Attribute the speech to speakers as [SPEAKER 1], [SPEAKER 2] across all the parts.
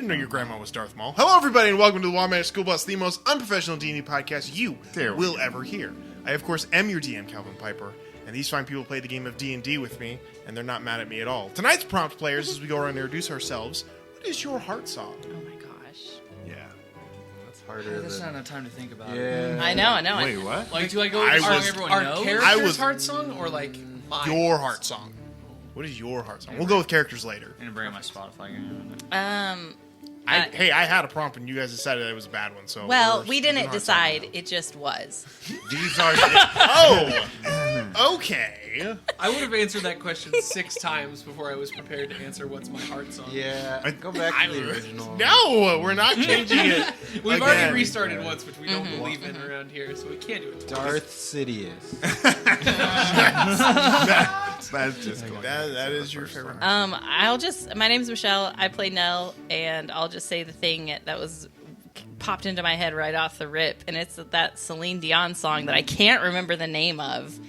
[SPEAKER 1] didn't know your grandma was Darth Maul. Hello, everybody, and welcome to the Wildman School Bus, the most unprofessional D&D podcast you will ever hear. I, of course, am your DM, Calvin Piper, and these fine people play the game of D&D with me, and they're not mad at me at all. Tonight's prompt players, as we go around and introduce ourselves, what is your heart song?
[SPEAKER 2] Oh my gosh.
[SPEAKER 3] Yeah. That's harder
[SPEAKER 4] That's
[SPEAKER 3] than...
[SPEAKER 4] not enough time to think about it.
[SPEAKER 3] Yeah.
[SPEAKER 2] I know.
[SPEAKER 3] Wait, what?
[SPEAKER 4] Like, do I go with the song everyone
[SPEAKER 5] Our
[SPEAKER 4] knows?
[SPEAKER 5] character's heart song or like mine?
[SPEAKER 1] Your heart song. What is your heart song? We'll go with characters later.
[SPEAKER 4] I'm gonna bring up my Spotify.
[SPEAKER 1] Hey, I had a prompt, and you guys decided it was a bad one, so...
[SPEAKER 2] Well, we didn't decide. It just was.
[SPEAKER 3] These are...
[SPEAKER 1] Oh! Okay.
[SPEAKER 5] I would have answered that question 6 times before I was prepared to answer what's my heart song.
[SPEAKER 3] Yeah. Go back to the original.
[SPEAKER 1] No, we're not changing it.
[SPEAKER 5] We've
[SPEAKER 1] again.
[SPEAKER 5] already restarted once, which we don't believe in around here, so we can't do it twice.
[SPEAKER 3] Darth Sidious. That's just cool.
[SPEAKER 1] That is your favorite.
[SPEAKER 2] My name's Michelle. I play Nell, and I'll just say the thing that was popped into my head right off the rip, and it's that Celine Dion song that I can't remember the name of.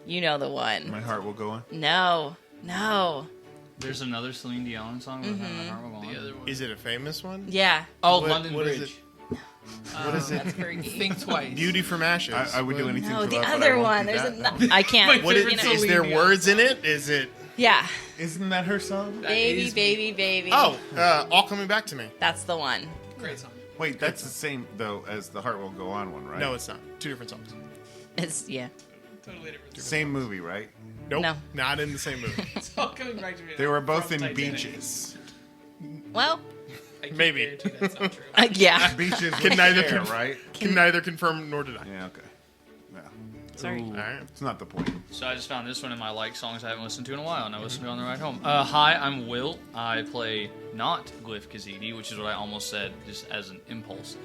[SPEAKER 2] You know the one.
[SPEAKER 3] My heart will go on.
[SPEAKER 2] No.
[SPEAKER 4] There's another Celine Dion song. With My Heart Will Go On.
[SPEAKER 5] The other one.
[SPEAKER 1] Is it a famous one?
[SPEAKER 2] Yeah.
[SPEAKER 4] Oh,
[SPEAKER 1] What-
[SPEAKER 4] London
[SPEAKER 1] what is
[SPEAKER 4] Bridge.
[SPEAKER 1] What is it?
[SPEAKER 2] That's Fergie.
[SPEAKER 5] Think twice.
[SPEAKER 1] Beauty from Ashes.
[SPEAKER 3] I would do anything
[SPEAKER 2] No,
[SPEAKER 3] for
[SPEAKER 2] the
[SPEAKER 3] love, but I
[SPEAKER 2] other
[SPEAKER 3] won't
[SPEAKER 2] one.
[SPEAKER 3] do
[SPEAKER 2] There's
[SPEAKER 3] that.
[SPEAKER 2] I can't.
[SPEAKER 1] What is,
[SPEAKER 5] favorite
[SPEAKER 1] is there
[SPEAKER 5] Celine Dion
[SPEAKER 1] words in
[SPEAKER 5] song.
[SPEAKER 1] it? Is it...
[SPEAKER 2] Yeah.
[SPEAKER 3] Isn't that her song?
[SPEAKER 2] Baby,
[SPEAKER 5] is
[SPEAKER 2] baby, baby.
[SPEAKER 1] Oh, All Coming Back to Me.
[SPEAKER 2] That's the one.
[SPEAKER 5] Great song.
[SPEAKER 3] Wait, that's the same, though, as the Heart Will Go On one, right?
[SPEAKER 1] No, it's not. Two different songs.
[SPEAKER 2] It's, yeah.
[SPEAKER 5] Totally different.
[SPEAKER 3] Same movie, right?
[SPEAKER 1] Nope.
[SPEAKER 2] No.
[SPEAKER 1] Not in the same movie.
[SPEAKER 5] It's all coming back to me.
[SPEAKER 3] They were both
[SPEAKER 5] From
[SPEAKER 3] in
[SPEAKER 5] Titanic.
[SPEAKER 3] Beaches.
[SPEAKER 2] Well,
[SPEAKER 5] I can't
[SPEAKER 1] Maybe.
[SPEAKER 5] guarantee that's not true.
[SPEAKER 2] yeah.
[SPEAKER 3] Beaches
[SPEAKER 1] Can
[SPEAKER 3] with
[SPEAKER 1] neither
[SPEAKER 3] Cher,
[SPEAKER 1] conf-
[SPEAKER 3] right?
[SPEAKER 1] Can neither confirm nor deny.
[SPEAKER 3] Yeah, okay. Yeah.
[SPEAKER 2] Sorry.
[SPEAKER 1] All right.
[SPEAKER 3] It's not the point.
[SPEAKER 4] So I just found this one in my like songs I haven't listened to in a while, and I listened to it on the ride home. Hi, I'm Will. I play not Glyph Kazidi, which is what I almost said just as an impulse.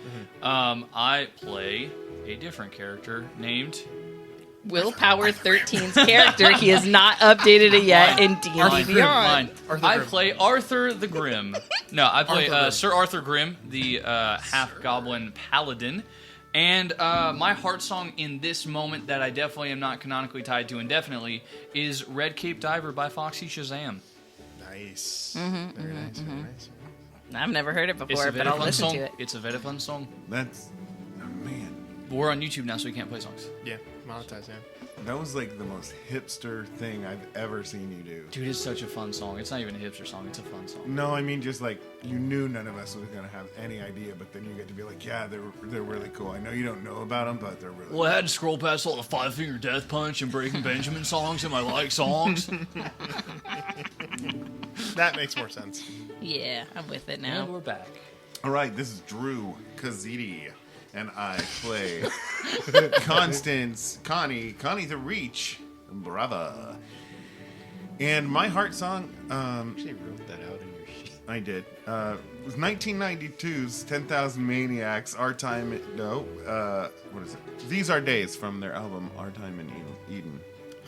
[SPEAKER 4] I play a different character named
[SPEAKER 2] Willpower 13's character. He has not updated it yet in D&D
[SPEAKER 4] Mine.
[SPEAKER 2] Beyond.
[SPEAKER 1] Arthur
[SPEAKER 4] I
[SPEAKER 1] Grimm.
[SPEAKER 4] play Arthur the Grim. No, I play
[SPEAKER 1] Arthur Grimm.
[SPEAKER 4] Sir Arthur Grimm, the half-goblin paladin. And my heart song in this moment that I definitely am not canonically tied to indefinitely is Red Cape Diver by Foxy Shazam.
[SPEAKER 1] Nice. Very nice. Very nice.
[SPEAKER 2] I've never heard it
[SPEAKER 4] It's
[SPEAKER 2] before,
[SPEAKER 4] a
[SPEAKER 2] but
[SPEAKER 4] very
[SPEAKER 2] I'll
[SPEAKER 4] fun
[SPEAKER 2] listen
[SPEAKER 4] song.
[SPEAKER 2] to it.
[SPEAKER 4] It's a very fun song.
[SPEAKER 3] That's... Oh, man.
[SPEAKER 4] But we're on YouTube now, so we can't play songs.
[SPEAKER 1] Yeah. Monetize, yeah.
[SPEAKER 3] That was like the most hipster thing I've ever seen you do.
[SPEAKER 4] Dude, it's such a fun song. It's not even a hipster song. It's a fun song.
[SPEAKER 3] No, I mean just like you knew none of us was gonna have any idea, but then you get to be like, yeah, they're really cool. I know you don't know about them, but they're really.
[SPEAKER 4] Well, I had to scroll past all the Five Finger Death Punch and Breaking Benjamin songs and my like songs.
[SPEAKER 1] That makes more sense.
[SPEAKER 2] Yeah, I'm with it
[SPEAKER 4] And
[SPEAKER 2] now.
[SPEAKER 4] we're back.
[SPEAKER 3] All right, this is Drew Kazidi, and I play Connie the Reach, brother. And my heart song,
[SPEAKER 1] Actually wrote that out in your sheet.
[SPEAKER 3] I did. Was 1992's 10,000 Maniacs, Our Time. What is it? These Are Days from their album Our Time in Eden.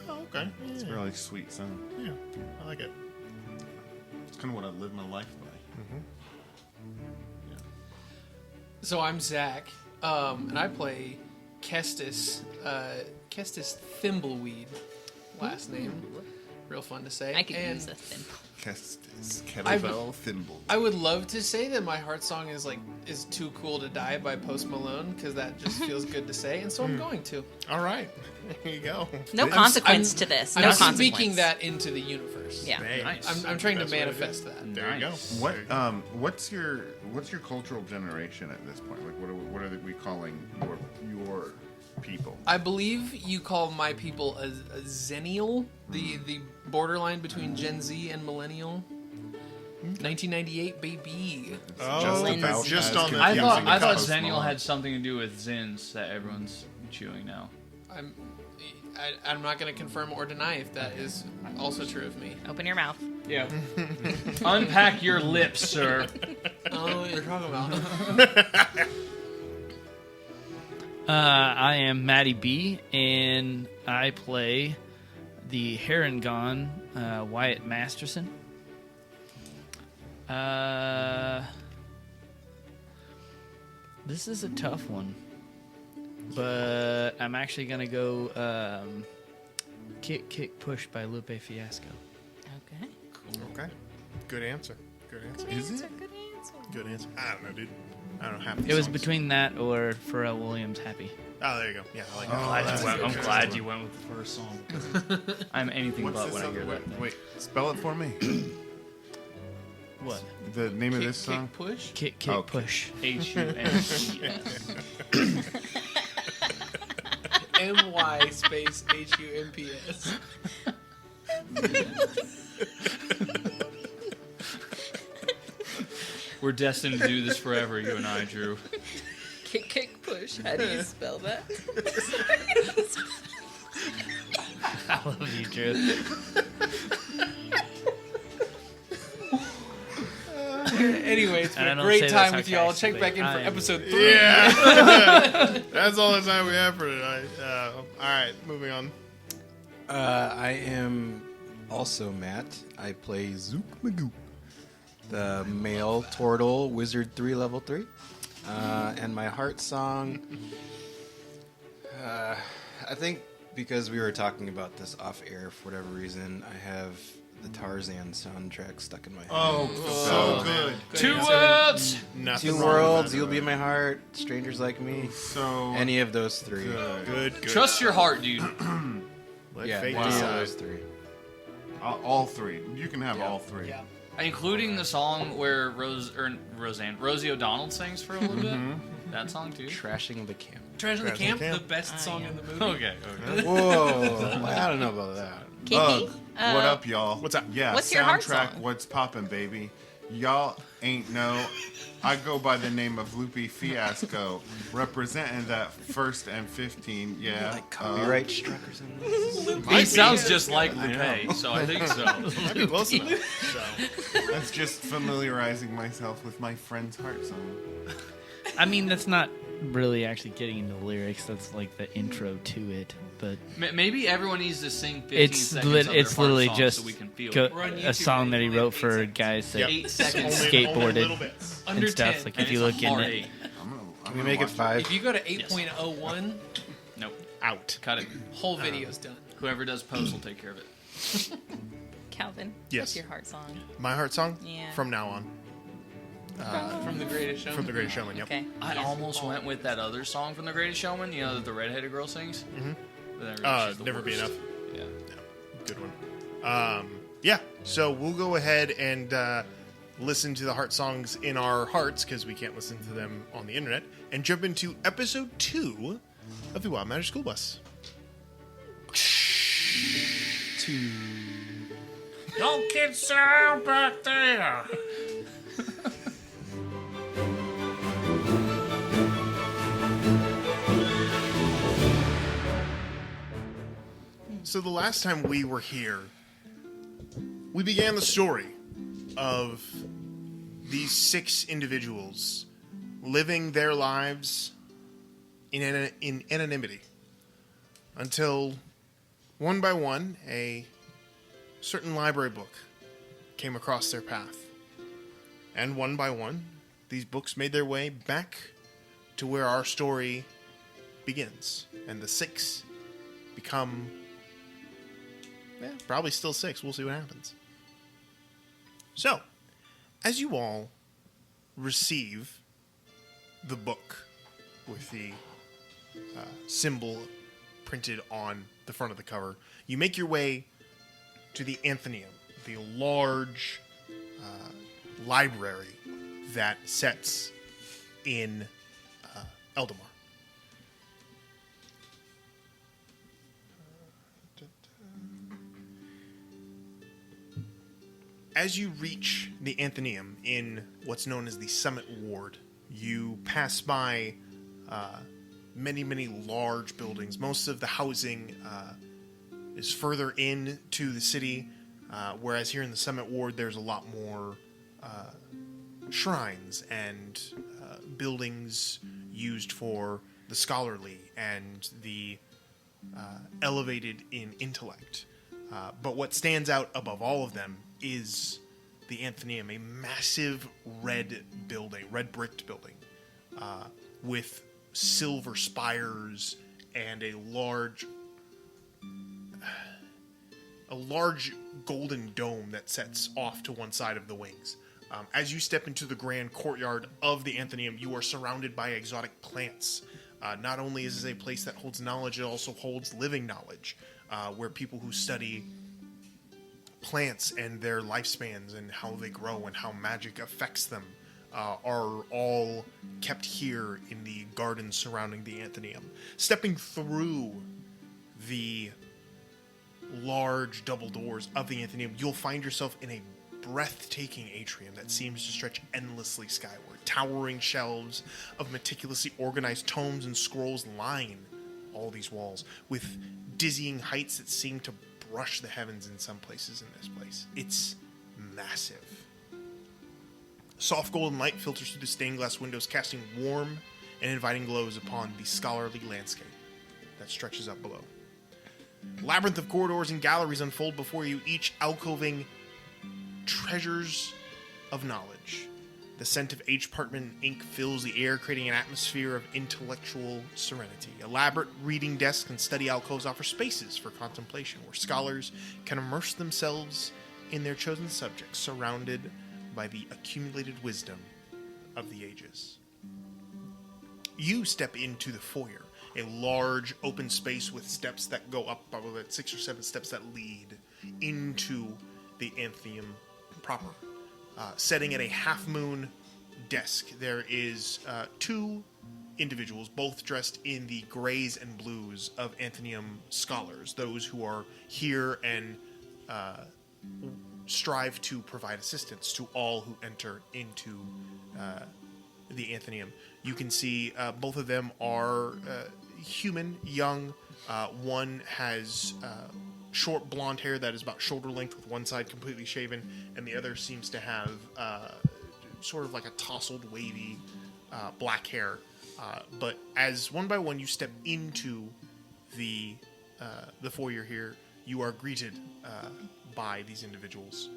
[SPEAKER 1] Oh, okay.
[SPEAKER 3] It's a really sweet song.
[SPEAKER 1] Yeah. I like it.
[SPEAKER 3] It's kind of what I live my life by.
[SPEAKER 5] So I'm Zach, and I play Kestis Thimbleweed, last name. Real fun to say.
[SPEAKER 2] I could
[SPEAKER 5] and
[SPEAKER 2] use a thimble.
[SPEAKER 3] Kestis, kettlebell, thimble.
[SPEAKER 5] I would love to say that my heart song is Too Cool to Die by Post Malone, because that just feels good to say, and so I'm going to.
[SPEAKER 1] All right. There you go.
[SPEAKER 2] No consequence to this. No
[SPEAKER 5] I'm
[SPEAKER 2] consequence.
[SPEAKER 5] speaking that into the universe.
[SPEAKER 2] Yeah.
[SPEAKER 1] Hey,
[SPEAKER 4] Nice.
[SPEAKER 5] I'm trying to
[SPEAKER 1] Best way to do
[SPEAKER 5] manifest that.
[SPEAKER 1] There you go.
[SPEAKER 4] Nice.
[SPEAKER 3] What what's your cultural generation at this point? Like what are we calling your people?
[SPEAKER 5] I believe you call my people a Zennial, the borderline between Gen Z and Millennial. 1998, baby.
[SPEAKER 1] Oh,
[SPEAKER 3] about
[SPEAKER 1] just
[SPEAKER 3] as
[SPEAKER 1] on the...
[SPEAKER 4] I
[SPEAKER 3] confusing
[SPEAKER 4] thought
[SPEAKER 3] as Post
[SPEAKER 4] Xennial
[SPEAKER 3] Malone.
[SPEAKER 4] had something to do with Zins that everyone's chewing now.
[SPEAKER 5] I'm not going to confirm or deny if that is also true of me.
[SPEAKER 2] Open your mouth.
[SPEAKER 4] Yeah. Unpack your lips, sir.
[SPEAKER 5] I don't know what you're talking about.
[SPEAKER 6] I am Maddie B, and I play the Harangon Wyatt Masterson. This is a tough one, but I'm actually gonna go Kick Kick Push by Lupe Fiasco.
[SPEAKER 2] Okay.
[SPEAKER 1] Okay. Good answer. Good answer.
[SPEAKER 3] Is it?
[SPEAKER 2] Good answer.
[SPEAKER 1] Good answer. I don't know, dude. I don't know half the
[SPEAKER 6] It was
[SPEAKER 1] songs.
[SPEAKER 6] between that or Pharrell Williams' Happy.
[SPEAKER 1] Oh, there you go. Yeah, I like
[SPEAKER 4] I'm
[SPEAKER 1] that.
[SPEAKER 4] glad you went with the first song. I'm anything
[SPEAKER 3] What's
[SPEAKER 4] but
[SPEAKER 3] this
[SPEAKER 4] when I
[SPEAKER 3] other?
[SPEAKER 4] hear that thing.
[SPEAKER 3] Wait, spell it for me.
[SPEAKER 6] What?
[SPEAKER 3] The name of this
[SPEAKER 5] Kick,
[SPEAKER 3] song?
[SPEAKER 5] push.
[SPEAKER 6] Kick,
[SPEAKER 3] Oh,
[SPEAKER 6] push.
[SPEAKER 4] H-U-M-E-S.
[SPEAKER 5] MY space HUMPS.
[SPEAKER 4] We're destined to do this forever, you and I, Drew.
[SPEAKER 2] Kick, push. How do you spell that?
[SPEAKER 6] I love you, Drew.
[SPEAKER 5] Anyway, it's been
[SPEAKER 6] And I
[SPEAKER 5] a
[SPEAKER 6] don't
[SPEAKER 5] great
[SPEAKER 6] say
[SPEAKER 5] time
[SPEAKER 6] that
[SPEAKER 5] with y'all. Check back in for
[SPEAKER 6] sarcastically.
[SPEAKER 5] episode 3.
[SPEAKER 1] Yeah. That's all the time we have for tonight. All right, moving on.
[SPEAKER 7] I am also Matt. I play Zook Magoo, the male turtle wizard 3 level 3. And my heart song, I think because we were talking about this off air for whatever reason, I have the Tarzan soundtrack stuck in my head.
[SPEAKER 1] Oh, so good.
[SPEAKER 4] Two words!
[SPEAKER 1] Nothing
[SPEAKER 7] Two
[SPEAKER 1] wrong with
[SPEAKER 7] Worlds,
[SPEAKER 1] that.
[SPEAKER 7] You'll Be in My Heart, Strangers Like Me,
[SPEAKER 3] So
[SPEAKER 7] any of those 3.
[SPEAKER 1] Good.
[SPEAKER 4] Trust your heart, dude.
[SPEAKER 1] Let
[SPEAKER 7] Yeah,
[SPEAKER 1] fate
[SPEAKER 7] any of
[SPEAKER 1] decide.
[SPEAKER 7] those 3.
[SPEAKER 3] all 3. You can have all 3.
[SPEAKER 5] Yeah.
[SPEAKER 4] Including the song where Rosie O'Donnell sings for a little bit. That song too.
[SPEAKER 7] Trashing the Camp.
[SPEAKER 5] Trash in the
[SPEAKER 1] Trash in the
[SPEAKER 5] Camp,
[SPEAKER 1] Camp.
[SPEAKER 5] the best song
[SPEAKER 2] yeah.
[SPEAKER 5] in the movie.
[SPEAKER 4] Okay.
[SPEAKER 7] Whoa, I don't know about that.
[SPEAKER 2] Kinky?
[SPEAKER 3] What up, y'all?
[SPEAKER 1] What's up?
[SPEAKER 3] Yeah,
[SPEAKER 2] What's your heart
[SPEAKER 3] soundtrack.
[SPEAKER 2] song?
[SPEAKER 3] What's poppin', baby? Y'all ain't know. I go by the name of Loopy Fiasco, representing that 1st and 15. Yeah,
[SPEAKER 7] Like copyright struck or something?
[SPEAKER 4] He sounds just like Lupe, so I think so.
[SPEAKER 1] Might be close enough. So.
[SPEAKER 3] That's just familiarizing myself with my friend's heart song.
[SPEAKER 6] I mean, that's not really actually getting into the lyrics. That's like the intro to it. But
[SPEAKER 4] Maybe everyone needs to sing 15
[SPEAKER 6] it's
[SPEAKER 4] seconds of their
[SPEAKER 6] it's
[SPEAKER 4] heart
[SPEAKER 6] literally
[SPEAKER 4] song
[SPEAKER 6] just
[SPEAKER 4] so we can feel
[SPEAKER 6] co-
[SPEAKER 4] it.
[SPEAKER 5] We're on
[SPEAKER 6] a
[SPEAKER 5] YouTube
[SPEAKER 6] song that he
[SPEAKER 5] right now.
[SPEAKER 6] wrote
[SPEAKER 5] 8
[SPEAKER 6] for
[SPEAKER 5] seconds.
[SPEAKER 6] guys that
[SPEAKER 1] Yep.
[SPEAKER 4] 8 seconds.
[SPEAKER 1] Only
[SPEAKER 6] skateboarded
[SPEAKER 1] little bits.
[SPEAKER 5] Under
[SPEAKER 6] and stuff.
[SPEAKER 5] 10.
[SPEAKER 6] Like
[SPEAKER 4] And
[SPEAKER 6] if you
[SPEAKER 4] it's
[SPEAKER 6] look
[SPEAKER 4] a
[SPEAKER 6] in
[SPEAKER 4] hard
[SPEAKER 6] it,
[SPEAKER 4] 8.
[SPEAKER 7] Can we make it 5?
[SPEAKER 5] If you go to 8.01,
[SPEAKER 4] Nope.
[SPEAKER 1] Out.
[SPEAKER 4] Cut it.
[SPEAKER 5] whole video's done.
[SPEAKER 4] Whoever does post will take care of it.
[SPEAKER 2] Calvin.
[SPEAKER 1] Yes.
[SPEAKER 2] What's your heart song?
[SPEAKER 1] My heart song?
[SPEAKER 2] Yeah.
[SPEAKER 1] From now on.
[SPEAKER 5] From The Greatest Showman.
[SPEAKER 1] From The Greatest Showman, yep.
[SPEAKER 2] Okay.
[SPEAKER 4] I
[SPEAKER 2] Yeah.
[SPEAKER 4] almost went with that other song from The Greatest Showman, you know, that the redheaded girl sings. Mm-hmm.
[SPEAKER 1] Never Be Enough.
[SPEAKER 4] Yeah.
[SPEAKER 1] Good one. Yeah, so we'll go ahead and listen to the heart songs in our hearts because we can't listen to them on the internet and jump into episode 2 of the Wild Magic School Bus.
[SPEAKER 8] Don't get sound back there.
[SPEAKER 1] So the last time we were here, we began the story of these 6 individuals living their lives in anonymity until one by one a certain library book came across their path. And one by one, these books made their way back to where our story begins. And the 6 become, probably still 6. We'll see what happens. So, as you all receive the book with the symbol printed on the front of the cover, you make your way to the Athenaeum, the large library that sets in Eldamar. As you reach the Athenaeum in what's known as the Summit Ward, you pass by many, many large buildings. Most of the housing is further into the city, whereas here in the Summit Ward, there's a lot more shrines and buildings used for the scholarly and the elevated in intellect. But what stands out above all of them is the Athenaeum, a massive red bricked building, with silver spires and a large golden dome that sets off to one side of the wings. As you step into the grand courtyard of the Athenaeum, you are surrounded by exotic plants. Not only is this a place that holds knowledge, it also holds living knowledge, where people who study plants and their lifespans and how they grow and how magic affects them are all kept here in the gardens surrounding the Athenaeum. Stepping through the large double doors of the Athenaeum, you'll find yourself in a breathtaking atrium that seems to stretch endlessly skyward. Towering shelves of meticulously organized tomes and scrolls line all these walls, with dizzying heights that seem to brush the heavens in some places in this place. It's massive. Soft golden light filters through the stained glass windows, casting warm and inviting glows upon the scholarly landscape that stretches up below. Labyrinth of corridors and galleries unfold before you, each alcoving treasures of knowledge. The scent of aged parchment and ink fills the air, creating an atmosphere of intellectual serenity. Elaborate reading desks and study alcoves offer spaces for contemplation, where scholars can immerse themselves in their chosen subjects, surrounded by the accumulated wisdom of the ages. You step into the foyer, a large open space with steps that go up, probably 6 or 7 steps that lead into the Athenaeum proper. Setting at a half-moon desk, there is 2 individuals, both dressed in the grays and blues of Athenaeum scholars, those who are here and strive to provide assistance to all who enter into the Athenaeum. You can see both of them are human, young. One has short blonde hair that is about shoulder length with one side completely shaven, and the other seems to have sort of like a tousled, wavy black hair. But as one by one you step into the foyer here, you are greeted by these individuals.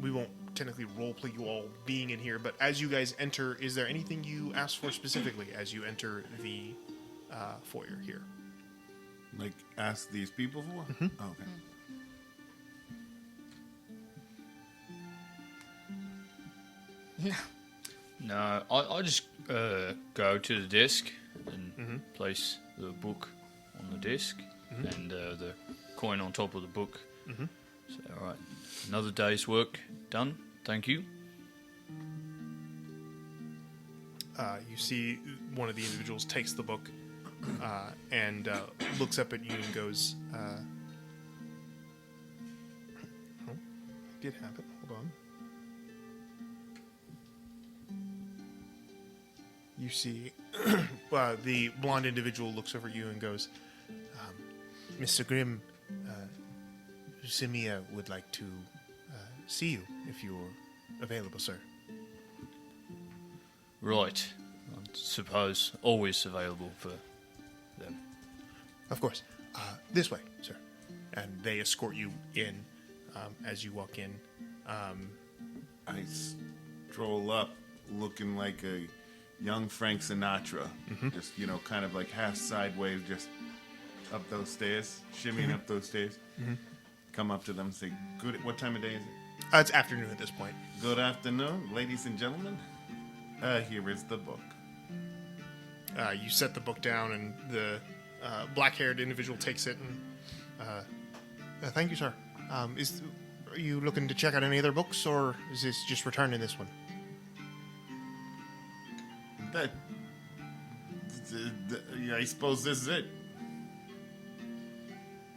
[SPEAKER 1] We won't technically roleplay you all being in here, but as you guys enter, is there anything you ask for specifically as you enter the foyer here?
[SPEAKER 3] Like, ask these people for?
[SPEAKER 1] Mm-hmm.
[SPEAKER 3] Oh, okay.
[SPEAKER 4] No, I just go to the desk and place the book on the desk and the coin on top of the book. Say, all right, another day's work done. Thank you.
[SPEAKER 1] You see one of the individuals takes the book and looks up at you and goes, oh, I did have it. Hold on. You see the blonde individual looks over at you and goes, Mr. Grimm, Simia would like to see you if you're available, sir.
[SPEAKER 4] Right. I suppose always available for them.
[SPEAKER 1] Of course. This way, sir. And they escort you in as you walk in.
[SPEAKER 3] I stroll up looking like a young Frank Sinatra. Just, kind of like half sideways, just up those stairs, shimmying up those stairs. Come up to them and say, "Good. What time of day is it?"
[SPEAKER 1] It's afternoon at this point.
[SPEAKER 3] Good afternoon, ladies and gentlemen. Here is the book.
[SPEAKER 1] You set the book down, and the black-haired individual takes it. And thank you, sir. Are you looking to check out any other books, or is this just returning this one?
[SPEAKER 3] I suppose this is it.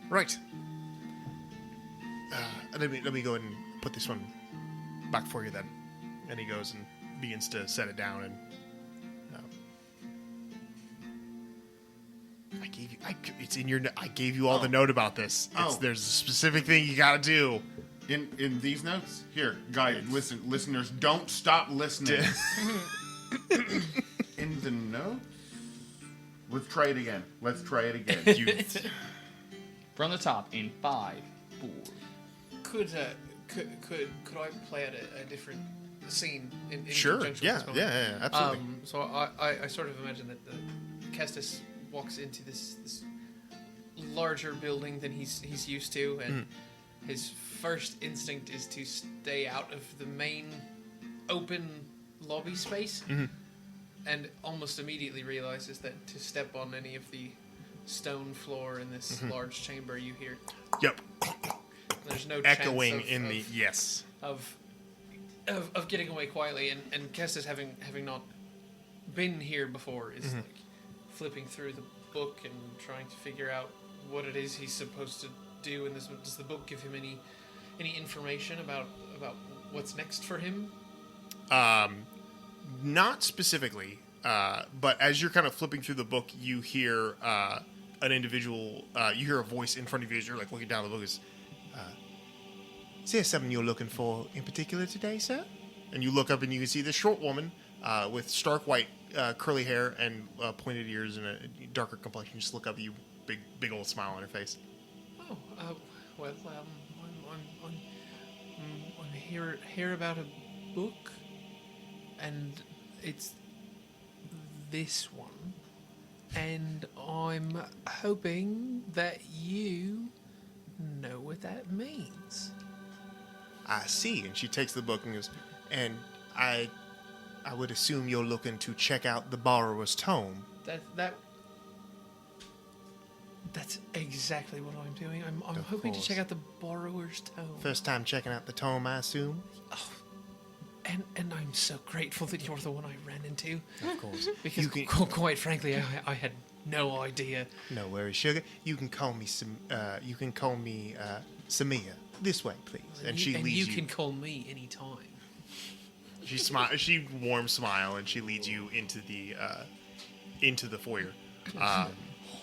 [SPEAKER 1] Right. Let me go ahead and put this one back for you then. And he goes and begins to set it down. And I gave you. It's in your. I gave you all the note about this. There's a specific thing you gotta do.
[SPEAKER 3] In these notes, here, guys, listeners, don't stop listening. In the notes, let's try it again.
[SPEAKER 4] From the top in 5, 4.
[SPEAKER 5] Could I play at a different scene in
[SPEAKER 1] Sure.
[SPEAKER 5] conjunction
[SPEAKER 1] Yeah.
[SPEAKER 5] with this moment?
[SPEAKER 1] Yeah. Absolutely.
[SPEAKER 5] So I sort of imagine that the Kestis walks into this larger building than he's used to, and his first instinct is to stay out of the main open lobby space, and almost immediately realizes that to step on any of the stone floor in this large chamber, you hear
[SPEAKER 1] Yep.
[SPEAKER 5] there's no
[SPEAKER 1] Echoing
[SPEAKER 5] chance
[SPEAKER 1] in the yes.
[SPEAKER 5] of getting away quietly, and Kestis, having not been here before, is like flipping through the book and trying to figure out what it is he's supposed to do. And does the book give him any information about what's next for him?
[SPEAKER 1] Not specifically, but as you're kind of flipping through the book, you hear an individual. You hear a voice in front of you as you're like looking down the book. Is there something you're looking for in particular today, sir? And you look up and you can see this short woman with stark white curly hair and pointed ears and a darker complexion. Just look up at you, big old smile on her face.
[SPEAKER 5] Oh, well, I'm here about a book, and it's this one, and I'm hoping that you know what that means.
[SPEAKER 1] I see. And she takes the book and goes, and I would assume you're looking to check out the borrower's tome.
[SPEAKER 5] That's exactly what I'm doing. I'm hoping to
[SPEAKER 1] course.
[SPEAKER 5] check out the borrower's tome.
[SPEAKER 1] First time checking out the tome, I assume?
[SPEAKER 5] And I'm so grateful that you're the one I ran into.
[SPEAKER 1] Of course.
[SPEAKER 5] Because quite frankly, I had no idea.
[SPEAKER 1] No worries, sugar. You can call me Samia. This way, please. And she leads
[SPEAKER 5] you can call me anytime.
[SPEAKER 1] She warm smile and she leads you into the foyer.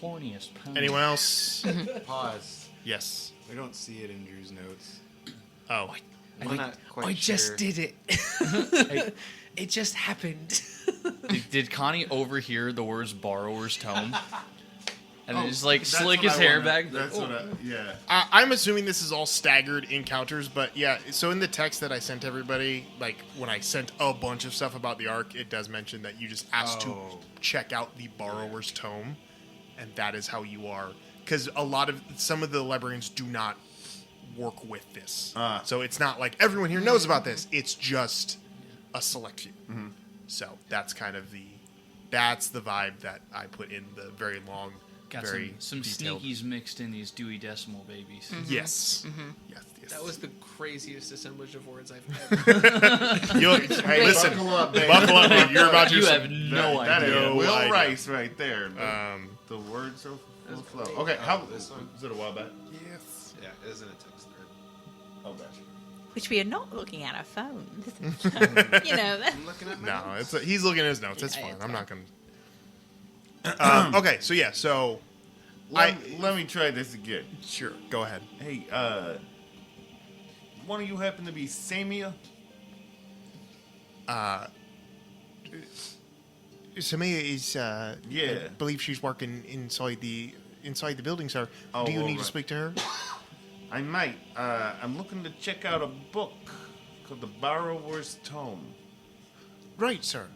[SPEAKER 4] Horniest pound.
[SPEAKER 1] Anyone else?
[SPEAKER 7] Pause.
[SPEAKER 1] Yes.
[SPEAKER 7] We don't see it in Drew's notes.
[SPEAKER 1] Oh.
[SPEAKER 7] I'm not quite
[SPEAKER 5] I
[SPEAKER 7] sure.
[SPEAKER 5] just did it. It just happened.
[SPEAKER 4] Did Connie overhear the words borrower's tome? And then just like
[SPEAKER 3] That's
[SPEAKER 4] slick
[SPEAKER 3] what
[SPEAKER 4] his
[SPEAKER 3] I
[SPEAKER 4] hair
[SPEAKER 3] wanted.
[SPEAKER 4] back.
[SPEAKER 3] That's what I, yeah.
[SPEAKER 1] I'm assuming this is all staggered encounters, but yeah, so in the text that I sent everybody, like when I sent a bunch of stuff about the Ark, it does mention that you just asked to check out the borrower's tome, and that is how you are. Because some of the librarians do not work with this. So it's not like everyone here knows about this, it's just a select few. So that's kind of the vibe that I put in the very long,
[SPEAKER 4] Got
[SPEAKER 1] very
[SPEAKER 4] some
[SPEAKER 1] detailed.
[SPEAKER 4] sneakies mixed in these Dewey Decimal babies.
[SPEAKER 1] Yes. Yes.
[SPEAKER 5] That was the craziest assemblage of words I've ever.
[SPEAKER 1] Hey, listen.
[SPEAKER 3] Buckle up, baby.
[SPEAKER 1] Buckle up, dude. You're about to.
[SPEAKER 4] You have no
[SPEAKER 3] That
[SPEAKER 4] idea.
[SPEAKER 3] is Will
[SPEAKER 1] idea.
[SPEAKER 3] Rice right there. The
[SPEAKER 1] Um,
[SPEAKER 3] words are full of flow. Okay, how
[SPEAKER 7] this one?
[SPEAKER 3] is it a while back?
[SPEAKER 1] Yes.
[SPEAKER 7] Yeah, it is in a text thread.
[SPEAKER 3] Oh, gotcha.
[SPEAKER 2] Which we are not looking at our phones. You know, that,
[SPEAKER 7] I'm looking at my
[SPEAKER 1] No,
[SPEAKER 7] notes.
[SPEAKER 1] he's looking at his notes. It's
[SPEAKER 2] Yeah,
[SPEAKER 1] fine.
[SPEAKER 2] it's
[SPEAKER 1] I'm
[SPEAKER 2] fine.
[SPEAKER 1] not gonna. Okay, so yeah, so
[SPEAKER 3] Let me try this again.
[SPEAKER 1] sure, go ahead.
[SPEAKER 3] Hey, one of you happen to be Samia?
[SPEAKER 1] Samia is.
[SPEAKER 3] Yeah.
[SPEAKER 1] I believe she's working inside the building, sir.
[SPEAKER 3] Oh,
[SPEAKER 1] Do you
[SPEAKER 3] all
[SPEAKER 1] need to
[SPEAKER 3] right.
[SPEAKER 1] speak to her?
[SPEAKER 3] I might. I'm looking to check out a book called The Borrower's Tome.
[SPEAKER 1] Right, sir.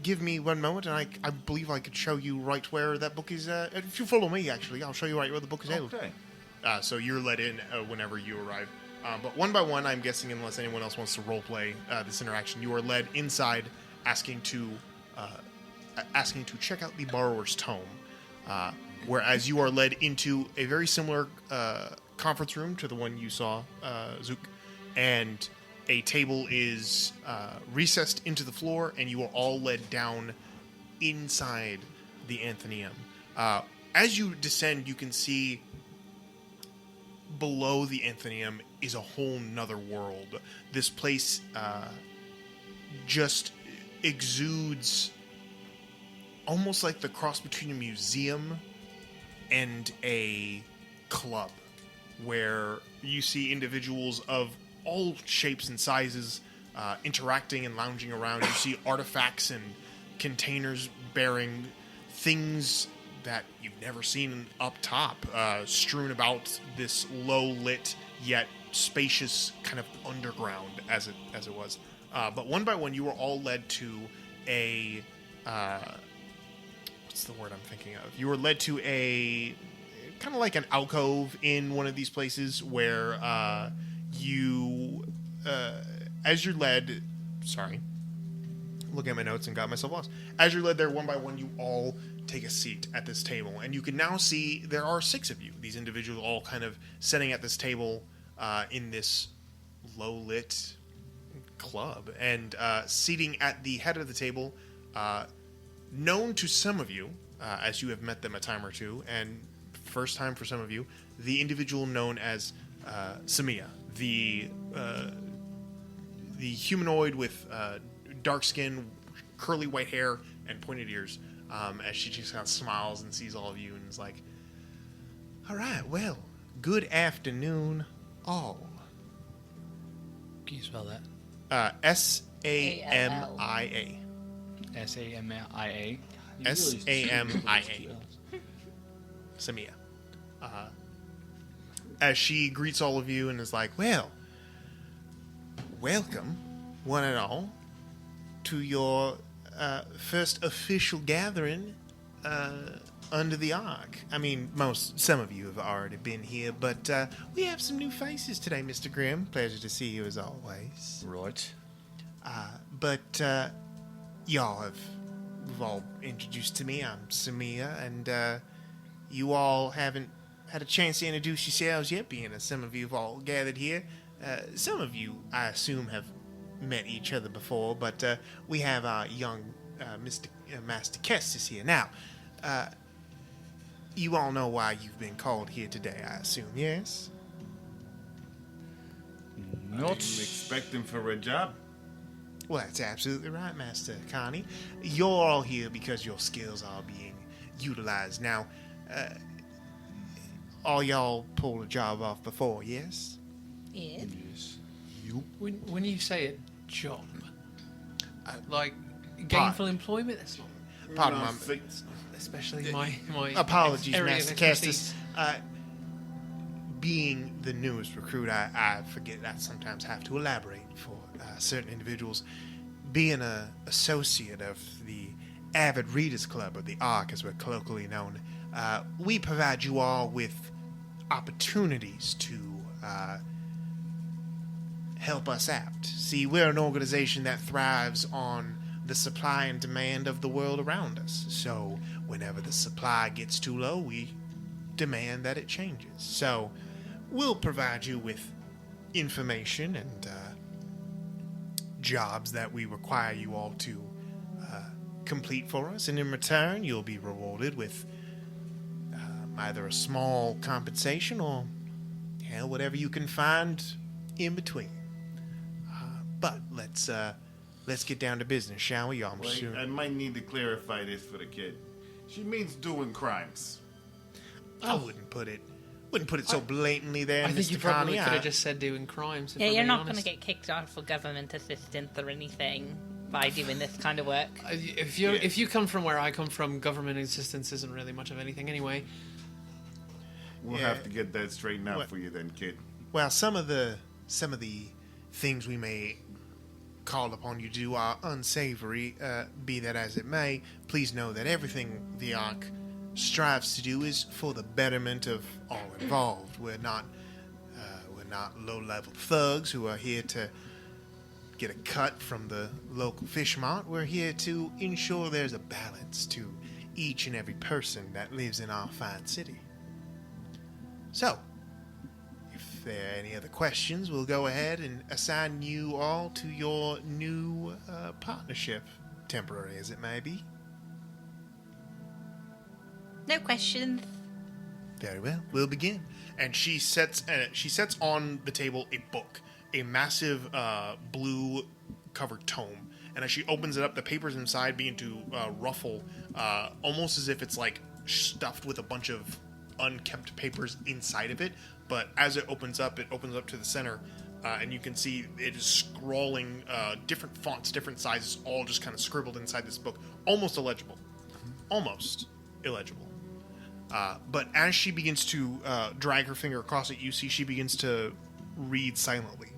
[SPEAKER 1] Give me one moment, and I believe I could show you right where that book is. If you follow me, actually, I'll show you right where the book is held.
[SPEAKER 3] Okay.
[SPEAKER 1] So you're let in whenever you arrive. But one by one, I'm guessing, unless anyone else wants to roleplay this interaction, you are led inside, asking to check out the borrower's tome. Whereas you are led into a very similar conference room to the one you saw, Zook, and a table is recessed into the floor, and you are all led down inside the Anthenium. As you descend, you can see below the Anthenium is a whole nother world. This place just exudes almost like the cross between a museum and a club, where you see individuals of all shapes and sizes interacting and lounging around. You see artifacts and containers bearing things that you've never seen up top, strewn about this low-lit yet spacious kind of underground as it was. But one by one, you were all led to a what's the word I'm thinking of? You were led to a kind of like an alcove in one of these places where as you're led, sorry, looking at my notes and got myself lost. As you're led there one by one, you all take a seat at this table, and you can now see there are 6 of you. These individuals all kind of sitting at this table in this low-lit club, and seating at the head of the table, known to some of you, as you have met them a time or two, and first time for some of you, the individual known as Samia, the humanoid with dark skin, curly white hair, and pointed ears, as she just kind of smiles and sees all of you and is like, all right, well, good afternoon, all.
[SPEAKER 6] Can you spell that?
[SPEAKER 1] S-A-M-I-A.
[SPEAKER 6] S-A-M-I-A.
[SPEAKER 1] S-A-M-I-A. Samia. As she greets all of you and is like, well, welcome, one and all, to your first official gathering under the A.R.C. I mean, some of you have already been here, but we have some new faces today, Mr. Grimm. Pleasure to see you as always.
[SPEAKER 6] Right.
[SPEAKER 1] But y'all have all introduced to me. I'm Samia, and you all haven't had a chance to introduce yourselves yet, being as some of you have all gathered here. Some of you, I assume, have met each other before, but we have our young Master Kestis here. Now, you all know why you've been called here today, I assume, yes?
[SPEAKER 3] I didn't expect him for a job.
[SPEAKER 1] Well, that's absolutely right, Master Connie. You're all here because your skills are being utilized. Now, all y'all pulled a job off before, yes?
[SPEAKER 2] Yeah.
[SPEAKER 5] When you say a job, like gainful employment, that's not.
[SPEAKER 1] Pardon
[SPEAKER 3] No,
[SPEAKER 1] my...
[SPEAKER 5] Especially my
[SPEAKER 1] Apologies,
[SPEAKER 5] area of
[SPEAKER 1] Master
[SPEAKER 5] expertise.
[SPEAKER 1] Kestis. Being the newest recruit, I forget I sometimes have to elaborate for certain individuals. Being an associate of the Avid Readers Club, or the A.R.C. as we're colloquially known, we provide you all with opportunities to help us out. See, we're an organization that thrives on the supply and demand of the world around us. So whenever the supply gets too low, we demand that it changes. So we'll provide you with information and jobs that we require you all to complete for us, and in return you'll be rewarded with either a small compensation or whatever you can find in between. But let's get down to business, shall we? I'm
[SPEAKER 3] Wait,
[SPEAKER 1] sure.
[SPEAKER 3] I might need to clarify this for the kid. She means doing crimes.
[SPEAKER 1] I wouldn't put it so blatantly there,
[SPEAKER 5] I think
[SPEAKER 1] Mr.
[SPEAKER 5] you probably
[SPEAKER 1] Connie.
[SPEAKER 5] could have just said doing crimes. If
[SPEAKER 2] Yeah,
[SPEAKER 5] I'm
[SPEAKER 2] you're
[SPEAKER 5] being
[SPEAKER 2] not going to
[SPEAKER 5] honest.
[SPEAKER 2] get kicked out for government assistance or anything by doing this kind of work.
[SPEAKER 5] If you come from where I come from, government assistance isn't really much of anything anyway.
[SPEAKER 3] We'll
[SPEAKER 1] Yeah.
[SPEAKER 3] have to get that straightened out
[SPEAKER 1] What?
[SPEAKER 3] for you then, kid.
[SPEAKER 1] Well, some of the things we may call upon you to do are unsavory. Be that as it may, please know that everything the A.R.C. strives to do is for the betterment of all involved. We're not low-level thugs who are here to get a cut from the local fish mart. We're here to ensure there's a balance to each and every person that lives in our fine city. So, if there are any other questions, we'll go ahead and assign you all to your new partnership, temporary as it may be.
[SPEAKER 2] No questions.
[SPEAKER 1] Very well, we'll begin. And she sets on the table a book, a massive blue-covered tome. And as she opens it up, the papers inside begin to ruffle, almost as if it's like stuffed with a bunch of unkept papers inside of it. But as it opens up to the center, and you can see it is scrawling different fonts, different sizes, all just kind of scribbled inside this book. Almost illegible. Almost illegible. But as she begins to drag her finger across it, you see she begins to read silently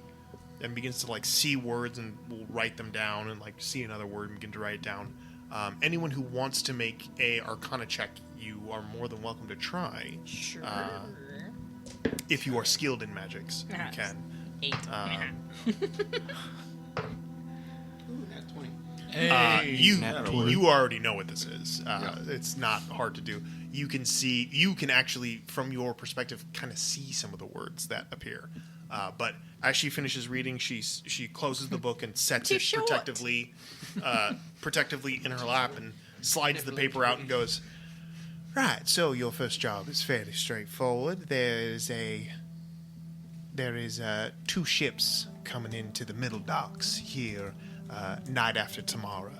[SPEAKER 1] and begins to like see words and will write them down, and like see another word and begin to write it down. Anyone who wants to make a Arcana check, you are more than welcome to try.
[SPEAKER 2] Sure.
[SPEAKER 1] If you are skilled in magics, you
[SPEAKER 2] Yes.
[SPEAKER 1] can.
[SPEAKER 2] 8.
[SPEAKER 7] Ooh, nat 20.
[SPEAKER 1] You already know what this is.
[SPEAKER 7] Yeah.
[SPEAKER 1] It's not hard to do. You can actually, from your perspective, kind of see some of the words that appear. But as she finishes reading, she closes the book and sets
[SPEAKER 2] Too
[SPEAKER 1] it
[SPEAKER 2] short.
[SPEAKER 1] protectively in her lap and slides the paper out and goes, "Right. So your first job is fairly straightforward. There is 2 ships coming into the middle docks here night after tomorrow.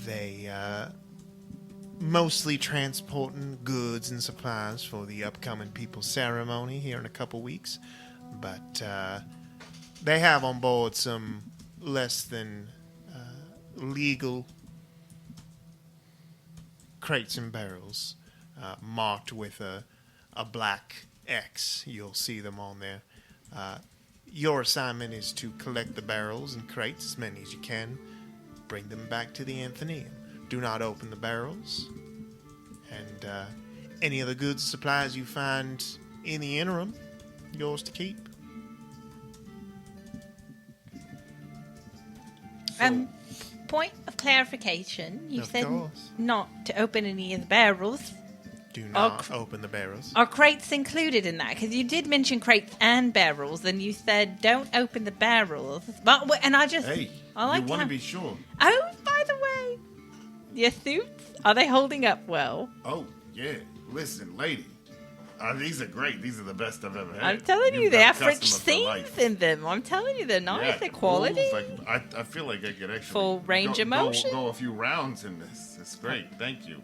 [SPEAKER 1] They mostly transporting goods and supplies for the upcoming people's ceremony here in a couple weeks, but they have on board some less than legal crates and barrels marked with a black X. You'll see them on there. Your assignment is to collect the barrels and crates, as many as you can, bring them back to the Anthenium. Do not open the barrels, and any other goods and supplies you find in the interim, yours to keep."
[SPEAKER 2] Point of clarification. You
[SPEAKER 1] Of
[SPEAKER 2] said
[SPEAKER 1] course.
[SPEAKER 2] not to open any of the barrels.
[SPEAKER 1] Do not open the barrels.
[SPEAKER 2] Are crates included in that? Because you did mention crates and barrels, and you said don't open the barrels. But and I just,
[SPEAKER 3] Hey,
[SPEAKER 2] I like
[SPEAKER 3] you want to
[SPEAKER 2] how-
[SPEAKER 3] be sure.
[SPEAKER 2] Oh, by the way, your suits, are they holding up well?
[SPEAKER 3] Oh, yeah. Listen, lady. These are great. These are the best I've ever had.
[SPEAKER 2] I'm telling you,
[SPEAKER 3] You've
[SPEAKER 2] they
[SPEAKER 3] got
[SPEAKER 2] have French
[SPEAKER 3] customer for
[SPEAKER 2] seams
[SPEAKER 3] life.
[SPEAKER 2] in them. I'm telling you, they're nice.
[SPEAKER 3] Yeah,
[SPEAKER 2] They're quality.
[SPEAKER 3] ooh, it's like, I feel like I could actually
[SPEAKER 2] Full range of motion.
[SPEAKER 3] Go a few rounds in this. It's great. Thank you.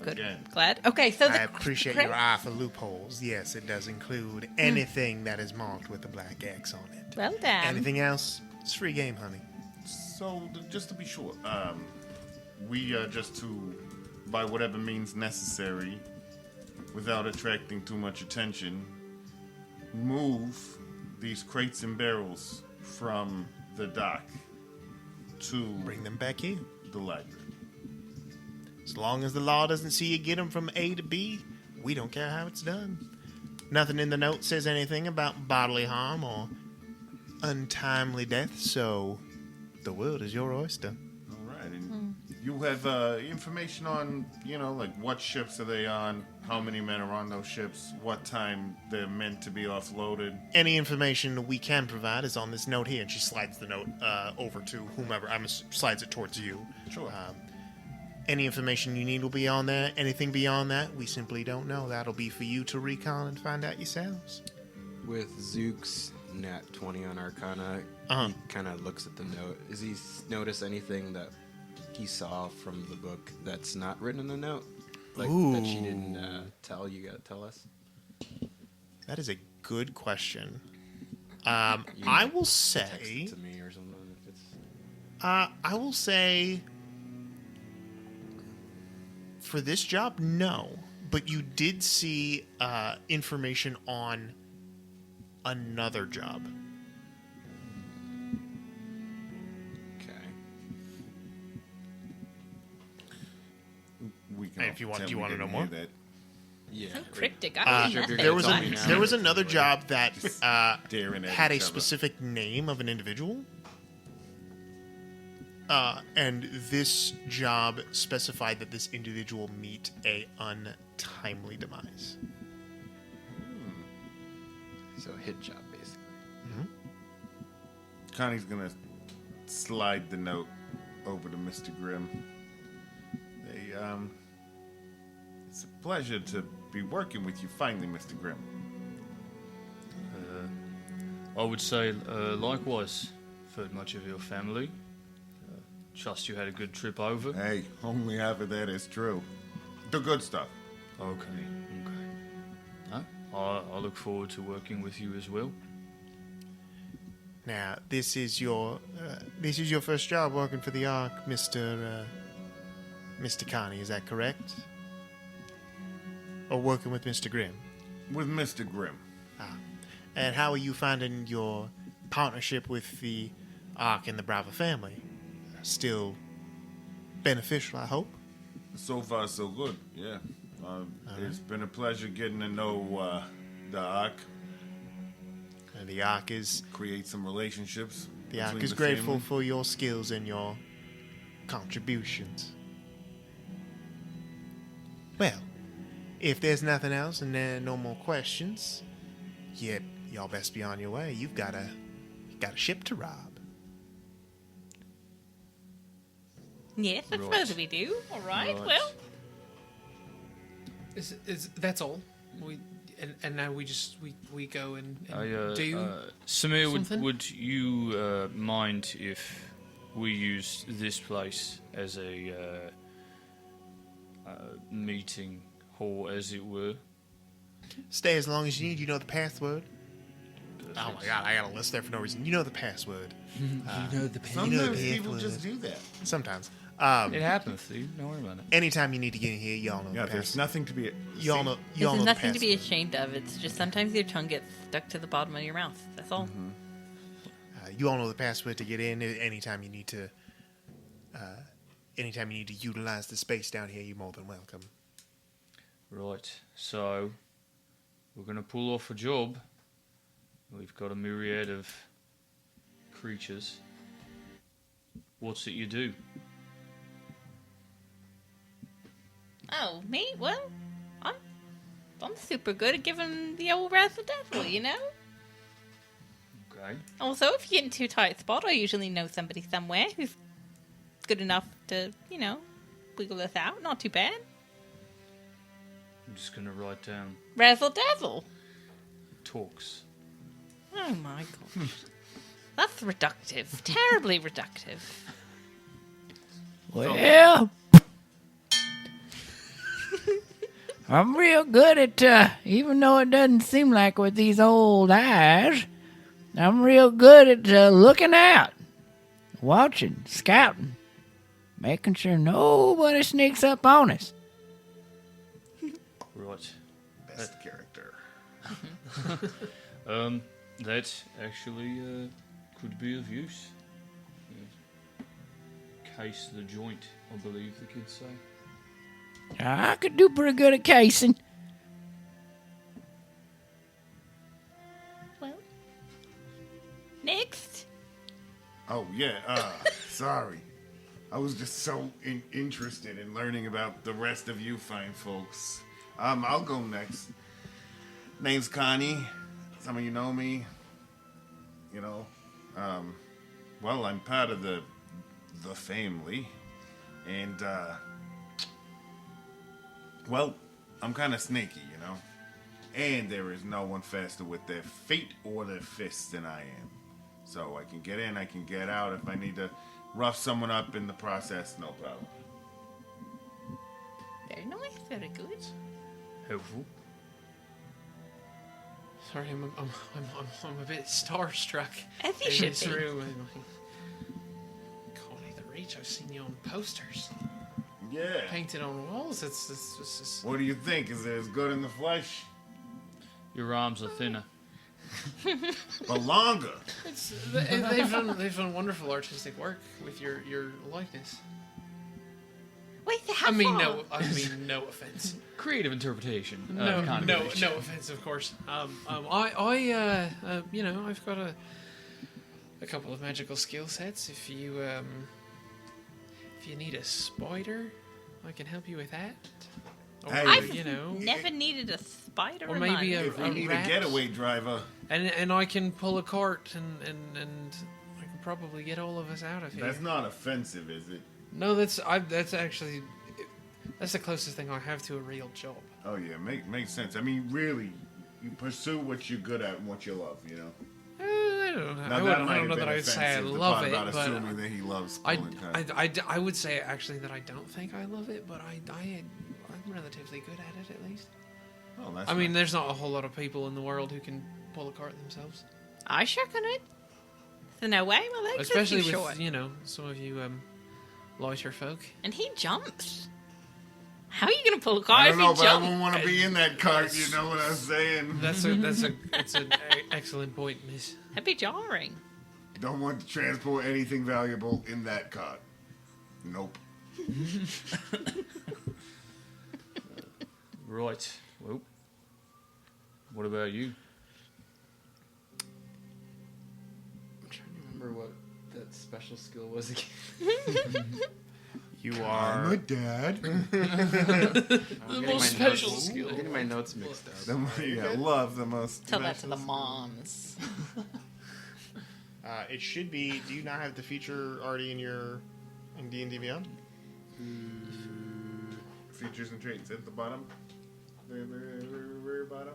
[SPEAKER 2] Good.
[SPEAKER 3] Again.
[SPEAKER 2] Glad. Okay, so
[SPEAKER 1] I appreciate your eye for loopholes. Yes, it does include anything that is marked with a black X on it.
[SPEAKER 2] Well done.
[SPEAKER 1] Anything else? It's free game, honey.
[SPEAKER 3] So, just to be sure, we just to, by whatever means necessary, without attracting too much attention, move these crates and barrels from the dock to
[SPEAKER 1] Bring them back in.
[SPEAKER 3] the library.
[SPEAKER 1] As long as the law doesn't see you get them from A to B, we don't care how it's done. Nothing in the note says anything about bodily harm or untimely death, so the world is your oyster.
[SPEAKER 3] All right, and you have information on, like what ships are they on, how many men are on those ships, what time they're meant to be offloaded.
[SPEAKER 1] Any information we can provide is on this note here. And she slides the note over to whomever. Slides it towards you.
[SPEAKER 3] Sure.
[SPEAKER 1] Any information you need will be on there. Anything beyond that, we simply don't know. That'll be for you to recon and find out yourselves.
[SPEAKER 7] With Zook's nat 20 on Arcana,
[SPEAKER 1] Uh-huh.
[SPEAKER 7] he kind of looks at the note. Does he notice anything that he saw from the book that's not written in the note? Like that she didn't tell you? Gotta tell us.
[SPEAKER 1] That is a good question. I will
[SPEAKER 7] Text
[SPEAKER 1] say,
[SPEAKER 7] it to me or something. If it's...
[SPEAKER 1] I will say, for this job, no. But you did see information on another job.
[SPEAKER 7] Okay.
[SPEAKER 3] We can
[SPEAKER 1] Hey, if you want-
[SPEAKER 3] pretend
[SPEAKER 1] do you
[SPEAKER 3] we
[SPEAKER 1] wanna
[SPEAKER 3] didn't
[SPEAKER 1] know more?
[SPEAKER 3] hear that.
[SPEAKER 7] Yeah.
[SPEAKER 2] So cryptic. I
[SPEAKER 1] Uh,
[SPEAKER 2] mean, nothing.
[SPEAKER 1] there was
[SPEAKER 7] Tell me now.
[SPEAKER 1] another job that
[SPEAKER 3] Staring at
[SPEAKER 1] had a
[SPEAKER 3] each other.
[SPEAKER 1] specific name of an individual. And this job specified that this individual meet a untimely demise.
[SPEAKER 7] So hit job, basically.
[SPEAKER 3] Connie's gonna slide the note over to Mr. Grimm. It's a pleasure to be working with you finally, Mr. Grimm.
[SPEAKER 4] I would say likewise. I've heard much of your family. Trust you had a good trip over.
[SPEAKER 3] Hey, only half of that is true. The good stuff.
[SPEAKER 4] Okay. I look forward to working with you as well.
[SPEAKER 1] Now, this is your first job working for the Ark, Mr. Connie. Is that correct? Or working with Mr. Grimm?
[SPEAKER 3] With Mr. Grimm.
[SPEAKER 1] And how are you finding your partnership with the Ark and the Brava family? Still beneficial, I hope.
[SPEAKER 3] So far, so good. Yeah. It's been a pleasure getting to know the A.R.C.
[SPEAKER 1] And the A.R.C. is
[SPEAKER 3] Create some relationships.
[SPEAKER 1] the A.R.C.
[SPEAKER 3] between
[SPEAKER 1] is
[SPEAKER 3] the
[SPEAKER 1] grateful
[SPEAKER 3] family.
[SPEAKER 1] for your skills and your contributions. Well, if there's nothing else and there are no more questions, yet y'all best be on your way. You've got a ship to rob.
[SPEAKER 2] Yes, I suppose we do. All right,
[SPEAKER 4] Right.
[SPEAKER 2] well.
[SPEAKER 5] Is that's all? And now we go and do
[SPEAKER 4] Samir,
[SPEAKER 5] something?
[SPEAKER 4] would you mind if we use this place as a meeting hall, as it were?
[SPEAKER 1] Stay as long as you need. You know the password. Oh my god, I got a list there for no reason. You know the password.
[SPEAKER 6] You know the
[SPEAKER 1] You know
[SPEAKER 3] Sometimes
[SPEAKER 1] the
[SPEAKER 3] people
[SPEAKER 1] password.
[SPEAKER 3] just do that.
[SPEAKER 1] Sometimes.
[SPEAKER 4] It happens, Steve. Don't worry about it.
[SPEAKER 1] Anytime you need to get in here, y'all know
[SPEAKER 3] Yeah,
[SPEAKER 1] the
[SPEAKER 3] there's
[SPEAKER 1] password.
[SPEAKER 3] nothing to be.
[SPEAKER 1] Y'all know. Y'all
[SPEAKER 2] There's
[SPEAKER 1] know
[SPEAKER 2] nothing
[SPEAKER 1] the
[SPEAKER 2] to be
[SPEAKER 1] password.
[SPEAKER 2] ashamed of. It's just sometimes your tongue gets stuck to the bottom of your mouth. That's all.
[SPEAKER 1] You all know the password to get in. Anytime you need to. Anytime you need to utilize the space down here, you're more than welcome.
[SPEAKER 4] Right, so we're going to pull off a job. We've got a myriad of creatures. What's it you do?
[SPEAKER 2] Oh, me? Well, I'm super good at giving the old wrath the devil, you know?
[SPEAKER 4] Okay.
[SPEAKER 2] Also, if you get into a tight spot, I usually know somebody somewhere who's good enough to, wiggle us out. Not too bad.
[SPEAKER 4] I'm just going to write down
[SPEAKER 2] Razzle dazzle.
[SPEAKER 4] talks.
[SPEAKER 2] Oh my gosh. That's reductive. Terribly reductive.
[SPEAKER 6] Well, I'm real good at, even though it doesn't seem like with these old eyes, I'm real good at looking out, watching, scouting, making sure nobody sneaks up on us.
[SPEAKER 4] Right.
[SPEAKER 3] Best character.
[SPEAKER 4] That actually could be of use. Case the joint, I believe the kids say.
[SPEAKER 6] I could do pretty good at casing.
[SPEAKER 2] Well, next.
[SPEAKER 3] Oh yeah. Sorry. I was just so interested in learning about the rest of you fine folks. I'll go next. Name's Connie. Some of you know me. Well, I'm part of the family, and well, I'm kind of sneaky, and there is no one faster with their feet or their fists than I am. So I can get in, I can get out. If I need to rough someone up in the process, no problem.
[SPEAKER 2] Very nice. Very good.
[SPEAKER 4] Helpful.
[SPEAKER 5] Sorry, I'm a bit starstruck
[SPEAKER 2] As you
[SPEAKER 5] in
[SPEAKER 2] should
[SPEAKER 5] this
[SPEAKER 2] be.
[SPEAKER 5] room. I'm like, Connie the Reach, I've seen you on posters,
[SPEAKER 3] Yeah.
[SPEAKER 5] painted on walls. It's just
[SPEAKER 3] What do you think? Is it as good in the flesh?
[SPEAKER 4] Your arms are thinner.
[SPEAKER 3] But longer.
[SPEAKER 5] they've done wonderful artistic work with your likeness.
[SPEAKER 2] Wait, how
[SPEAKER 5] I mean,
[SPEAKER 2] far?
[SPEAKER 5] no offense.
[SPEAKER 4] Creative interpretation.
[SPEAKER 5] No
[SPEAKER 4] contribution.
[SPEAKER 5] offense, of course. I've got a couple of magical skill sets. If you need a spider, I can help you with that. Or,
[SPEAKER 3] Hey,
[SPEAKER 2] I've never needed a spider
[SPEAKER 5] Or
[SPEAKER 2] in
[SPEAKER 5] maybe
[SPEAKER 2] my
[SPEAKER 5] a-
[SPEAKER 2] life.
[SPEAKER 3] If we need a
[SPEAKER 5] rat.
[SPEAKER 3] getaway driver,
[SPEAKER 5] and I can pull a cart and I can probably get all of us out of here.
[SPEAKER 3] that's not offensive, is it?
[SPEAKER 5] No, that's actually that's the closest thing I have to a real job.
[SPEAKER 3] Oh yeah, makes sense. I mean, really, you pursue what you're good at and what you love.
[SPEAKER 5] I don't know.
[SPEAKER 3] Now,
[SPEAKER 5] I
[SPEAKER 3] that
[SPEAKER 5] don't
[SPEAKER 3] might
[SPEAKER 5] know
[SPEAKER 3] have
[SPEAKER 5] that
[SPEAKER 3] been
[SPEAKER 5] I would say I
[SPEAKER 3] offensive, the
[SPEAKER 5] love
[SPEAKER 3] part
[SPEAKER 5] it,
[SPEAKER 3] about
[SPEAKER 5] but
[SPEAKER 3] assuming that he loves
[SPEAKER 5] I
[SPEAKER 3] pulling carts.
[SPEAKER 5] would say actually that I don't think I love it, but I'm relatively good at it at least.
[SPEAKER 3] Oh, that's
[SPEAKER 5] I mean,
[SPEAKER 3] nice.
[SPEAKER 5] there's not a whole lot of people in the world who can pull a cart themselves,
[SPEAKER 2] I sure couldn't. There's no way. My legs
[SPEAKER 5] especially
[SPEAKER 2] are too
[SPEAKER 5] with
[SPEAKER 2] short.
[SPEAKER 5] some of you lighter folk.
[SPEAKER 2] And he jumps. How are you going to pull a
[SPEAKER 3] I
[SPEAKER 2] car if
[SPEAKER 3] don't know,
[SPEAKER 2] you
[SPEAKER 3] but I
[SPEAKER 2] jump?
[SPEAKER 3] won't want to be in that cart. You know what I'm saying?
[SPEAKER 5] That's an excellent point, Miss.
[SPEAKER 2] That'd be jarring.
[SPEAKER 3] Don't want to transport anything valuable in that cart. Nope.
[SPEAKER 4] Right. Well, what about you?
[SPEAKER 7] I'm trying to remember what that special skill was again.
[SPEAKER 1] You are.
[SPEAKER 3] dad.
[SPEAKER 5] The most special skill.
[SPEAKER 7] I'm getting my notes mixed up.
[SPEAKER 3] Yeah, love the most.
[SPEAKER 2] Tell that to the
[SPEAKER 3] special-
[SPEAKER 2] moms.
[SPEAKER 1] It should be. Do you not have the feature already in D&D Beyond?
[SPEAKER 3] Features and traits at the bottom. Very bottom.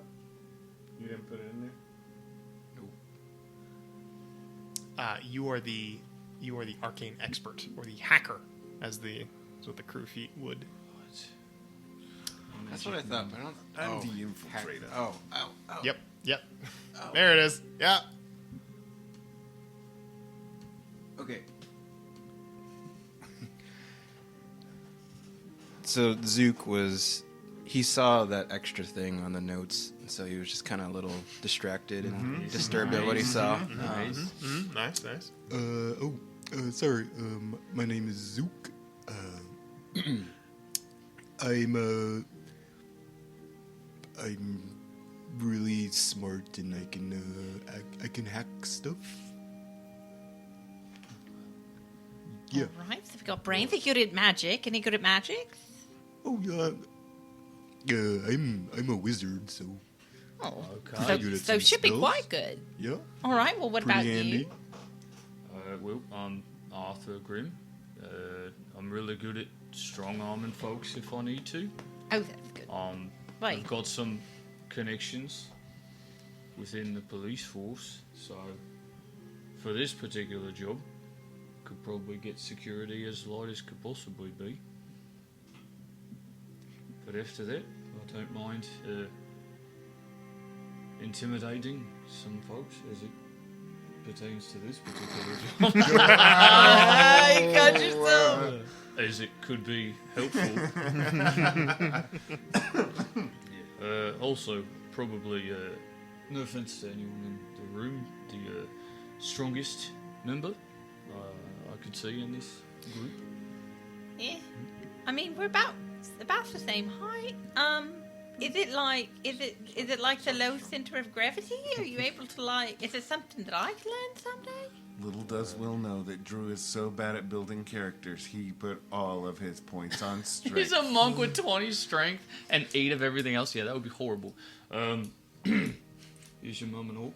[SPEAKER 3] You didn't put it in there.
[SPEAKER 1] You are the arcane expert or the hacker, as what the crew feet would.
[SPEAKER 7] That's what I thought. But I don't.
[SPEAKER 3] I'm
[SPEAKER 7] oh,
[SPEAKER 3] the infiltrator.
[SPEAKER 7] Oh.
[SPEAKER 1] Yep. There it is. Yeah.
[SPEAKER 7] Okay. So Zook he saw that extra thing on the notes, and so he was just kind of a little distracted and disturbed at what he saw.
[SPEAKER 1] Nice.
[SPEAKER 9] Sorry. My name is Zook. I'm really smart and I can hack stuff. Yeah.
[SPEAKER 2] All right. So we've got Brain. Think you're good at magic. Any good at magic?
[SPEAKER 9] Oh yeah. I'm a wizard, so
[SPEAKER 2] Oh,
[SPEAKER 9] I'm good at
[SPEAKER 2] so
[SPEAKER 9] some
[SPEAKER 2] should be
[SPEAKER 9] spells.
[SPEAKER 2] quite good.
[SPEAKER 9] Yeah.
[SPEAKER 2] All right. Well, what
[SPEAKER 9] Pretty
[SPEAKER 2] about
[SPEAKER 9] handy.
[SPEAKER 2] you?
[SPEAKER 4] Well, I'm Arthur Grimm. I'm really good at strong-arming folks if I need to.
[SPEAKER 2] Oh, that's good. Right.
[SPEAKER 4] I've got some connections within the police force, so for this particular job, could probably get security as light as could possibly be. But after that, I don't mind intimidating some folks as it pertains to this particular job.
[SPEAKER 2] You got yourself.
[SPEAKER 4] As it could be helpful. Also, probably, no offense to anyone in the room, the strongest member I could see in this group.
[SPEAKER 2] Yeah. I mean, we're about the same height. Is it like the low center of gravity? Are you able to is it something that I can learn someday?
[SPEAKER 3] Little does Will know that Drew is so bad at building characters, he put all of his points on strength.
[SPEAKER 4] He's a monk with 20 strength and 8 of everything else. Yeah, that would be horrible. Is your mum an orc?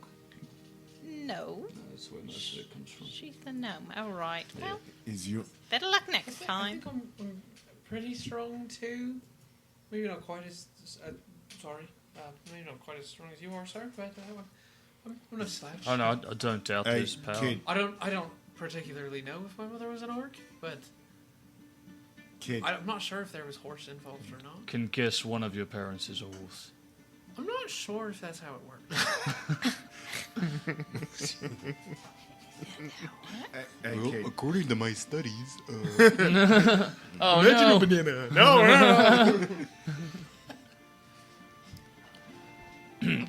[SPEAKER 2] No.
[SPEAKER 4] That's where most of it comes from.
[SPEAKER 2] She's a gnome. All right. Well,
[SPEAKER 3] Is you?
[SPEAKER 2] better luck next
[SPEAKER 5] I
[SPEAKER 2] time.
[SPEAKER 5] think I'm pretty strong too. Maybe not quite as. Maybe not quite as strong as you are, sir. But I'm not slouch.
[SPEAKER 4] Oh no, I don't doubt
[SPEAKER 3] Hey,
[SPEAKER 4] this power.
[SPEAKER 3] kid.
[SPEAKER 5] I don't particularly know if my mother was an orc, but
[SPEAKER 3] Kid.
[SPEAKER 5] I'm not sure if there was horse involved or not.
[SPEAKER 4] Can guess one of your parents is a horse.
[SPEAKER 5] I'm not sure if that's how it works.
[SPEAKER 3] Hey,
[SPEAKER 9] Well,
[SPEAKER 3] kid.
[SPEAKER 9] according to my studies,
[SPEAKER 4] Oh
[SPEAKER 1] Imagine
[SPEAKER 4] no!
[SPEAKER 1] a banana. No.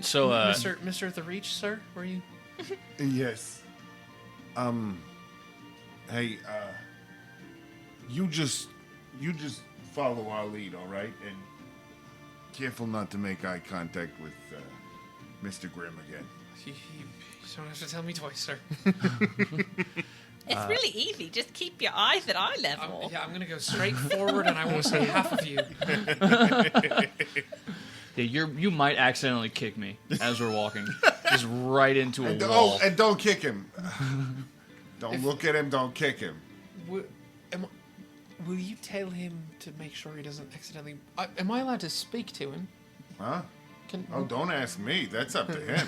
[SPEAKER 4] So,
[SPEAKER 5] Mr. The Reach, sir, were you?
[SPEAKER 3] Yes. Hey, you just follow our lead, all right? And careful not to make eye contact with Mr. Grimm again.
[SPEAKER 5] You don't have to tell me twice, sir.
[SPEAKER 2] It's really easy. Just keep your eyes at eye level.
[SPEAKER 5] I'm gonna go straight forward, and I won't see half of you.
[SPEAKER 4] yeah, you might accidentally kick me as we're walking, just right into a wall.
[SPEAKER 3] And don't kick him. Don't look at him. Don't kick him.
[SPEAKER 5] Will you tell him to make sure he doesn't accidentally? Am I allowed to speak to him?
[SPEAKER 3] Huh?
[SPEAKER 5] Can,
[SPEAKER 3] Oh, don't ask me. That's up to him.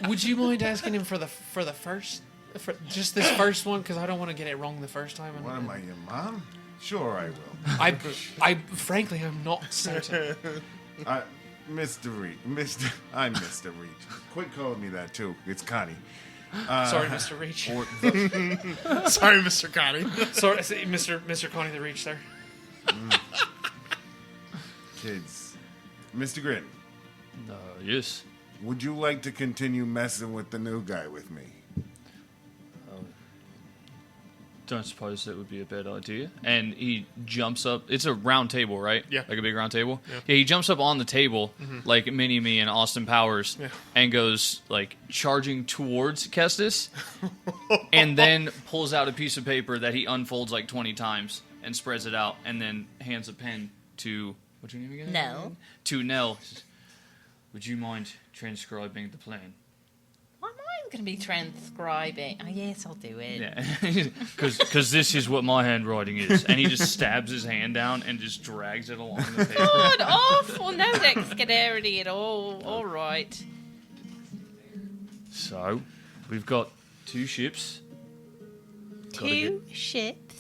[SPEAKER 5] would you mind asking him for just this first one? Because I don't want to get it wrong the first time.
[SPEAKER 3] What am I, your mom? Sure, I will.
[SPEAKER 5] I frankly, I'm not certain.
[SPEAKER 3] Mr. Reed. I'm Mr. Reed. Quit calling me that, too. It's Connie.
[SPEAKER 5] Sorry, Mr. Reach.
[SPEAKER 1] Sorry, Mr. Connie.
[SPEAKER 5] Sorry, Mr. Connie the Reach, sir.
[SPEAKER 3] Kids. Mr. Grimm,
[SPEAKER 4] Yes.
[SPEAKER 3] would you like to continue messing with the new guy with me?
[SPEAKER 4] don't suppose that would be a bad idea. And he jumps up. It's a round table, right?
[SPEAKER 1] Yeah.
[SPEAKER 4] Like a big round table? Yeah, he jumps up on the table, like Mini-Me and Austin Powers, and goes, like, charging towards Kestis, and then pulls out a piece of paper that he unfolds, like, 20 times and spreads it out, and then hands a pen to... What's your name again?
[SPEAKER 2] Nell.
[SPEAKER 4] To Nell. He says, would you mind transcribing the plan?
[SPEAKER 2] I'm going to be transcribing. Oh, yes, I'll do it.
[SPEAKER 4] Yeah, because this is what my handwriting is. And he just stabs his hand down and just drags it along the paper.
[SPEAKER 2] God, awful. No dexterity at all. All right.
[SPEAKER 4] So, we've got 2 ships. Gotta
[SPEAKER 2] Two ships,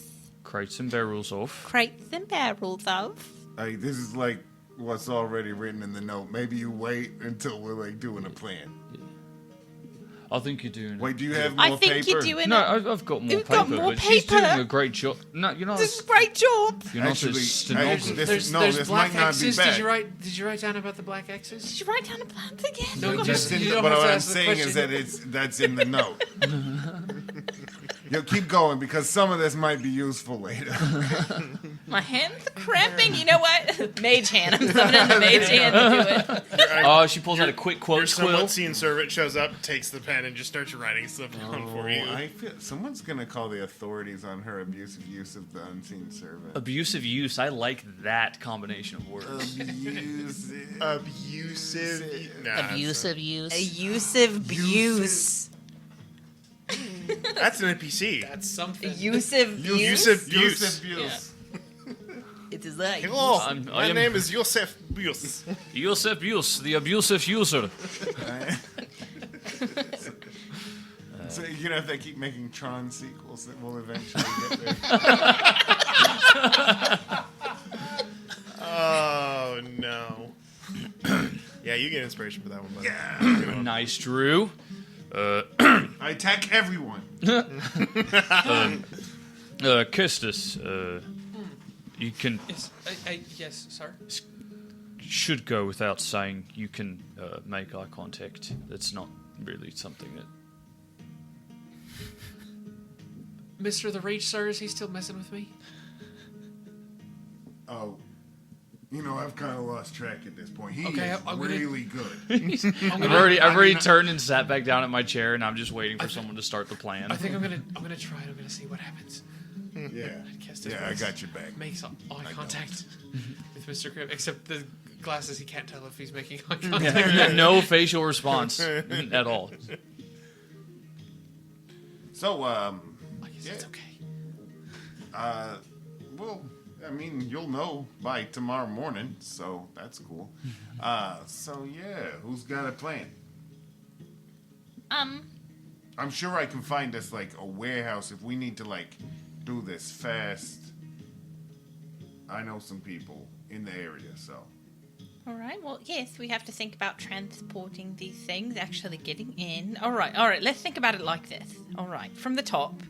[SPEAKER 4] crates and barrels off.
[SPEAKER 2] crates and barrels of.
[SPEAKER 3] Hey, this is like what's already written in the note. Maybe you wait until we're like doing a plan.
[SPEAKER 4] I think you're doing.
[SPEAKER 3] Wait, do you have more
[SPEAKER 2] I think
[SPEAKER 3] paper?
[SPEAKER 2] you're doing
[SPEAKER 4] No,
[SPEAKER 2] it.
[SPEAKER 4] I've got more
[SPEAKER 2] You've
[SPEAKER 4] paper,
[SPEAKER 2] got more
[SPEAKER 4] but she's
[SPEAKER 2] paper?
[SPEAKER 4] doing a great job. No, you're not.
[SPEAKER 2] This is a great job.
[SPEAKER 4] You're not
[SPEAKER 3] Actually,
[SPEAKER 4] a stenographer.
[SPEAKER 3] this
[SPEAKER 5] There's
[SPEAKER 3] might
[SPEAKER 5] black
[SPEAKER 3] not
[SPEAKER 5] X's.
[SPEAKER 3] be bad.
[SPEAKER 5] Did you write down about the black X's?
[SPEAKER 2] Did you write down a plan again?
[SPEAKER 5] No,
[SPEAKER 2] God.
[SPEAKER 5] just- you don't
[SPEAKER 3] But
[SPEAKER 5] have to
[SPEAKER 3] what I'm
[SPEAKER 5] ask the
[SPEAKER 3] saying is
[SPEAKER 5] question.
[SPEAKER 3] that that's in the note. Yo, keep going because some of this might be useful later.
[SPEAKER 2] My hands are cramping. You know what? Mage hand. I'm summoning the mage hand to do it.
[SPEAKER 4] Oh, she pulls out a quick
[SPEAKER 1] Your
[SPEAKER 4] quotes quill.
[SPEAKER 1] somewhat seen servant shows up, takes the pen, and just starts writing stuff down for you.
[SPEAKER 3] I feel someone's gonna call the authorities on her abusive use of the unseen servant.
[SPEAKER 4] Abusive use. I like that combination of words.
[SPEAKER 3] Abusive.
[SPEAKER 1] Abusive. Nah,
[SPEAKER 2] Abusive abuse.
[SPEAKER 1] That's an NPC.
[SPEAKER 5] That's something.
[SPEAKER 2] Abusive
[SPEAKER 1] Abusive
[SPEAKER 3] Use
[SPEAKER 1] abuse.
[SPEAKER 3] abuse.
[SPEAKER 2] It is like.
[SPEAKER 1] Hello,
[SPEAKER 4] I
[SPEAKER 1] my
[SPEAKER 4] am-
[SPEAKER 1] name is Yosef Buse.
[SPEAKER 4] Yosef Use, the abusive user.
[SPEAKER 3] So you know, if they keep making Tron sequels, that will eventually get there.
[SPEAKER 1] Oh no. Yeah, you get inspiration for that one, buddy.
[SPEAKER 3] Yeah.
[SPEAKER 4] Nice, Drew.
[SPEAKER 3] I attack everyone.
[SPEAKER 4] Kestis, you can
[SPEAKER 5] Yes, sir.
[SPEAKER 4] should go without saying. You can make eye contact. That's not really something that.
[SPEAKER 5] Mr. the Rage, sir, is he still messing with me?
[SPEAKER 3] Oh, you know, I've kind of lost track at this point. He
[SPEAKER 5] Okay,
[SPEAKER 3] is
[SPEAKER 5] I'm gonna-
[SPEAKER 3] really good.
[SPEAKER 4] I've already turned and sat back down at my chair, and I'm just waiting for someone to start the plan.
[SPEAKER 5] I think I'm gonna try it. I'm gonna see what happens.
[SPEAKER 3] Yeah,
[SPEAKER 5] Kestis
[SPEAKER 3] yeah, I got your back.
[SPEAKER 5] makes eye contact with Mr. Crib, except the glasses. He can't tell if he's making eye contact.
[SPEAKER 4] No facial response at all.
[SPEAKER 3] So,
[SPEAKER 5] I guess it's
[SPEAKER 3] Yeah.
[SPEAKER 5] okay.
[SPEAKER 3] well, I mean, you'll know by tomorrow morning, so that's cool. So yeah, who's got a plan? I'm sure I can find us like a warehouse if we need to like do this fast. I know some people in the area, so
[SPEAKER 2] All right. Well, yes, we have to think about transporting these things, actually getting in. All right. Let's think about it like this. All right. From the top.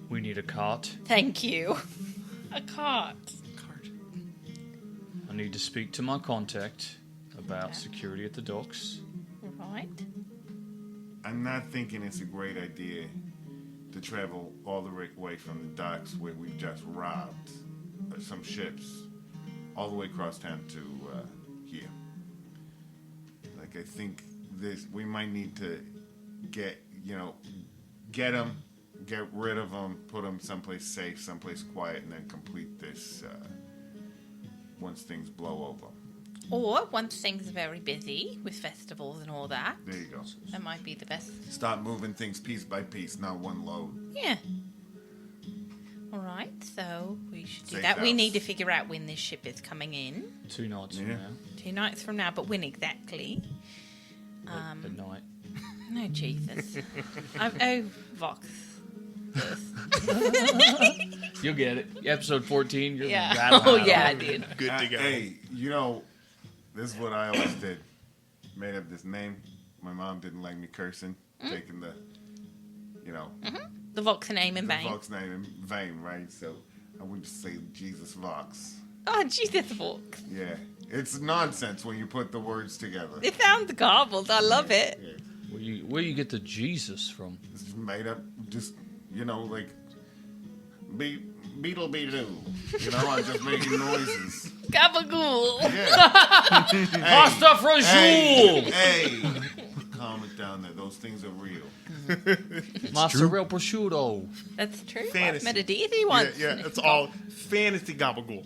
[SPEAKER 4] We need a cart.
[SPEAKER 2] Thank you. A cart.
[SPEAKER 5] Card.
[SPEAKER 4] I need to speak to my contact about security at the docks.
[SPEAKER 2] All right.
[SPEAKER 3] I'm not thinking it's a great idea to travel all the way from the docks where we've just robbed some ships all the way across town to here. Like, I think we might need to get them, get rid of them, put them someplace safe, someplace quiet, and then complete this once things blow over.
[SPEAKER 2] Or once things are very busy with festivals and all that,
[SPEAKER 3] There you go.
[SPEAKER 2] that might be the best.
[SPEAKER 3] Start moving things piece by piece, not one load.
[SPEAKER 2] Yeah. All right. So we should do
[SPEAKER 3] Safe
[SPEAKER 2] that. We
[SPEAKER 3] house.
[SPEAKER 2] need to figure out when this ship is coming in.
[SPEAKER 4] 2 nights from
[SPEAKER 3] Yeah.
[SPEAKER 4] now.
[SPEAKER 2] 2 nights from now, but when exactly?
[SPEAKER 4] At night.
[SPEAKER 2] No, Jesus. Vox.
[SPEAKER 4] You'll get it. Episode 14. You're
[SPEAKER 2] Yeah.
[SPEAKER 4] rattling
[SPEAKER 2] Oh,
[SPEAKER 4] out
[SPEAKER 2] yeah,
[SPEAKER 4] all-
[SPEAKER 2] dude.
[SPEAKER 1] Good to go.
[SPEAKER 3] Hey, this is what I always did. Made up this name. My mom didn't like me cursing, taking the,
[SPEAKER 2] The Vox name in
[SPEAKER 3] the
[SPEAKER 2] vain.
[SPEAKER 3] Vox name in vain, right? So I would just say Jesus Vox.
[SPEAKER 2] Oh, Jesus, Vox.
[SPEAKER 3] Yeah. It's nonsense when you put the words together.
[SPEAKER 2] It sounds garbled. I love it.
[SPEAKER 3] Yeah.
[SPEAKER 4] Where you get the Jesus from?
[SPEAKER 3] It's made up, just, like, beetle doo. I'm just making noises.
[SPEAKER 2] Gabagool.
[SPEAKER 3] Yeah.
[SPEAKER 4] Pasta frajoule!
[SPEAKER 3] Hey, calm it down there. Those things are real.
[SPEAKER 4] Mozzarella prosciutto.
[SPEAKER 2] That's true.
[SPEAKER 1] Fantasy.
[SPEAKER 2] I met a deity once.
[SPEAKER 1] Yeah, it's all fantasy gabagool.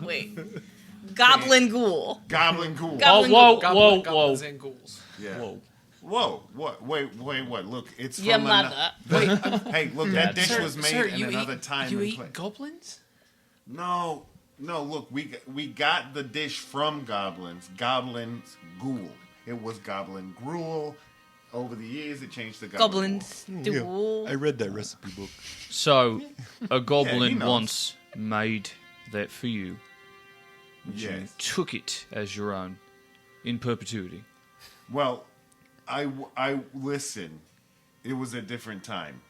[SPEAKER 2] Wait. Goblin ghoul.
[SPEAKER 3] Goblin cool.
[SPEAKER 2] Goblin
[SPEAKER 4] Whoa,
[SPEAKER 5] Goblin,
[SPEAKER 4] whoa,
[SPEAKER 5] goblins
[SPEAKER 4] whoa.
[SPEAKER 5] and ghouls.
[SPEAKER 3] Yeah.
[SPEAKER 4] Whoa.
[SPEAKER 3] Whoa. What? Wait. What? Look, it's
[SPEAKER 2] Your
[SPEAKER 3] from
[SPEAKER 2] mother.
[SPEAKER 3] Hey, look, that dish
[SPEAKER 5] Sir,
[SPEAKER 3] was made
[SPEAKER 5] sir,
[SPEAKER 3] in
[SPEAKER 5] you
[SPEAKER 3] another
[SPEAKER 5] eat,
[SPEAKER 3] time
[SPEAKER 5] You
[SPEAKER 3] and
[SPEAKER 5] eat
[SPEAKER 3] place.
[SPEAKER 5] goblins?
[SPEAKER 3] No. Look, we got the dish from goblins. Goblins ghoul. It was goblin gruel. Over the years, it changed to goblin
[SPEAKER 2] Goblins.
[SPEAKER 9] Yeah,
[SPEAKER 2] Duel.
[SPEAKER 9] I read that recipe book.
[SPEAKER 4] So, a goblin
[SPEAKER 3] knows.
[SPEAKER 4] once made that for you.
[SPEAKER 3] gruel.
[SPEAKER 4] You
[SPEAKER 3] Yes.
[SPEAKER 4] took it as your own in perpetuity.
[SPEAKER 3] Well, I listen. It was a different time,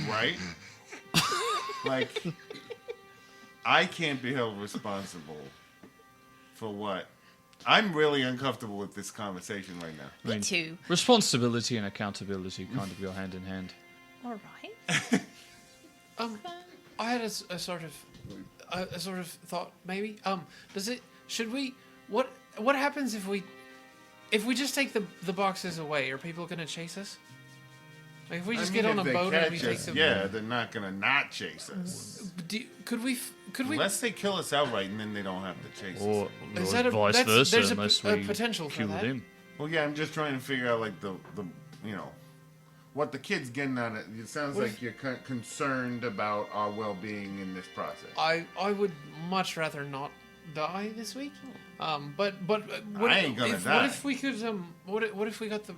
[SPEAKER 3] right? Like, I can't be held responsible for what. I'm really uncomfortable with this conversation right now.
[SPEAKER 2] Me too.
[SPEAKER 4] Responsibility and accountability kind of go hand in hand.
[SPEAKER 2] All right.
[SPEAKER 5] I had a sort of thought maybe. Should we? What happens if we just take the boxes away? Are people gonna chase us? Like if we just get on a boat and we take them.
[SPEAKER 3] Yeah, they're not gonna not chase us.
[SPEAKER 5] Could we?
[SPEAKER 3] Unless they kill us outright, and then they don't have to chase
[SPEAKER 4] Or,
[SPEAKER 3] us.
[SPEAKER 5] Is that a-
[SPEAKER 4] vice
[SPEAKER 5] that's-
[SPEAKER 4] versa,
[SPEAKER 5] there's a
[SPEAKER 4] unless
[SPEAKER 5] a
[SPEAKER 4] we
[SPEAKER 5] potential for
[SPEAKER 4] kill
[SPEAKER 5] that.
[SPEAKER 4] them.
[SPEAKER 3] Well, yeah, I'm just trying to figure out like the what the kid's getting out of it. It sounds
[SPEAKER 5] What
[SPEAKER 3] like you're concerned about our well-being in this process.
[SPEAKER 5] I would much rather not die this week. But what,
[SPEAKER 3] I ain't gonna
[SPEAKER 5] if,
[SPEAKER 3] die.
[SPEAKER 5] What if we could what if we got the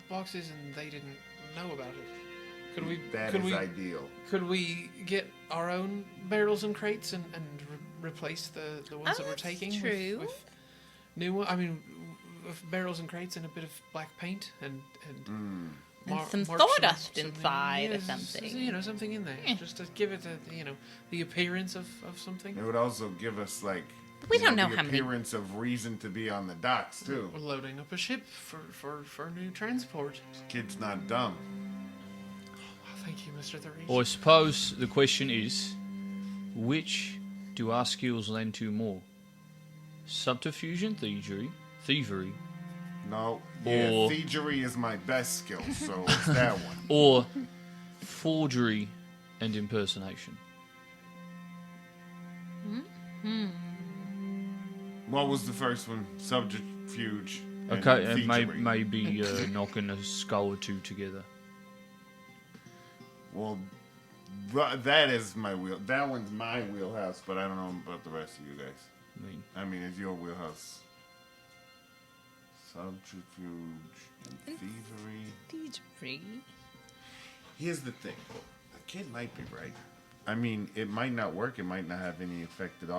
[SPEAKER 5] boxes and they didn't know about it? Could we?
[SPEAKER 3] That
[SPEAKER 5] could
[SPEAKER 3] is
[SPEAKER 5] we?
[SPEAKER 3] ideal.
[SPEAKER 5] Could we get our own barrels and crates and replace the ones that we're
[SPEAKER 2] that's
[SPEAKER 5] taking
[SPEAKER 2] true.
[SPEAKER 5] with new one? I mean, with barrels and crates and a bit of black paint and
[SPEAKER 2] And
[SPEAKER 5] mark
[SPEAKER 2] some
[SPEAKER 5] some-
[SPEAKER 2] sawdust
[SPEAKER 5] something-
[SPEAKER 2] inside or
[SPEAKER 5] yeah,
[SPEAKER 2] something.
[SPEAKER 5] something in there,
[SPEAKER 2] Yeah.
[SPEAKER 5] just to give it the appearance of something.
[SPEAKER 3] It would also give us like
[SPEAKER 2] We
[SPEAKER 3] you
[SPEAKER 2] don't know
[SPEAKER 3] the
[SPEAKER 2] how many-
[SPEAKER 3] appearance of reason to be on the docks too.
[SPEAKER 5] We're loading up a ship for new transport.
[SPEAKER 3] Kid's not dumb.
[SPEAKER 5] Oh, thank you, Mr. The Reach.
[SPEAKER 4] Or I suppose the question is, which do our skills lend to more? Subterfuge, thievery,
[SPEAKER 3] No,
[SPEAKER 4] Or-
[SPEAKER 3] thievery is my best skill, so it's that one.
[SPEAKER 4] or forgery and impersonation?
[SPEAKER 3] What was the first one? Subterfuge. and
[SPEAKER 4] Okay, and
[SPEAKER 3] thievery.
[SPEAKER 4] maybe knocking a skull or two together.
[SPEAKER 3] Well, that is my wheel. That one's my wheelhouse, but I don't know about the rest of you guys. I mean, it's your wheelhouse. Subterfuge and thievery.
[SPEAKER 2] Thievery.
[SPEAKER 3] Here's the thing. The kid might be right. I mean, it might not work. It might not have any effect at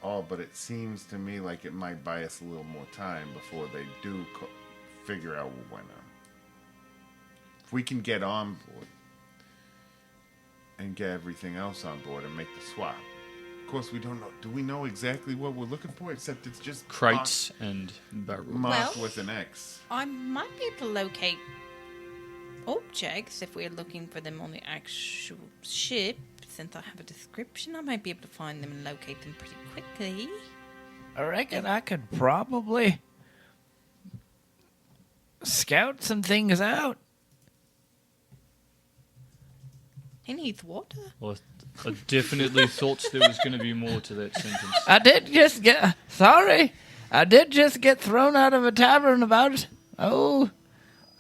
[SPEAKER 3] all, but it seems to me like it might buy us a little more time before they do figure out what went on. If we can get on board and get everything else on board and make the swap. Of course, we don't know. Do we know exactly what we're looking for? Except it's just
[SPEAKER 4] Crates and barrels.
[SPEAKER 3] marked
[SPEAKER 2] Well-
[SPEAKER 3] with an X.
[SPEAKER 2] I might be able to locate objects if we're looking for them on the actual ship. Since I have a description, I might be able to find them and locate them pretty quickly.
[SPEAKER 6] I reckon I could probably scout some things out.
[SPEAKER 2] He needs water.
[SPEAKER 4] Well, I definitely thought there was going to be more to that sentence.
[SPEAKER 6] I did just get thrown out of a tavern about, I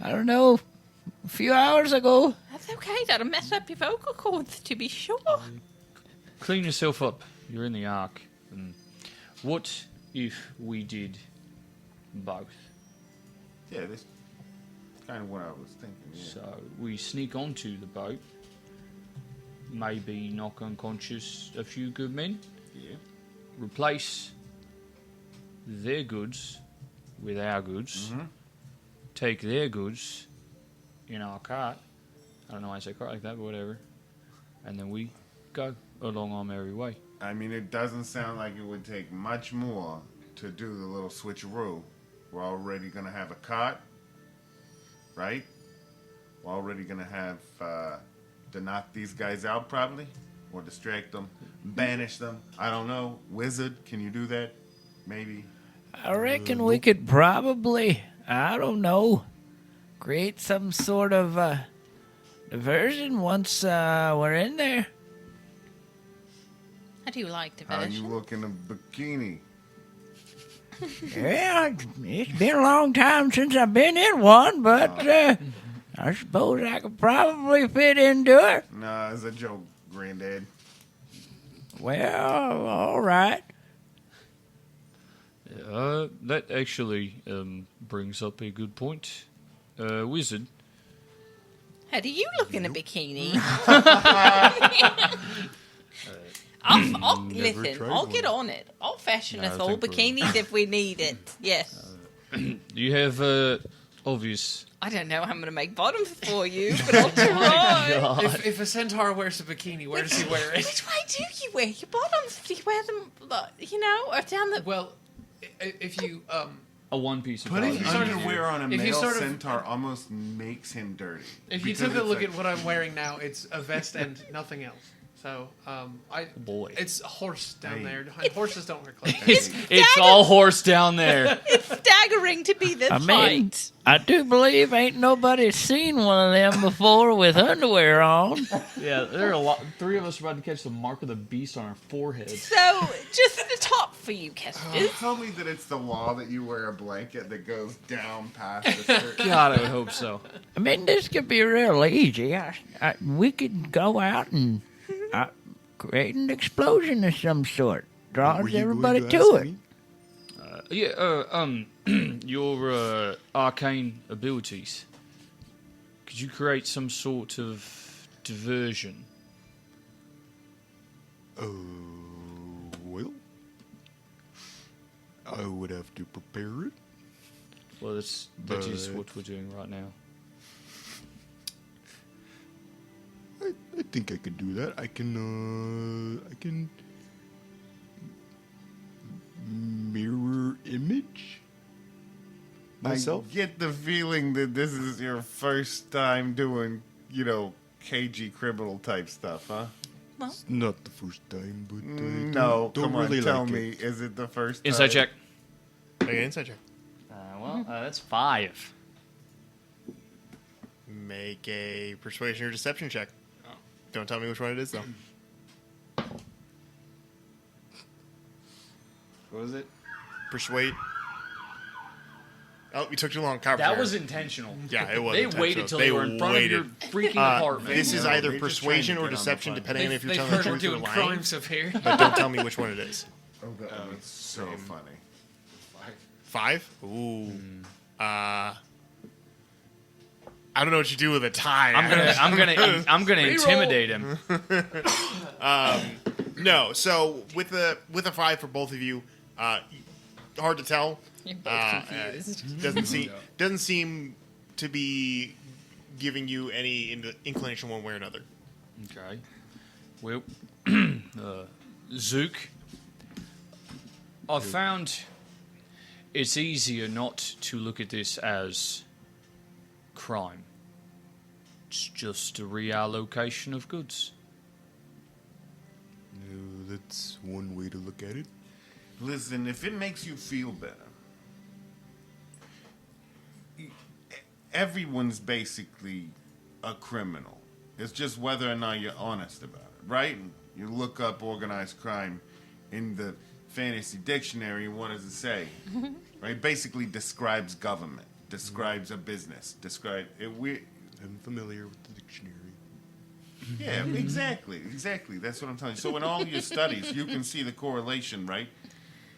[SPEAKER 6] don't know, a few hours ago.
[SPEAKER 2] That's okay. That'll mess up your vocal cords, to be sure.
[SPEAKER 4] Clean yourself up. You're in the Ark. And what if we did both?
[SPEAKER 3] Yeah, that's kind of what I was thinking. Yeah.
[SPEAKER 4] So we sneak onto the boat, maybe knock unconscious a few good men,
[SPEAKER 3] Yeah.
[SPEAKER 4] replace their goods with our goods, take their goods in our cart. I don't know why I say cart like that, but whatever. And then we go along our merry way.
[SPEAKER 3] I mean, it doesn't sound like it would take much more to do the little switcheroo. We're already gonna have a cot, right? We're already gonna have to knock these guys out, probably, or distract them, banish them. I don't know. Wizard, can you do that? Maybe.
[SPEAKER 6] I reckon we could probably, I don't know, create some sort of diversion once we're in there.
[SPEAKER 2] I do like
[SPEAKER 3] How you
[SPEAKER 2] diversion.
[SPEAKER 3] look in a bikini?
[SPEAKER 6] Yeah, it's been a long time since I've been in one, but I suppose I could probably fit into it.
[SPEAKER 3] Nah, it's a joke, Granddad.
[SPEAKER 6] Well, all right.
[SPEAKER 4] That actually brings up a good point. Wizard,
[SPEAKER 2] How do you look in a bikini? Listen, I'll get on it. I'll fashion us all bikinis if we need it. Yes.
[SPEAKER 4] you have obvious.
[SPEAKER 2] I don't know how I'm going to make bottoms for you, but I'll try.
[SPEAKER 5] If a centaur wears a bikini, where does he wear it?
[SPEAKER 2] Which way do you wear your bottoms? Do you wear them, or down the...
[SPEAKER 5] Well, if you
[SPEAKER 4] A one piece of
[SPEAKER 3] Putting
[SPEAKER 5] sort of-
[SPEAKER 3] underwear on a
[SPEAKER 5] if you
[SPEAKER 3] male
[SPEAKER 5] sort of-
[SPEAKER 3] centaur almost makes him dirty.
[SPEAKER 5] if you
[SPEAKER 3] Because
[SPEAKER 5] took a
[SPEAKER 3] it's
[SPEAKER 5] look
[SPEAKER 3] like-
[SPEAKER 5] at what I'm wearing now, it's a vest and nothing else. So
[SPEAKER 4] boy.
[SPEAKER 5] it's a horse down
[SPEAKER 3] Hey.
[SPEAKER 5] there. Horses don't wear clothes.
[SPEAKER 4] It's all horse down there.
[SPEAKER 2] It's staggering to be this
[SPEAKER 6] I mean,
[SPEAKER 2] height.
[SPEAKER 6] I do believe ain't nobody seen one of them before with underwear on.
[SPEAKER 4] Yeah, there are a lot. 3 of us are about to catch the mark of the beast on our foreheads.
[SPEAKER 2] So, just the top for you, Kestis.
[SPEAKER 3] Tell me that it's the law that you wear a blanket that goes down past the skirt.
[SPEAKER 4] God, I would hope so.
[SPEAKER 6] I mean, this could be real easy. We could go out and create an explosion of some sort. Draws
[SPEAKER 9] Were you
[SPEAKER 6] everybody
[SPEAKER 9] going
[SPEAKER 6] to
[SPEAKER 9] ask
[SPEAKER 6] it.
[SPEAKER 9] me?
[SPEAKER 4] Your arcane abilities. Could you create some sort of diversion?
[SPEAKER 9] Well, I would have to prepare it.
[SPEAKER 4] Well, that is what we're doing right now.
[SPEAKER 9] I think I could do that. I can mirror image myself.
[SPEAKER 3] I get the feeling that this is your first time doing, cagey criminal type stuff, huh?
[SPEAKER 9] It's not the first time, but
[SPEAKER 3] No,
[SPEAKER 9] don't
[SPEAKER 3] come on,
[SPEAKER 9] really
[SPEAKER 3] tell
[SPEAKER 9] like
[SPEAKER 3] me,
[SPEAKER 9] it.
[SPEAKER 3] is it the first time?
[SPEAKER 4] Inside check.
[SPEAKER 1] Okay, inside check.
[SPEAKER 4] That's 5.
[SPEAKER 1] Make a persuasion or deception check. Don't tell me which one it is, though.
[SPEAKER 7] What was it?
[SPEAKER 1] Persuade. Oh, you took too long. Cover
[SPEAKER 4] That
[SPEAKER 1] fire.
[SPEAKER 4] was intentional.
[SPEAKER 1] Yeah, it was.
[SPEAKER 4] They
[SPEAKER 1] intentional.
[SPEAKER 4] waited till they were in front
[SPEAKER 1] waited.
[SPEAKER 4] of your freaking apartment.
[SPEAKER 1] This is
[SPEAKER 3] No,
[SPEAKER 1] either
[SPEAKER 3] they're just
[SPEAKER 1] persuasion
[SPEAKER 3] trying
[SPEAKER 1] or
[SPEAKER 3] to get on the
[SPEAKER 1] deception,
[SPEAKER 3] fun.
[SPEAKER 1] depending on if you're
[SPEAKER 5] They've
[SPEAKER 1] telling the
[SPEAKER 5] heard we're
[SPEAKER 1] truth or
[SPEAKER 5] doing
[SPEAKER 1] lying.
[SPEAKER 5] crimes up here.
[SPEAKER 1] But don't tell me which one it is.
[SPEAKER 3] Oh, that was so funny.
[SPEAKER 1] 5? Ooh. I don't know what you do with a tie.
[SPEAKER 4] I'm gonna intimidate him.
[SPEAKER 1] No, so with a 5 for both of you, hard to tell.
[SPEAKER 2] You're both confused.
[SPEAKER 1] Doesn't seem to be giving you any inclination one way or another.
[SPEAKER 4] Okay. Well, Zook, I've found it's easier not to look at this as crime. It's just a reallocation of goods.
[SPEAKER 9] No, that's one way to look at it.
[SPEAKER 3] Listen, if it makes you feel better, everyone's basically a criminal. It's just whether or not you're honest about it, right? You look up organized crime in the fantasy dictionary, and what does it say? Right? Basically describes government, describes a business,
[SPEAKER 9] I'm familiar with the dictionary.
[SPEAKER 3] Yeah, exactly. That's what I'm telling you. So in all your studies, you can see the correlation, right?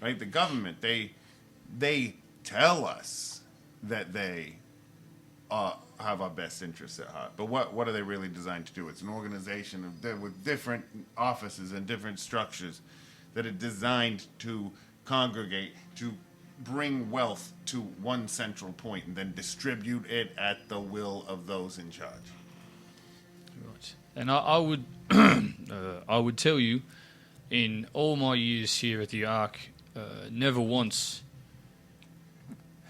[SPEAKER 3] Right? The government, they tell us that they have our best interests at heart. But what are they really designed to do? It's an organization with different offices and different structures that are designed to congregate, to bring wealth to one central point and then distribute it at the will of those in charge.
[SPEAKER 4] Right. And I would I would tell you, in all my years here at the Ark, never once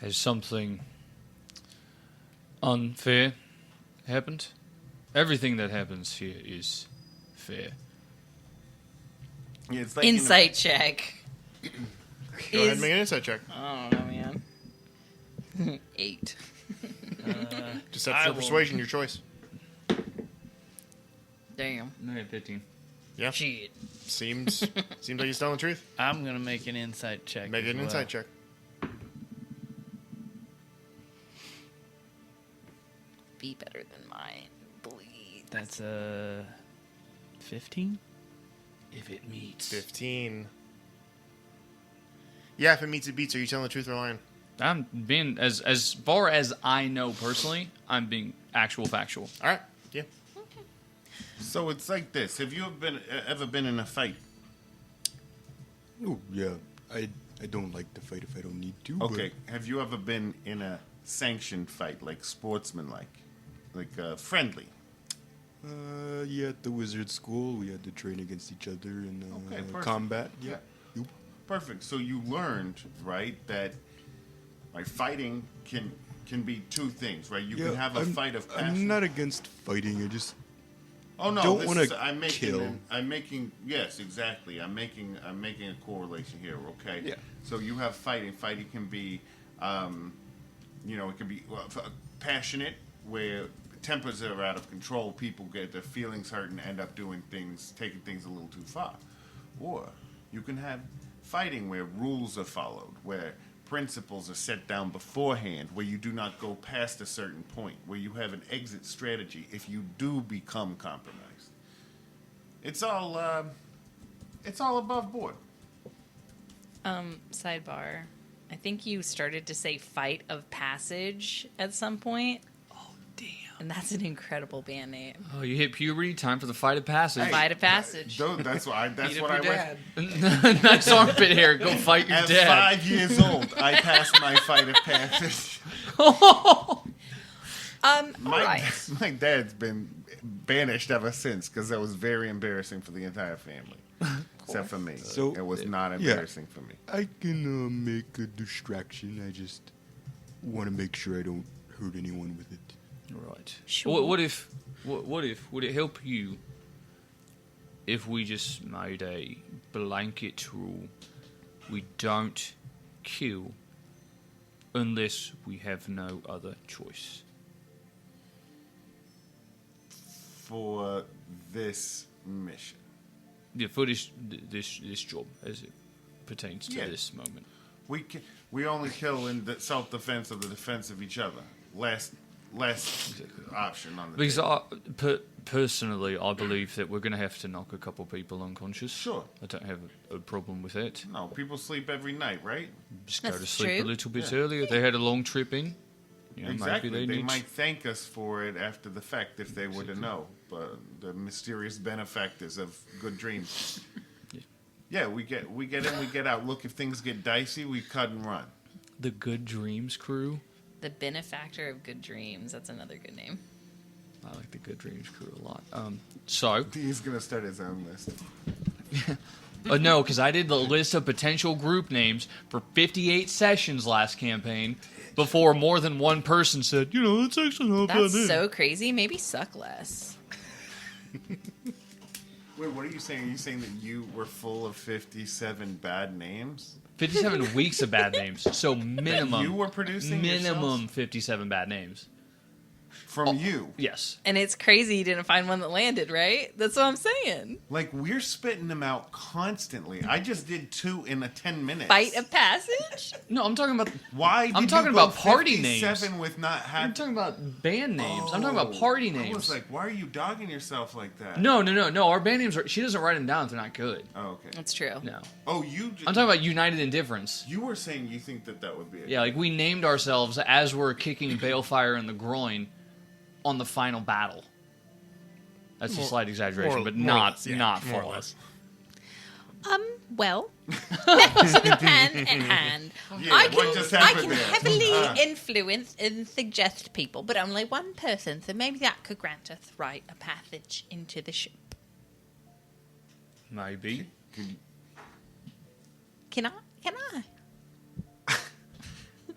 [SPEAKER 4] Has something unfair happened? Everything that happens here is fair.
[SPEAKER 3] Yeah, it's like
[SPEAKER 2] Insight check.
[SPEAKER 1] Go ahead and make an insight check.
[SPEAKER 2] I don't know, man. 8.
[SPEAKER 1] Deception or persuasion, your choice.
[SPEAKER 2] Damn.
[SPEAKER 4] No, 15.
[SPEAKER 1] Yeah.
[SPEAKER 2] Shit.
[SPEAKER 1] Seems like he's telling the truth.
[SPEAKER 6] I'm gonna make an insight check.
[SPEAKER 1] Make
[SPEAKER 6] as
[SPEAKER 1] an
[SPEAKER 6] well.
[SPEAKER 1] insight check.
[SPEAKER 2] Be better than mine. Bleed.
[SPEAKER 6] That's 15. If it meets.
[SPEAKER 1] 15. Yeah, if it meets, it beats. Are you telling the truth or lying?
[SPEAKER 4] I'm being, as far as I know personally, I'm being actual factual.
[SPEAKER 1] All right. Yeah.
[SPEAKER 3] So it's like this. Have you ever been in a fight?
[SPEAKER 9] Oh, yeah. I don't like to fight if I don't need to.
[SPEAKER 3] Okay. Have you ever been in a sanctioned fight, like sportsman-like? Like friendly?
[SPEAKER 9] But, yeah, at the wizard school, we had to train against each other in
[SPEAKER 3] Okay, perfect.
[SPEAKER 9] combat. Yeah. Yep.
[SPEAKER 3] Perfect. So you learned, right, that like fighting can be two things, right? You can have a fight of passion.
[SPEAKER 9] I'm not against fighting. I just
[SPEAKER 3] Oh no!
[SPEAKER 9] don't wanna kill.
[SPEAKER 3] I'm making. Yes, exactly. I'm making a correlation here. Okay.
[SPEAKER 9] Yeah.
[SPEAKER 3] So you have fighting. Fighting can be, it can be passionate, where tempers are out of control. People get their feelings hurt and end up taking things a little too far. Or you can have fighting where rules are followed, where principles are set down beforehand, where you do not go past a certain point, where you have an exit strategy if you do become compromised. It's all above board.
[SPEAKER 2] Sidebar. I think you started to say Fight of Passage at some point.
[SPEAKER 4] Oh, damn.
[SPEAKER 2] And that's an incredible band name.
[SPEAKER 4] Oh, you hit puberty, time for the Fight of Passage.
[SPEAKER 2] Fight of Passage.
[SPEAKER 3] That's what I
[SPEAKER 5] Beat
[SPEAKER 3] went.
[SPEAKER 5] up your dad.
[SPEAKER 4] Nice armpit hair, go fight your
[SPEAKER 3] At
[SPEAKER 4] dad.
[SPEAKER 3] 5 years old, I passed my fight of passage. My dad's been banished ever since because that was very embarrassing for the entire family, except for me.
[SPEAKER 9] So,
[SPEAKER 3] it was not embarrassing for me.
[SPEAKER 9] I can make a distraction. I just want to make sure I don't hurt anyone with it.
[SPEAKER 4] Right.
[SPEAKER 2] Sure.
[SPEAKER 4] What if would it help you if we just made a blanket rule? We don't kill unless we have no other choice.
[SPEAKER 3] For this mission,
[SPEAKER 4] Yeah, for this job as it pertains to
[SPEAKER 3] Yeah.
[SPEAKER 4] this moment.
[SPEAKER 3] we only kill in the self-defense or the defense of each other. Last option on the
[SPEAKER 4] Because
[SPEAKER 3] table.
[SPEAKER 4] personally, I believe that we're going to have to knock a couple people unconscious.
[SPEAKER 3] Sure.
[SPEAKER 4] I don't have a problem with that.
[SPEAKER 3] No, people sleep every night, right?
[SPEAKER 4] Just go
[SPEAKER 2] That's
[SPEAKER 4] to sleep
[SPEAKER 2] true.
[SPEAKER 4] a little bit
[SPEAKER 3] Yeah.
[SPEAKER 4] earlier. They had a long trip in. You know,
[SPEAKER 3] Exactly.
[SPEAKER 4] Maybe
[SPEAKER 3] They
[SPEAKER 4] need
[SPEAKER 3] might thank us for it after the fact if they were to know. But the mysterious benefactors of good dreams. Yeah, we get in, we get out. Look, if things get dicey, we cut and run.
[SPEAKER 4] the Good Dreams crew.
[SPEAKER 2] The Benefactor of Good Dreams. That's another good name.
[SPEAKER 4] I like the Good Dreams crew a lot. So
[SPEAKER 3] He's gonna start his own list.
[SPEAKER 4] no, because I did the list of potential group names for 58 sessions last campaign before more than one person said, that's actually not a bad
[SPEAKER 2] That's
[SPEAKER 4] name.
[SPEAKER 2] so crazy. Maybe suck less.
[SPEAKER 3] Wait, what are you saying? Are you saying that you were full of 57 bad names?
[SPEAKER 4] 57 weeks of bad names. So minimum.
[SPEAKER 3] You were producing
[SPEAKER 4] minimum
[SPEAKER 3] yourself?
[SPEAKER 4] 57 bad names.
[SPEAKER 3] From you.
[SPEAKER 4] Yes.
[SPEAKER 2] And it's crazy you didn't find one that landed, right? That's what I'm saying.
[SPEAKER 3] Like, we're spitting them out constantly. I just did 2 in 10 minutes.
[SPEAKER 2] Fight of Passage?
[SPEAKER 4] No, I'm talking about.
[SPEAKER 3] Why did
[SPEAKER 4] I'm
[SPEAKER 3] you
[SPEAKER 4] talking
[SPEAKER 3] go
[SPEAKER 4] about party
[SPEAKER 3] 57
[SPEAKER 4] names.
[SPEAKER 3] with not
[SPEAKER 4] I'm
[SPEAKER 3] having...
[SPEAKER 4] talking about band names. I'm talking about party names.
[SPEAKER 3] I was like, why are you dogging yourself like that?
[SPEAKER 4] No. Our band names are. She doesn't write them down if they're not good.
[SPEAKER 3] Oh, okay.
[SPEAKER 2] That's true.
[SPEAKER 4] No.
[SPEAKER 3] Oh,
[SPEAKER 4] I'm talking about United Indifference.
[SPEAKER 3] You were saying you think that would be a...
[SPEAKER 4] Yeah, like we named ourselves as we're kicking Balefire in the groin on the final battle. That's a slight exaggeration, but not
[SPEAKER 1] more or
[SPEAKER 4] flawless.
[SPEAKER 1] less.
[SPEAKER 2] Well, back to the plan at hand.
[SPEAKER 3] Yeah,
[SPEAKER 2] I
[SPEAKER 3] what just
[SPEAKER 2] can
[SPEAKER 3] happened there?
[SPEAKER 2] heavily influence and suggest people, but only one person, so maybe that could grant us right a passage into the ship.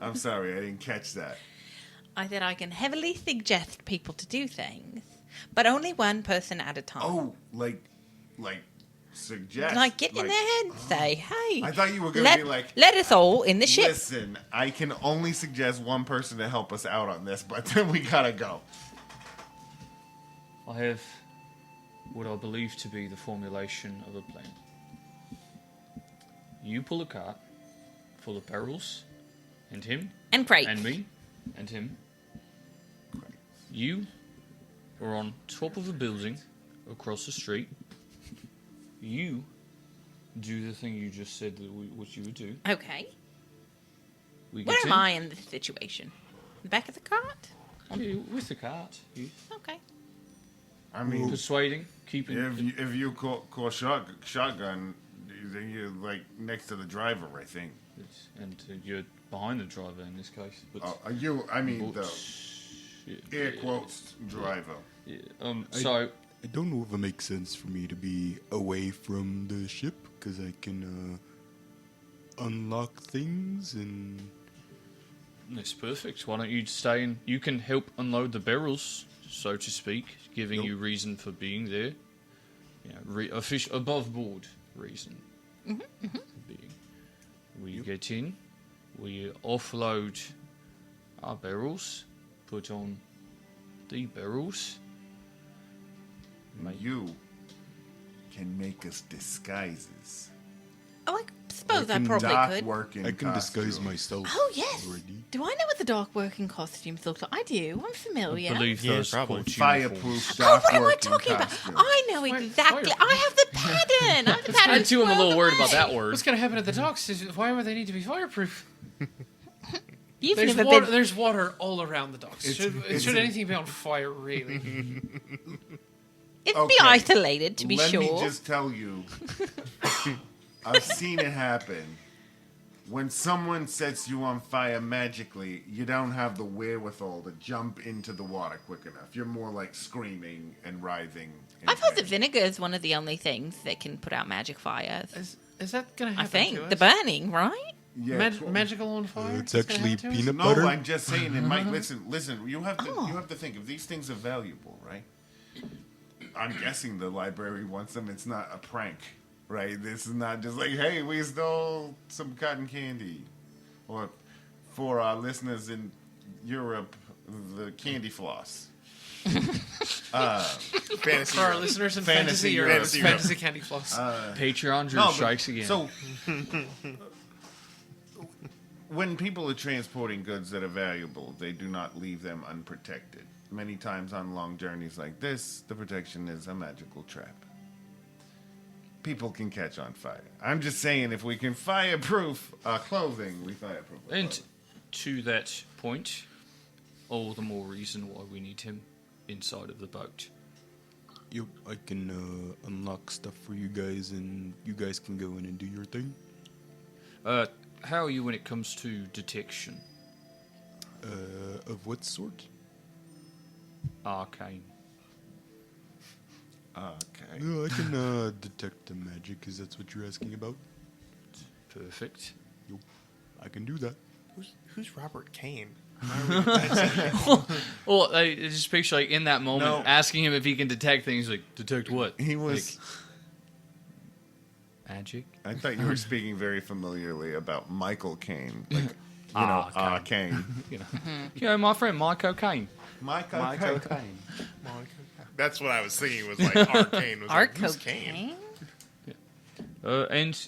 [SPEAKER 3] I'm sorry, I didn't catch that.
[SPEAKER 2] I said I can heavily suggest people to do things, but only one person at a time.
[SPEAKER 3] Oh, like suggest.
[SPEAKER 2] Like, get in their head and say, hey.
[SPEAKER 3] I thought you were going to be like,
[SPEAKER 2] let us all in the ship.
[SPEAKER 3] listen, I can only suggest one person to help us out on this, but then we gotta go.
[SPEAKER 4] I have what I believe to be the formulation of a plan. You pull a cart full of barrels, and him,
[SPEAKER 2] And crates.
[SPEAKER 4] and me, and him. You are on top of a building across the street. You do the thing you just said what you would do.
[SPEAKER 2] Okay.
[SPEAKER 4] We
[SPEAKER 2] Where
[SPEAKER 4] get
[SPEAKER 2] am
[SPEAKER 4] in.
[SPEAKER 2] I in this situation? The back of the cart?
[SPEAKER 4] Yeah, with the cart. You
[SPEAKER 2] Okay.
[SPEAKER 3] I mean,
[SPEAKER 4] persuading, keeping.
[SPEAKER 3] if you call shotgun, then you're like next to the driver, I think.
[SPEAKER 4] And you're behind the driver in this case. But,
[SPEAKER 3] I mean
[SPEAKER 4] but-
[SPEAKER 3] the air quotes driver.
[SPEAKER 4] Yeah, so
[SPEAKER 9] I don't know if it makes sense for me to be away from the ship because I can unlock things and.
[SPEAKER 4] that's perfect. Why don't you stay in? You can help unload the barrels, so to speak, giving
[SPEAKER 9] Nope.
[SPEAKER 4] you reason for being there. Yeah, above board reason. Being. We get in, we offload our barrels, put on the barrels.
[SPEAKER 3] You can make us disguises.
[SPEAKER 2] Oh, I suppose I
[SPEAKER 9] can
[SPEAKER 2] probably
[SPEAKER 3] Dark
[SPEAKER 2] could.
[SPEAKER 3] working
[SPEAKER 9] I can disguise
[SPEAKER 3] costume.
[SPEAKER 9] myself.
[SPEAKER 2] Oh, yes.
[SPEAKER 9] Already.
[SPEAKER 2] Do I know what the dark working costumes look like? I do. I'm familiar.
[SPEAKER 4] I believe
[SPEAKER 1] Yeah,
[SPEAKER 4] those
[SPEAKER 1] probably.
[SPEAKER 4] court
[SPEAKER 3] Fireproof
[SPEAKER 4] uniforms.
[SPEAKER 2] Oh,
[SPEAKER 3] dark
[SPEAKER 2] what am I
[SPEAKER 3] working
[SPEAKER 2] talking about?
[SPEAKER 3] costume.
[SPEAKER 2] I know exactly. I have the pattern. I have the pattern.
[SPEAKER 4] I too am a little worried about that
[SPEAKER 2] word.
[SPEAKER 4] word.
[SPEAKER 5] What's going to happen at the docks? Why would they need to be fireproof?
[SPEAKER 2] You've
[SPEAKER 5] There's
[SPEAKER 2] never
[SPEAKER 5] water,
[SPEAKER 2] been.
[SPEAKER 5] there's water all around the docks.
[SPEAKER 3] It's-
[SPEAKER 5] Should anything be on fire, really?
[SPEAKER 2] It'd
[SPEAKER 3] Okay.
[SPEAKER 2] be isolated, to be
[SPEAKER 3] Let
[SPEAKER 2] sure.
[SPEAKER 3] me just tell you, I've seen it happen. When someone sets you on fire magically, you don't have the wherewithal to jump into the water quick enough. You're more like screaming and writhing. in
[SPEAKER 2] I've heard that
[SPEAKER 3] pain.
[SPEAKER 2] vinegar is one of the only things that can put out magic fires.
[SPEAKER 5] Is that going to
[SPEAKER 2] I
[SPEAKER 5] happen
[SPEAKER 2] think
[SPEAKER 5] to us?
[SPEAKER 2] the burning, right?
[SPEAKER 3] Yeah,
[SPEAKER 5] Magical on fire?
[SPEAKER 9] It's
[SPEAKER 5] Is that gonna
[SPEAKER 9] actually
[SPEAKER 5] happen to us?
[SPEAKER 9] peanut
[SPEAKER 3] No,
[SPEAKER 9] butter.
[SPEAKER 3] I'm just saying it might. Listen. You have to.
[SPEAKER 2] Oh.
[SPEAKER 3] You have to think if these things are valuable, right? I'm guessing the library wants them. It's not a prank, right? This is not just like, hey, we stole some cotton candy, or for our listeners in Europe, the candy floss.
[SPEAKER 1] Fantasy.
[SPEAKER 5] For our
[SPEAKER 1] Europe.
[SPEAKER 5] listeners in
[SPEAKER 3] Fantasy
[SPEAKER 5] Fantasy
[SPEAKER 3] Europe.
[SPEAKER 5] Europe,
[SPEAKER 1] Fantasy Europe.
[SPEAKER 5] Fantasy Candy Floss.
[SPEAKER 4] Patreon Drew
[SPEAKER 3] No, but-
[SPEAKER 4] strikes again.
[SPEAKER 3] So, when people are transporting goods that are valuable, they do not leave them unprotected. Many times on long journeys like this, the protection is a magical trap. People can catch on fire. I'm just saying, if we can fireproof our clothing, we fireproof our
[SPEAKER 4] And
[SPEAKER 3] clothing.
[SPEAKER 4] to that point, all the more reason why we need him inside of the boat.
[SPEAKER 9] Yep, I can unlock stuff for you guys, and you guys can go in and do your thing.
[SPEAKER 4] How are you when it comes to detection?
[SPEAKER 9] Of what sort?
[SPEAKER 4] Arcane.
[SPEAKER 3] Okay.
[SPEAKER 9] I can detect the magic. Is that what you're asking about?
[SPEAKER 4] Perfect.
[SPEAKER 9] Yep, I can do that.
[SPEAKER 1] Who's Robert Kane?
[SPEAKER 4] Well, I just picture like in that moment,
[SPEAKER 3] No.
[SPEAKER 4] asking him if he can detect things. Like, detect what?
[SPEAKER 3] He was.
[SPEAKER 4] Magic.
[SPEAKER 3] I thought you were speaking very familiarly about Michael Caine. Like, Caine.
[SPEAKER 4] You know, my friend Michael Caine.
[SPEAKER 3] Michael Caine.
[SPEAKER 1] That's what I was thinking. Was like Arcane. Was like, who's
[SPEAKER 2] Arcane.
[SPEAKER 1] Kane?
[SPEAKER 4] And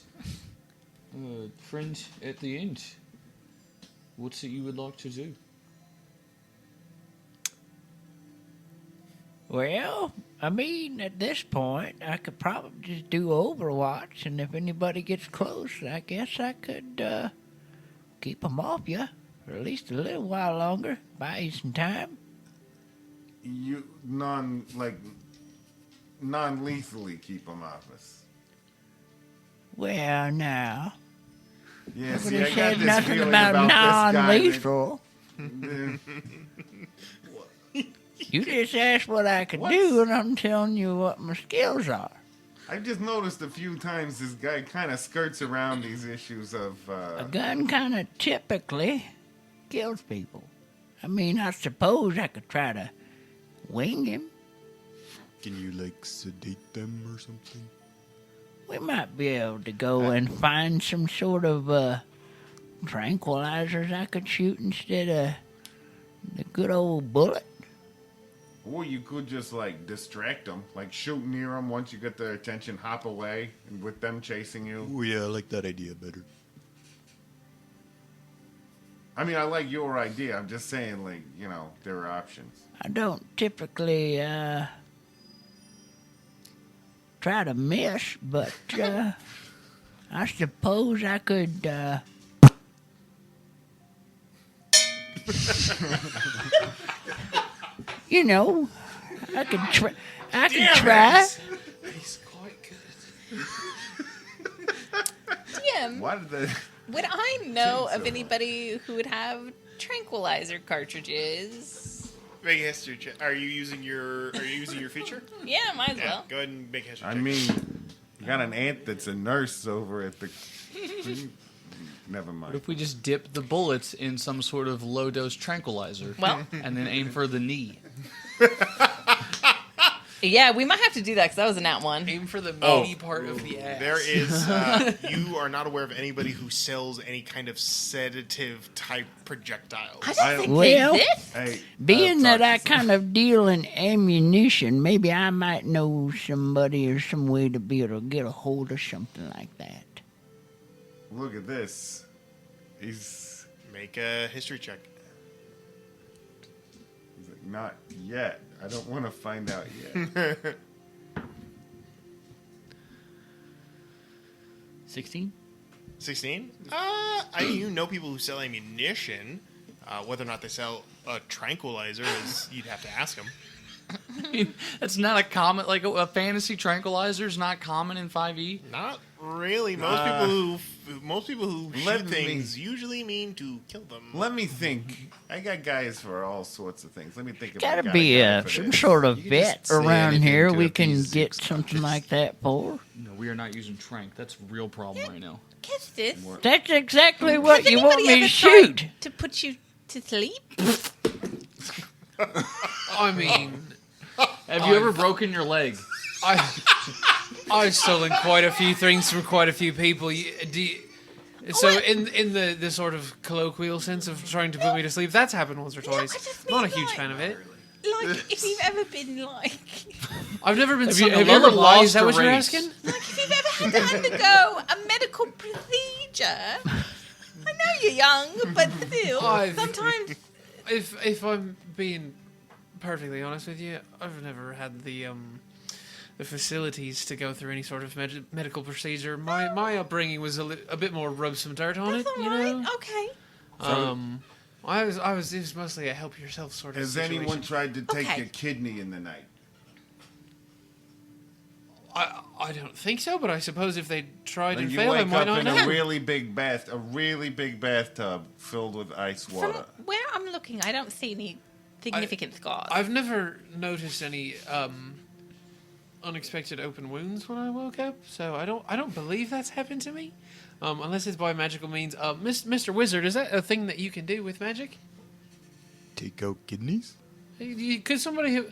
[SPEAKER 4] friend, at the end, what's it you would like to do?
[SPEAKER 6] Well, I mean, at this point, I could probably just do Overwatch, and if anybody gets close, I guess I could keep them off you for at least a little while longer, buy you some time.
[SPEAKER 3] You non-lethally keep them off us.
[SPEAKER 6] Well, now,
[SPEAKER 3] Yeah,
[SPEAKER 6] I
[SPEAKER 3] see,
[SPEAKER 6] would
[SPEAKER 3] I
[SPEAKER 6] have
[SPEAKER 3] got
[SPEAKER 6] said
[SPEAKER 3] this
[SPEAKER 6] nothing
[SPEAKER 3] feeling
[SPEAKER 6] about
[SPEAKER 3] this guy that-
[SPEAKER 6] non-lethal. You just asked what I could do, and I'm telling you what my skills are.
[SPEAKER 3] I've just noticed a few times this guy kind of skirts around these issues of.
[SPEAKER 6] A gun kind of typically kills people. I mean, I suppose I could try to wing him.
[SPEAKER 9] Can you, like, sedate them or something?
[SPEAKER 6] We might be able to go and find some sort of tranquilizers I could shoot instead of the good old bullet.
[SPEAKER 3] Or you could just like distract them, like shoot near them. Once you get their attention, hop away, and with them chasing you.
[SPEAKER 9] Oh, yeah, I like that idea better.
[SPEAKER 3] I mean, I like your idea. I'm just saying, like, there are options.
[SPEAKER 6] I don't typically try to miss, but I suppose I could. I could try. I could try.
[SPEAKER 5] He's quite good.
[SPEAKER 2] DM,
[SPEAKER 3] Why did they?
[SPEAKER 2] would I know of anybody who would have tranquilizer cartridges?
[SPEAKER 1] Make a history check. Are you using your feature?
[SPEAKER 2] Yeah, might as well.
[SPEAKER 1] Go ahead and make a history
[SPEAKER 3] I
[SPEAKER 1] check.
[SPEAKER 3] mean, you got an aunt that's a nurse over at the. Never
[SPEAKER 4] What
[SPEAKER 3] mind.
[SPEAKER 4] if we just dip the bullets in some sort of low dose tranquilizer
[SPEAKER 2] Well,
[SPEAKER 4] and then aim for the knee?
[SPEAKER 2] yeah, we might have to do that because that was a nat one.
[SPEAKER 5] Aim for the meaty part of the ass.
[SPEAKER 1] There is. You are not aware of anybody who sells any kind of sedative type projectiles.
[SPEAKER 2] I don't think
[SPEAKER 6] Well-
[SPEAKER 2] they exist.
[SPEAKER 3] Hey,
[SPEAKER 6] Being that I
[SPEAKER 3] talk to
[SPEAKER 6] kind of deal in ammunition, maybe I might know somebody or some way to be able to get a hold of something like that.
[SPEAKER 3] Look at this. He's
[SPEAKER 1] Make a history check.
[SPEAKER 3] like, not yet. I don't want to find out yet.
[SPEAKER 6] 16?
[SPEAKER 1] 16? You know people who sell ammunition. Whether or not they sell a tranquilizer is you'd have to ask them.
[SPEAKER 4] I mean, that's not a common, like a fantasy tranquilizer is not common in 5e.
[SPEAKER 1] Not really. Most people who
[SPEAKER 3] Let
[SPEAKER 1] shoot
[SPEAKER 3] me-
[SPEAKER 1] things usually mean to kill them.
[SPEAKER 3] Let me think. I got guys for all sorts of things. Let me think. If I
[SPEAKER 6] Gotta
[SPEAKER 3] got
[SPEAKER 6] be
[SPEAKER 3] a guy for
[SPEAKER 6] some
[SPEAKER 3] this.
[SPEAKER 6] sort of
[SPEAKER 7] You can just
[SPEAKER 6] vet
[SPEAKER 7] say
[SPEAKER 6] around
[SPEAKER 7] anything
[SPEAKER 6] here
[SPEAKER 7] to
[SPEAKER 6] we can
[SPEAKER 7] appease
[SPEAKER 6] get
[SPEAKER 7] Zook's
[SPEAKER 6] something
[SPEAKER 7] conscience.
[SPEAKER 6] like that for.
[SPEAKER 4] No, we are not using trank. That's a real problem right now.
[SPEAKER 2] Kiss this.
[SPEAKER 6] That's exactly what
[SPEAKER 2] Has
[SPEAKER 6] you want
[SPEAKER 2] anybody
[SPEAKER 6] me to
[SPEAKER 2] ever
[SPEAKER 6] shoot.
[SPEAKER 2] tried to put you to sleep?
[SPEAKER 5] I mean,
[SPEAKER 4] Have you ever broken your leg?
[SPEAKER 5] I've stolen quite a few things from quite a few people. So in the sort of colloquial sense of trying to put me to sleep, that's happened once or twice.
[SPEAKER 2] I just
[SPEAKER 5] Not a
[SPEAKER 2] mean,
[SPEAKER 5] huge
[SPEAKER 2] like-
[SPEAKER 5] fan of it.
[SPEAKER 2] Like, if you've ever been like,
[SPEAKER 5] I've never been
[SPEAKER 4] Have
[SPEAKER 5] sung
[SPEAKER 4] you-
[SPEAKER 5] a
[SPEAKER 4] have you ever
[SPEAKER 5] lullaby. Is
[SPEAKER 4] lost
[SPEAKER 5] that
[SPEAKER 4] a
[SPEAKER 5] what you're
[SPEAKER 4] race?
[SPEAKER 5] asking?
[SPEAKER 2] like if you've ever had to undergo a medical procedure. I know you're young, but still,
[SPEAKER 5] I've-
[SPEAKER 2] sometimes.
[SPEAKER 5] If I'm being perfectly honest with you, I've never had the facilities to go through any sort of medical procedure. My upbringing was a bit more rub some dirt on
[SPEAKER 2] That's
[SPEAKER 5] it,
[SPEAKER 2] all right.
[SPEAKER 5] you know.
[SPEAKER 2] Okay.
[SPEAKER 5] I was it was mostly a help yourself sort of
[SPEAKER 3] Has
[SPEAKER 5] situation.
[SPEAKER 3] anyone tried to take
[SPEAKER 2] Okay.
[SPEAKER 3] your kidney in the night?
[SPEAKER 5] I don't think so, but I suppose if they tried
[SPEAKER 3] Like
[SPEAKER 5] and
[SPEAKER 3] you
[SPEAKER 5] failed, I
[SPEAKER 3] wake
[SPEAKER 5] might
[SPEAKER 3] up
[SPEAKER 5] not
[SPEAKER 3] in
[SPEAKER 5] know.
[SPEAKER 3] a really big bathtub filled with ice
[SPEAKER 2] From
[SPEAKER 3] water.
[SPEAKER 2] where I'm looking, I don't see any significant scars.
[SPEAKER 5] I've never noticed any unexpected open wounds when I woke up, so I don't believe that's happened to me, unless it's by magical means. Mr. Wizard, is that a thing that you can do with magic?
[SPEAKER 9] Take out kidneys?
[SPEAKER 5] Could somebody?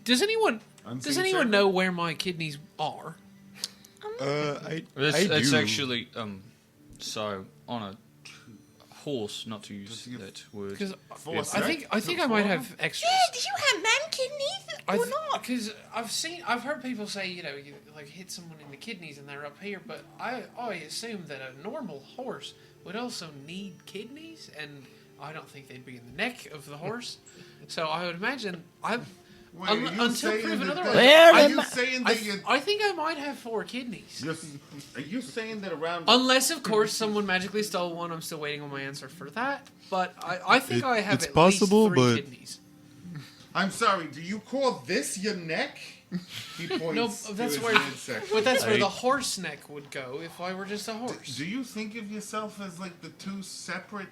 [SPEAKER 5] Does anyone
[SPEAKER 3] Unseen
[SPEAKER 5] know
[SPEAKER 3] servant?
[SPEAKER 5] where my kidneys are?
[SPEAKER 4] It's
[SPEAKER 9] do.
[SPEAKER 4] actually so on a horse, not to use that word.
[SPEAKER 5] Because
[SPEAKER 3] Force,
[SPEAKER 5] I
[SPEAKER 3] right?
[SPEAKER 5] think I might have extras.
[SPEAKER 2] yeah, did you have man kidneys or not?
[SPEAKER 5] Because I've heard people say, you like hit someone in the kidneys and they're up here, but I assume that a normal horse would also need kidneys, and I don't think they'd be in the neck of the horse. So I would imagine
[SPEAKER 3] Wait, are you
[SPEAKER 5] until
[SPEAKER 3] saying
[SPEAKER 5] proven
[SPEAKER 3] that
[SPEAKER 5] otherwise.
[SPEAKER 6] Well,
[SPEAKER 3] Are
[SPEAKER 6] it
[SPEAKER 3] you
[SPEAKER 6] mi-
[SPEAKER 3] saying
[SPEAKER 5] I,
[SPEAKER 3] that you?
[SPEAKER 5] I think I might have 4 kidneys.
[SPEAKER 3] Are you saying that around?
[SPEAKER 5] Unless, of course, someone magically stole one. I'm still waiting on my answer for that. But I think I have
[SPEAKER 9] it's
[SPEAKER 5] at
[SPEAKER 9] possible,
[SPEAKER 5] least 3
[SPEAKER 9] but-
[SPEAKER 5] kidneys.
[SPEAKER 3] I'm sorry. Do you call this your neck? He points
[SPEAKER 5] No,
[SPEAKER 3] to
[SPEAKER 5] that's
[SPEAKER 3] his
[SPEAKER 5] where.
[SPEAKER 3] midsection.
[SPEAKER 5] But that's where the horse neck would go if I were just a horse.
[SPEAKER 3] Do you think of yourself as like the two separate?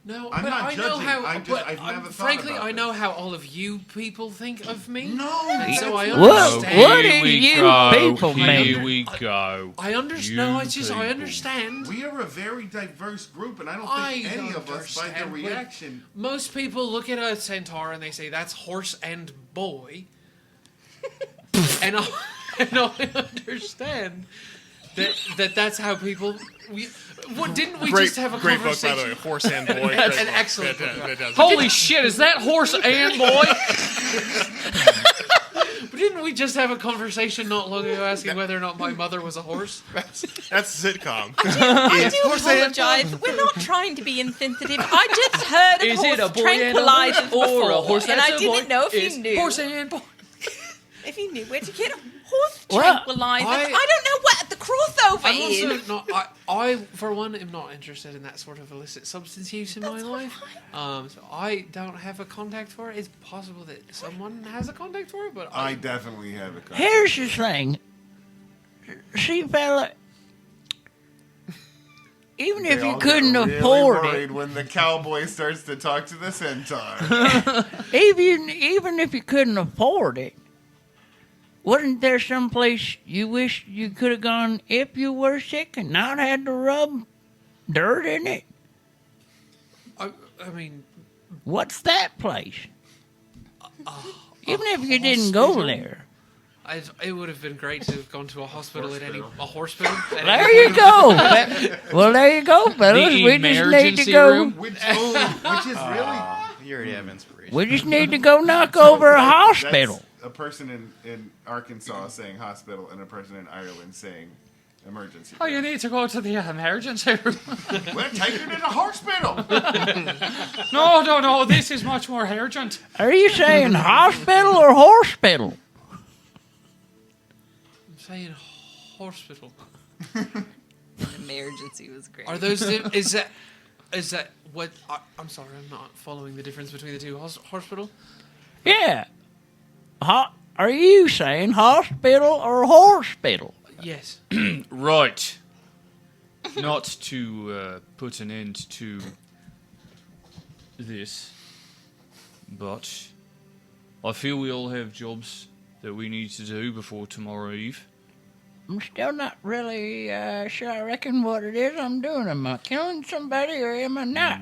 [SPEAKER 5] No,
[SPEAKER 3] I'm
[SPEAKER 5] but
[SPEAKER 3] not
[SPEAKER 5] I know
[SPEAKER 3] judging.
[SPEAKER 5] how.
[SPEAKER 3] I've
[SPEAKER 5] but
[SPEAKER 3] never thought
[SPEAKER 5] frankly,
[SPEAKER 3] about
[SPEAKER 5] I know
[SPEAKER 3] this.
[SPEAKER 5] how all of you people think of me.
[SPEAKER 3] No,
[SPEAKER 5] And so I
[SPEAKER 6] What?
[SPEAKER 5] understand.
[SPEAKER 6] What
[SPEAKER 4] Here
[SPEAKER 6] is
[SPEAKER 4] we
[SPEAKER 6] you
[SPEAKER 4] go.
[SPEAKER 6] people
[SPEAKER 4] Here
[SPEAKER 6] mean?
[SPEAKER 4] we go.
[SPEAKER 5] I understand.
[SPEAKER 4] You
[SPEAKER 5] No, it's just I
[SPEAKER 4] people.
[SPEAKER 5] understand.
[SPEAKER 3] we are a very diverse group, and I don't
[SPEAKER 5] I
[SPEAKER 3] think any of us, by the
[SPEAKER 5] understand, but
[SPEAKER 3] reaction,
[SPEAKER 5] Most people look at a centaur and they say that's horse and boy, and I understand that's how people. Didn't we just have a
[SPEAKER 1] Great book,
[SPEAKER 5] conversation?
[SPEAKER 1] by the way. Horse and Boy. Great
[SPEAKER 5] An
[SPEAKER 1] book.
[SPEAKER 5] excellent book.
[SPEAKER 1] Fantastic.
[SPEAKER 4] Holy shit! Is that horse and boy?
[SPEAKER 5] But didn't we just have a conversation not long ago asking whether or not my mother was a horse?
[SPEAKER 1] That's a sitcom.
[SPEAKER 2] I
[SPEAKER 1] It's
[SPEAKER 2] do
[SPEAKER 1] horse and
[SPEAKER 2] apologise. We're not trying to be insensitive. I just heard of
[SPEAKER 4] Is
[SPEAKER 2] horse
[SPEAKER 4] it a boy and a horse
[SPEAKER 2] tranquilizers
[SPEAKER 4] or
[SPEAKER 2] before,
[SPEAKER 4] a horse
[SPEAKER 2] and
[SPEAKER 4] that's
[SPEAKER 2] I
[SPEAKER 4] a
[SPEAKER 2] didn't
[SPEAKER 4] boy?
[SPEAKER 2] know if
[SPEAKER 4] It's
[SPEAKER 2] you knew.
[SPEAKER 4] horse and boy.
[SPEAKER 2] If you knew where to get horse
[SPEAKER 6] Well,
[SPEAKER 2] tranquilizers.
[SPEAKER 5] I-
[SPEAKER 2] I don't know what the crossover
[SPEAKER 5] I'm
[SPEAKER 2] is.
[SPEAKER 5] also not. I, for one, am not interested in that sort of illicit substance use in my life. So I don't have a contact for it. It's possible that someone has a contact for it, but
[SPEAKER 3] I definitely have a.
[SPEAKER 6] Here's the thing. See, fella, even if
[SPEAKER 3] They
[SPEAKER 6] you
[SPEAKER 3] all
[SPEAKER 6] couldn't
[SPEAKER 3] get really
[SPEAKER 6] afford
[SPEAKER 3] worried
[SPEAKER 6] it,
[SPEAKER 3] when the cowboy starts to talk to the centaur.
[SPEAKER 6] even if you couldn't afford it, wasn't there some place you wish you could have gone if you were sick and not had to rub dirt in it?
[SPEAKER 5] I mean,
[SPEAKER 6] What's that place? Even if you didn't go
[SPEAKER 5] hospital?
[SPEAKER 6] there.
[SPEAKER 5] it would have been great to have gone to a hospital at a hospital.
[SPEAKER 6] There you go. Well, there you go, fellas.
[SPEAKER 4] The
[SPEAKER 6] We just need to
[SPEAKER 4] emergency
[SPEAKER 6] go.
[SPEAKER 4] room?
[SPEAKER 3] which is really.
[SPEAKER 7] You already have inspiration.
[SPEAKER 6] We just need to go knock over a hospital.
[SPEAKER 3] That's a person in Arkansas saying hospital and a person in Ireland saying emergency.
[SPEAKER 4] Oh, you need to go to the emergency room.
[SPEAKER 3] We're taking it to the hospital.
[SPEAKER 4] No. This is much more urgent.
[SPEAKER 6] Are you saying hospital or hospital?
[SPEAKER 5] I'm saying hospital.
[SPEAKER 2] Emergency was great.
[SPEAKER 5] Are those? Is that what? I'm sorry, I'm not following the difference between the two. Hospital.
[SPEAKER 6] Yeah. Are you saying hospital or hospital?
[SPEAKER 5] Yes.
[SPEAKER 4] Right. Not to put an end to this, but I feel we all have jobs that we need to do before tomorrow eve.
[SPEAKER 6] I'm still not really sure. I reckon what it is I'm doing. Am I killing somebody or am I not?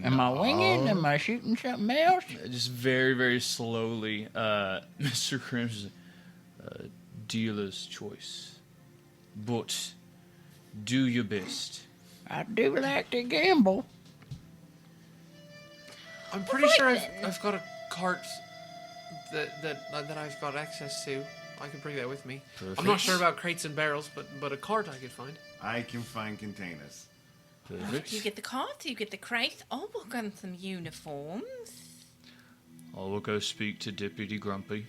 [SPEAKER 6] Am I winging? Am I shooting something else?
[SPEAKER 4] Just very, very slowly, Mr. Crimson, dealer's choice. But do your best.
[SPEAKER 6] I do like to gamble.
[SPEAKER 5] I'm pretty sure I've got a cart that I've got access to. I could bring that with me. I'm not sure about crates and barrels, but a cart I could find.
[SPEAKER 3] I can find containers.
[SPEAKER 2] You get the cards, you get the crates. I'll work on some uniforms.
[SPEAKER 4] I will go speak to Deputy Grumpy.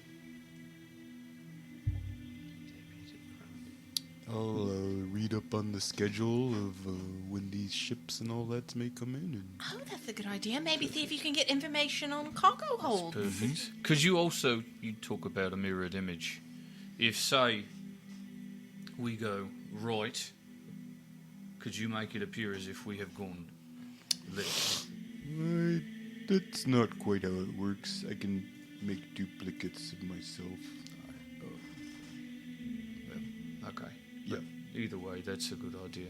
[SPEAKER 9] I'll read up on the schedule of when these ships and all that may come in. And
[SPEAKER 2] Oh, that's a good idea. Maybe see if you can get information on cargo holds.
[SPEAKER 4] Perfect. Could you also, you talk about a mirrored image. If, say, we go right, could you make it appear as if we have gone left?
[SPEAKER 9] that's not quite how it works. I can make duplicates of myself.
[SPEAKER 4] Okay. But either way, that's a good idea.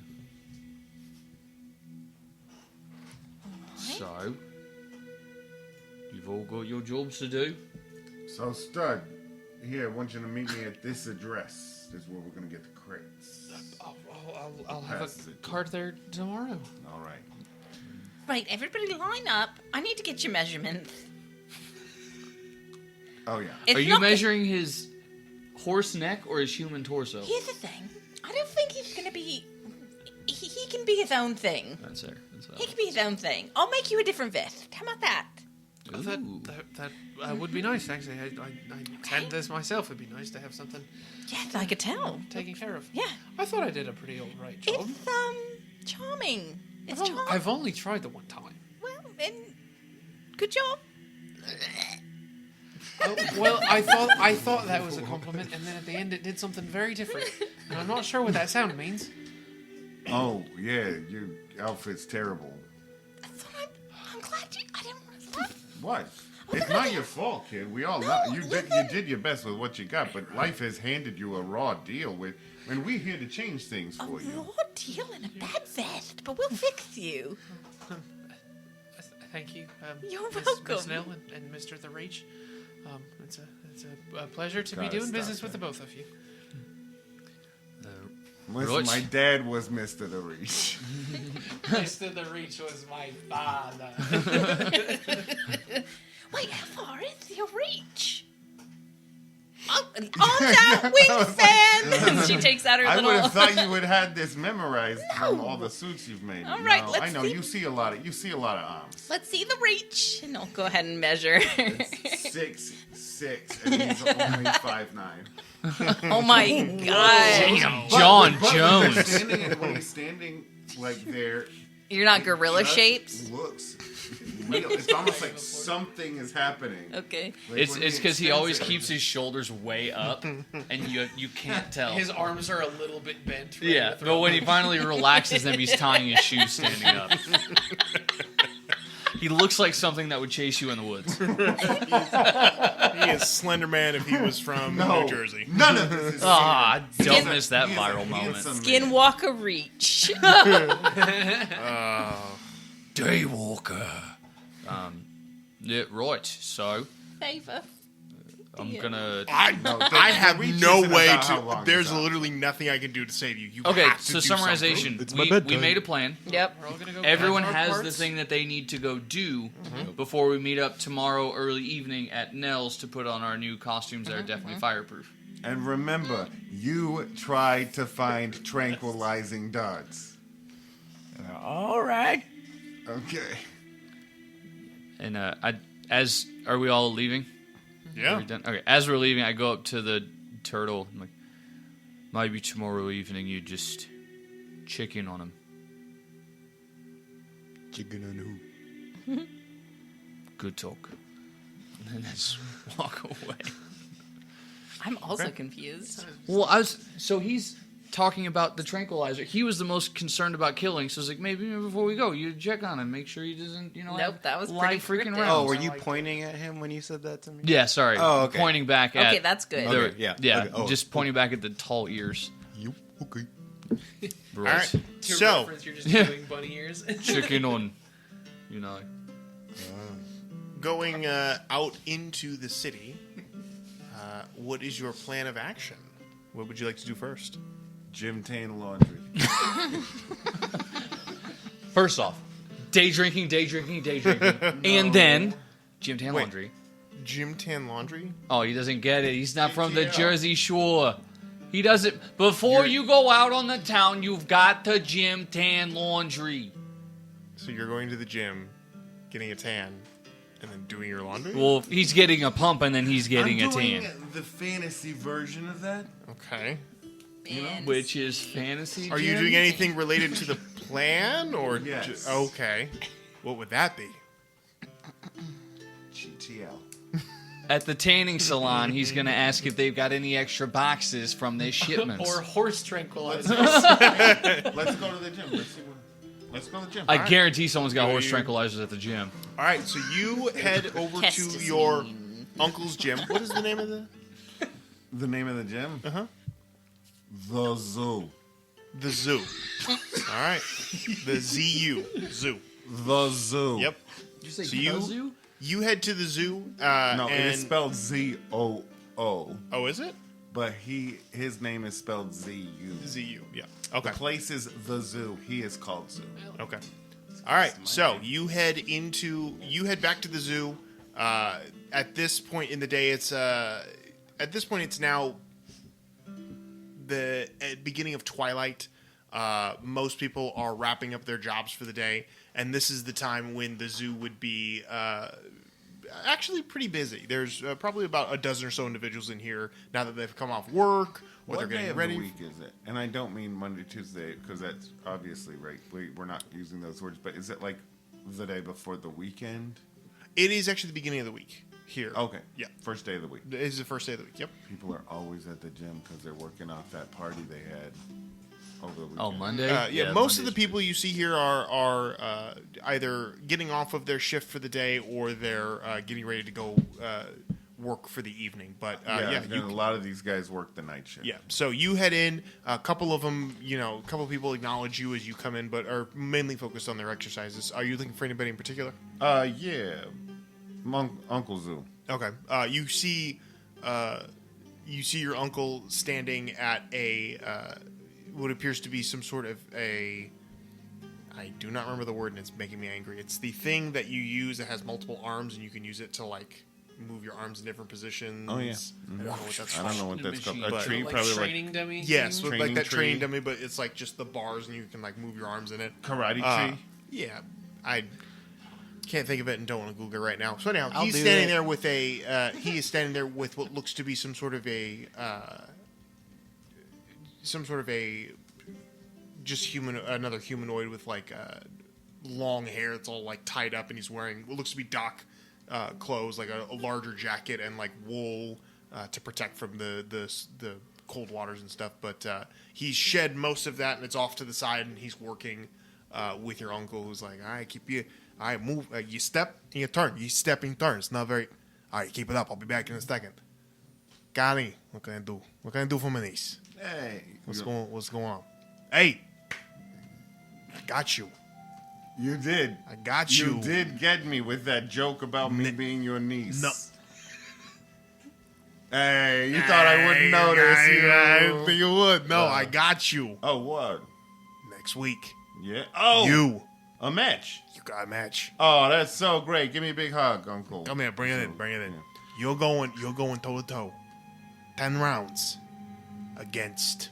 [SPEAKER 4] So, you've all got your jobs to do.
[SPEAKER 3] So, Stud, here, I want you to meet me at this address. This is where we're going to get the crates.
[SPEAKER 5] I'll have
[SPEAKER 3] Pass
[SPEAKER 5] a
[SPEAKER 3] it.
[SPEAKER 5] cart there tomorrow.
[SPEAKER 3] All right.
[SPEAKER 2] Right, everybody line up. I need to get your measurements.
[SPEAKER 3] Oh, yeah.
[SPEAKER 2] It's
[SPEAKER 4] Are you
[SPEAKER 2] not the-
[SPEAKER 4] measuring his horse neck or his human torso?
[SPEAKER 2] Here's the thing. I don't think he's going to be... He can be his own thing.
[SPEAKER 4] That's fair. That's
[SPEAKER 2] He can be his own thing. I'll make you a different vest. How about that?
[SPEAKER 5] That would be nice, actually. I tend this myself. It'd be nice to have something
[SPEAKER 2] Yes, I could tell.
[SPEAKER 5] taken care of.
[SPEAKER 2] Yeah.
[SPEAKER 5] I thought I did a pretty alright job.
[SPEAKER 2] It's, charming. It's charming.
[SPEAKER 5] I've only tried the one time.
[SPEAKER 2] Well, and good job.
[SPEAKER 5] Well, I thought that was a compliment, and then at the end it did something very different. And I'm not sure what that sound means.
[SPEAKER 3] Oh, yeah, your outfit's terrible. What? It's not your fault, kid. We all know you did your best with what you got, but life has handed you a raw deal and we're here to change things for you.
[SPEAKER 2] Raw deal in a bad vest, but we'll fix you.
[SPEAKER 5] Thank you.
[SPEAKER 2] You're
[SPEAKER 5] Miss
[SPEAKER 2] welcome.
[SPEAKER 5] Nell and Mr. The Reach. It's a pleasure to be doing business with the both of you.
[SPEAKER 3] Listen,
[SPEAKER 4] Right.
[SPEAKER 3] my dad was Mr. The Reach.
[SPEAKER 5] Mr. The Reach was my father.
[SPEAKER 2] Wait, how far is your reach? Arms out, wingspan! She takes out her
[SPEAKER 3] I
[SPEAKER 2] little...
[SPEAKER 3] would have thought you would have had this memorized from all the suits you've made.
[SPEAKER 2] All right,
[SPEAKER 3] No,
[SPEAKER 2] let's
[SPEAKER 3] I know
[SPEAKER 2] see.
[SPEAKER 3] you see a lot of arms.
[SPEAKER 2] Let's see the reach. And I'll go ahead and measure.
[SPEAKER 3] 6'6", and he's only 5'9".
[SPEAKER 2] Oh my god.
[SPEAKER 4] John
[SPEAKER 3] But
[SPEAKER 4] Jones.
[SPEAKER 3] when he's standing like there,
[SPEAKER 2] You're not gorilla
[SPEAKER 3] just
[SPEAKER 2] shapes?
[SPEAKER 3] looks real. It's almost like something is happening.
[SPEAKER 2] Okay.
[SPEAKER 3] Like
[SPEAKER 4] It's
[SPEAKER 3] when
[SPEAKER 4] because he
[SPEAKER 3] extends
[SPEAKER 4] always
[SPEAKER 3] it.
[SPEAKER 4] keeps his shoulders way up, and you can't tell.
[SPEAKER 5] His arms are a little bit bent. ready
[SPEAKER 4] Yeah,
[SPEAKER 5] to throw
[SPEAKER 4] but when he
[SPEAKER 5] them.
[SPEAKER 4] finally relaxes them, he's tying his shoes standing up. He looks like something that would chase you in the woods.
[SPEAKER 1] He is Slender Man if he was from New Jersey.
[SPEAKER 3] None of this is
[SPEAKER 4] Ah, don't
[SPEAKER 2] Skin-
[SPEAKER 4] miss that
[SPEAKER 3] He is a
[SPEAKER 4] viral moment.
[SPEAKER 3] handsome man.
[SPEAKER 2] Skinwalker reach.
[SPEAKER 4] Daywalker. Yeah, right. So
[SPEAKER 2] Favor.
[SPEAKER 4] I'm gonna.
[SPEAKER 1] I have
[SPEAKER 3] reach
[SPEAKER 1] no
[SPEAKER 3] isn't
[SPEAKER 1] way
[SPEAKER 3] about how long
[SPEAKER 1] to. There's
[SPEAKER 3] it's up.
[SPEAKER 1] literally nothing I can do to save you. You
[SPEAKER 4] Okay,
[SPEAKER 1] have to
[SPEAKER 4] so
[SPEAKER 1] do something.
[SPEAKER 4] summarization.
[SPEAKER 9] It's my
[SPEAKER 4] We
[SPEAKER 9] bedtime.
[SPEAKER 4] made a plan.
[SPEAKER 2] Yep.
[SPEAKER 5] We're all gonna go
[SPEAKER 4] Everyone
[SPEAKER 5] grab our
[SPEAKER 4] has the
[SPEAKER 5] parts.
[SPEAKER 4] thing that they need to go do before we meet up tomorrow early evening at Nell's to put on our new costumes that are definitely fireproof.
[SPEAKER 3] And remember, you tried to find tranquilizing darts.
[SPEAKER 6] All right.
[SPEAKER 3] Okay.
[SPEAKER 4] And are we all leaving? Are
[SPEAKER 1] Yeah.
[SPEAKER 4] we done? Okay, as we're leaving, I go up to the turtle. I'm like, maybe tomorrow evening you just check in on him.
[SPEAKER 9] Chicken on who?
[SPEAKER 4] Good talk. And then just walk away.
[SPEAKER 2] I'm also confused.
[SPEAKER 4] Well, so he's talking about the tranquilizer. He was the most concerned about killing, so it's like maybe before we go, you check on him, make sure he doesn't,
[SPEAKER 2] Nope,
[SPEAKER 4] have
[SPEAKER 2] that was
[SPEAKER 4] live
[SPEAKER 2] pretty
[SPEAKER 4] freaking
[SPEAKER 2] cryptic.
[SPEAKER 4] rounds.
[SPEAKER 7] Oh, were you pointing at him when you said that to me?
[SPEAKER 4] Yeah, sorry.
[SPEAKER 7] Oh, okay.
[SPEAKER 4] Pointing back at.
[SPEAKER 2] Okay, that's good.
[SPEAKER 4] the-
[SPEAKER 7] Okay, yeah.
[SPEAKER 4] Yeah,
[SPEAKER 7] Okay, oh,
[SPEAKER 4] just pointing back at the tall ears.
[SPEAKER 9] You okay?
[SPEAKER 1] All right.
[SPEAKER 5] To
[SPEAKER 1] So
[SPEAKER 5] reference, you're just
[SPEAKER 4] Yeah.
[SPEAKER 5] doing bunny ears.
[SPEAKER 4] Check in on,
[SPEAKER 1] going out into the city, what is your plan of action? What would you like to do first?
[SPEAKER 3] Gym tan laundry.
[SPEAKER 4] First off, day drinking, and then gym tan
[SPEAKER 1] Wait.
[SPEAKER 4] laundry.
[SPEAKER 1] Gym tan laundry?
[SPEAKER 4] Oh, he doesn't get it. He's not from the
[SPEAKER 3] GTL.
[SPEAKER 4] Jersey Shore. He doesn't. Before you go out on the town, you've got to gym tan laundry.
[SPEAKER 1] So you're going to the gym, getting a tan, and then doing your laundry?
[SPEAKER 4] Well, he's getting a pump and then he's getting
[SPEAKER 3] I'm
[SPEAKER 4] a
[SPEAKER 3] doing
[SPEAKER 4] tan,
[SPEAKER 3] the fantasy version of that.
[SPEAKER 1] Okay.
[SPEAKER 4] which is fantasy.
[SPEAKER 1] Are you
[SPEAKER 4] gym?
[SPEAKER 1] doing anything related to the plan, or
[SPEAKER 3] Yes.
[SPEAKER 1] okay? What would that be?
[SPEAKER 3] GTL.
[SPEAKER 4] At the tanning salon? He's going to ask if they've got any extra boxes from their shipments.
[SPEAKER 5] or horse tranquilizer.
[SPEAKER 3] Let's go to the gym. Let's go to the gym.
[SPEAKER 4] I guarantee someone's got
[SPEAKER 1] Go
[SPEAKER 4] horse
[SPEAKER 1] you-
[SPEAKER 4] tranquilizers at the gym.
[SPEAKER 1] All right, so you head over to
[SPEAKER 2] Kestisine.
[SPEAKER 1] your uncle's gym. What is the name of the?
[SPEAKER 3] The name of the gym?
[SPEAKER 1] Uh-huh.
[SPEAKER 3] The Zoo.
[SPEAKER 1] The zoo. All right. The ZU. Zoo.
[SPEAKER 3] The Zoo.
[SPEAKER 1] Yep.
[SPEAKER 4] Did you say
[SPEAKER 1] So you head to the zoo.
[SPEAKER 3] No,
[SPEAKER 1] and,
[SPEAKER 3] it is spelled Z-O-O.
[SPEAKER 1] Oh, is it?
[SPEAKER 3] But his name is spelled Z-U.
[SPEAKER 1] ZU. Yeah.
[SPEAKER 3] The
[SPEAKER 1] Okay.
[SPEAKER 3] place is the zoo. He is called Zoo.
[SPEAKER 1] Okay. All right. So you head back to the zoo. At this point in the day, it's now the beginning of twilight. Most people are wrapping up their jobs for the day, and this is the time when the zoo would be actually pretty busy. There's probably about a dozen or so individuals in here now that they've come off work or they're
[SPEAKER 3] What day
[SPEAKER 1] getting
[SPEAKER 3] of
[SPEAKER 1] ready.
[SPEAKER 3] the week is it? And I don't mean Monday, Tuesday, because that's obviously right. We're not using those words, but is it like the day before the weekend?
[SPEAKER 1] It is actually the beginning of the week here.
[SPEAKER 3] Okay.
[SPEAKER 1] Yeah.
[SPEAKER 3] First day of the week.
[SPEAKER 1] It is the first day of the week. Yep.
[SPEAKER 3] People are always at the gym because they're working off that party they had over the weekend.
[SPEAKER 4] Oh, Monday.
[SPEAKER 1] Yeah, most of the
[SPEAKER 4] Monday's
[SPEAKER 1] people you see here are either getting off of their shift for the day or they're getting ready to go work for the evening. But
[SPEAKER 3] a lot of these guys work the night shift.
[SPEAKER 1] yeah. So you head in. A couple of them, a couple of people acknowledge you as you come in, but are mainly focused on their exercises. Are you looking for anybody in particular?
[SPEAKER 3] Yeah. Uncle Zoo.
[SPEAKER 1] Okay. You see your uncle standing at a what appears to be some sort of a. I do not remember the word, and it's making me angry. It's the thing that you use that has multiple arms, and you can use it to like move your arms in different positions.
[SPEAKER 3] Oh, yeah.
[SPEAKER 1] I don't know what that's
[SPEAKER 3] I
[SPEAKER 1] called.
[SPEAKER 3] don't know what that's called.
[SPEAKER 4] Machine.
[SPEAKER 3] A tree,
[SPEAKER 5] like
[SPEAKER 3] probably
[SPEAKER 5] training dummy.
[SPEAKER 1] Yes,
[SPEAKER 5] thing?
[SPEAKER 1] with like that
[SPEAKER 3] tree.
[SPEAKER 1] training dummy, but it's like just the bars, and you can like move your arms in it.
[SPEAKER 3] Karate tree.
[SPEAKER 1] Yeah, I can't think of it and don't want to Google it right now. So anyhow,
[SPEAKER 7] I'll
[SPEAKER 1] he's
[SPEAKER 7] do
[SPEAKER 1] standing
[SPEAKER 7] it.
[SPEAKER 1] there with a. He is standing there with what looks to be some sort of a. Just another humanoid with like long hair. It's all like tied up, and he's wearing what looks to be dock clothes, like a larger jacket and like wool to protect from the cold waters and stuff. But he's shed most of that, and it's off to the side, and he's working with your uncle, who's like, "All right, keep you. All right, move. You step and you turn. You step and turn. It's not very. All right, keep it up. I'll be back in a second. Gary, what can I do? What can I do for my niece?
[SPEAKER 3] Hey.
[SPEAKER 1] What's going on? Hey, I got you.
[SPEAKER 3] You did.
[SPEAKER 1] I got you.
[SPEAKER 3] You did get me with that joke about me being your niece.
[SPEAKER 1] No.
[SPEAKER 3] Hey, you thought I wouldn't notice.
[SPEAKER 1] I
[SPEAKER 3] you.
[SPEAKER 1] didn't think you would. No, I got you.
[SPEAKER 3] Oh, what?
[SPEAKER 1] Next week.
[SPEAKER 3] Yeah. Oh.
[SPEAKER 1] You
[SPEAKER 3] A match.
[SPEAKER 1] You got a match.
[SPEAKER 3] Oh, that's so great. Give me a big hug, Uncle.
[SPEAKER 1] Come here, bring it in. You're going toe to toe. 10 rounds against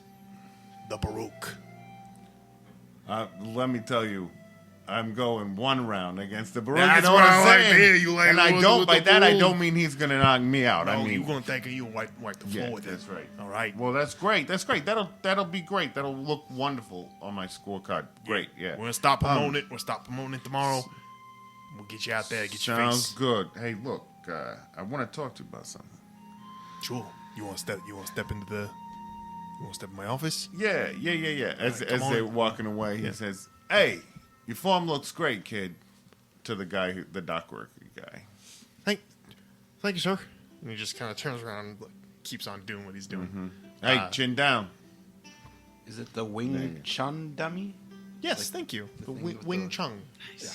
[SPEAKER 1] the Baruch.
[SPEAKER 3] Let me tell you, I'm going 1 round against the Baruch.
[SPEAKER 1] That's
[SPEAKER 3] you know
[SPEAKER 1] what
[SPEAKER 3] what
[SPEAKER 1] I
[SPEAKER 3] I'm
[SPEAKER 1] like
[SPEAKER 3] saying?
[SPEAKER 1] to hear. You like
[SPEAKER 3] and I
[SPEAKER 1] going
[SPEAKER 3] don't.
[SPEAKER 1] with
[SPEAKER 3] By
[SPEAKER 1] the
[SPEAKER 3] that, I
[SPEAKER 1] Baruch.
[SPEAKER 3] don't mean he's gonna knock me out.
[SPEAKER 1] No,
[SPEAKER 3] I mean,
[SPEAKER 1] you're going to take it. You wipe the floor
[SPEAKER 3] yeah,
[SPEAKER 1] with it.
[SPEAKER 3] that's right.
[SPEAKER 1] All right.
[SPEAKER 3] Well, that's great. That's great. That'll be great. That'll look wonderful on my scorecard. Great. Yeah.
[SPEAKER 1] We're going to stop promoting it. We'll stop promoting it tomorrow. We'll get you out there. Get your
[SPEAKER 3] Sounds
[SPEAKER 1] face.
[SPEAKER 3] good. Hey, look. I want to talk to you about something.
[SPEAKER 1] Sure. You want to step into the... You want to step in my office?
[SPEAKER 3] Yeah. As
[SPEAKER 1] right, come
[SPEAKER 3] they're
[SPEAKER 1] on.
[SPEAKER 3] walking away, he says, "Hey, your form looks great, kid." To the guy, the dock worker guy.
[SPEAKER 1] Thank you, sir. And he just kind of turns around and keeps on doing what he's doing.
[SPEAKER 3] Hey, chin down.
[SPEAKER 7] Is it the Wing Chun dummy?
[SPEAKER 1] Yes, thank you. The
[SPEAKER 7] thing with
[SPEAKER 1] Wing
[SPEAKER 7] the-
[SPEAKER 1] Chun.